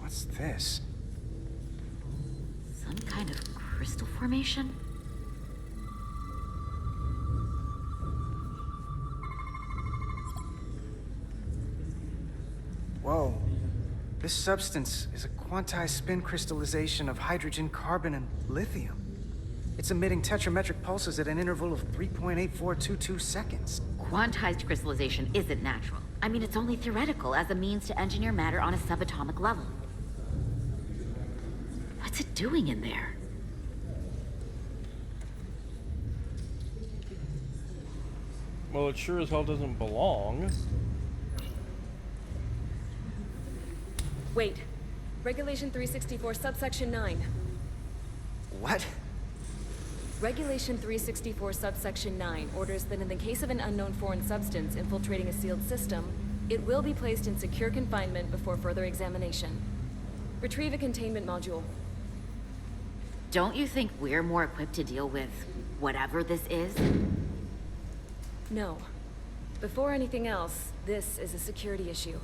What's this? Some kind of crystal formation? Whoa. This substance is a quantized spin crystallization of hydrogen, carbon, and lithium. It's emitting tetrametric pulses at an interval of 3.8422 seconds. Quantized crystallization isn't natural. I mean, it's only theoretical as a means to engineer matter on a subatomic level. What's it doing in there? Well, it sure as hell doesn't belong. Wait. Regulation 364, subsection 9. What? Regulation 364, subsection 9 orders that in the case of an unknown foreign substance infiltrating a sealed system, it will be placed in secure confinement before further examination. Retrieve a containment module. Don't you think we're more equipped to deal with whatever this is? No. Before anything else, this is a security issue.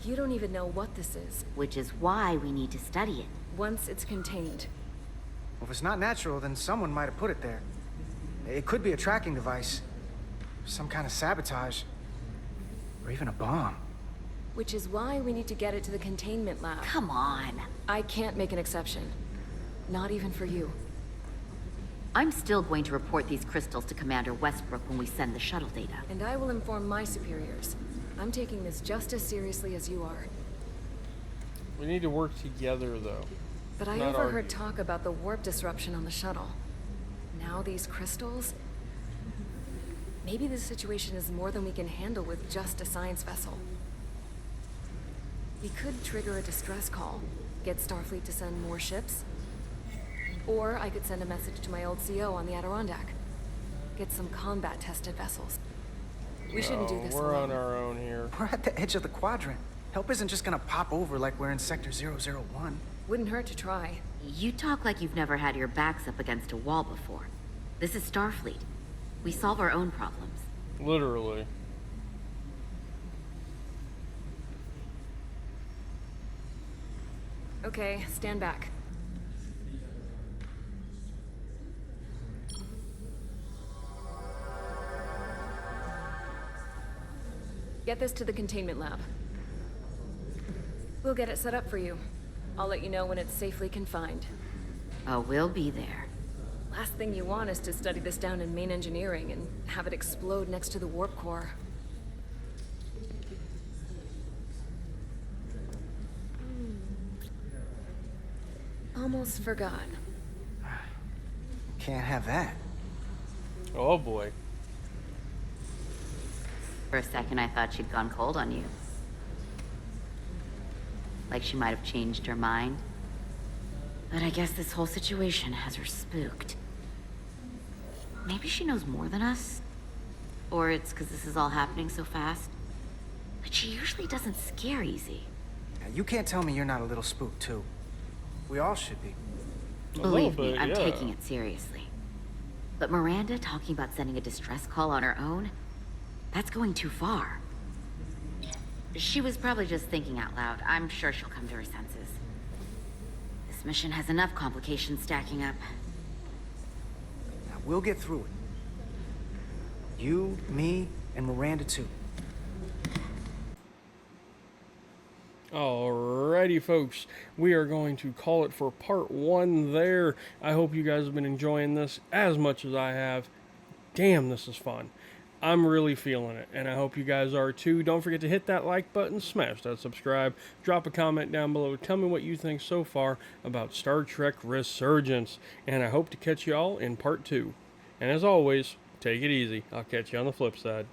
You don't even know what this is. Which is why we need to study it. Once it's contained. Well, if it's not natural, then someone might have put it there. It could be a tracking device. Some kind of sabotage. Or even a bomb. Which is why we need to get it to the containment lab. Come on. I can't make an exception. Not even for you. I'm still going to report these crystals to Commander Westbrook when we send the shuttle data. And I will inform my superiors. I'm taking this just as seriously as you are. We need to work together, though. But I Not overheard argue. talk about the warp disruption on the shuttle. Now these crystals? Maybe this situation is more than we can handle with just a science vessel. We could trigger a distress call, get Starfleet to send more ships. Or I could send a message to my old CO on the Adirondack. Get some combat-tested vessels. We shouldn't do this We're alone. on our own here. We're at the edge of the quadrant. Help isn't just gonna pop over like we're in Sector 001. Wouldn't hurt to try. You talk like you've never had your backs up against a wall before. This is Starfleet. We solve our own problems. Literally. Okay, stand back. Get this to the containment lab. We'll get it set up for you. I'll let you know when it's safely confined. Oh, we'll be there. Last thing you want is to study this down in main engineering and have it explode next to the warp core. Almost forgot. Can't have that. Oh boy. For a second, I thought she'd gone cold on you. Like she might have changed her mind. But I guess this whole situation has her spooked. Maybe she knows more than us? Or it's because this is all happening so fast? But she usually doesn't scare easy. Now, you can't tell me you're not a little spooked, too. We all should be. Believe me, I'm taking it seriously. But Miranda talking about sending a distress call on her own? That's going too far. She was probably just thinking out loud. I'm sure she'll come to her senses. This mission has enough complications stacking up. Now, we'll get through it. You, me, and Miranda, too. Alrighty, folks, we are going to call it for part 1 there. I hope you guys have been enjoying this as much as I have. Damn, this is fun. I'm really feeling it, and I hope you guys are too. Don't forget to hit that like button, smash that subscribe, drop a comment down below. Tell me what you think so far about Star Trek Resurgence, and I hope to catch you all in part 2. And as always, take it easy. I'll catch you on the flip side.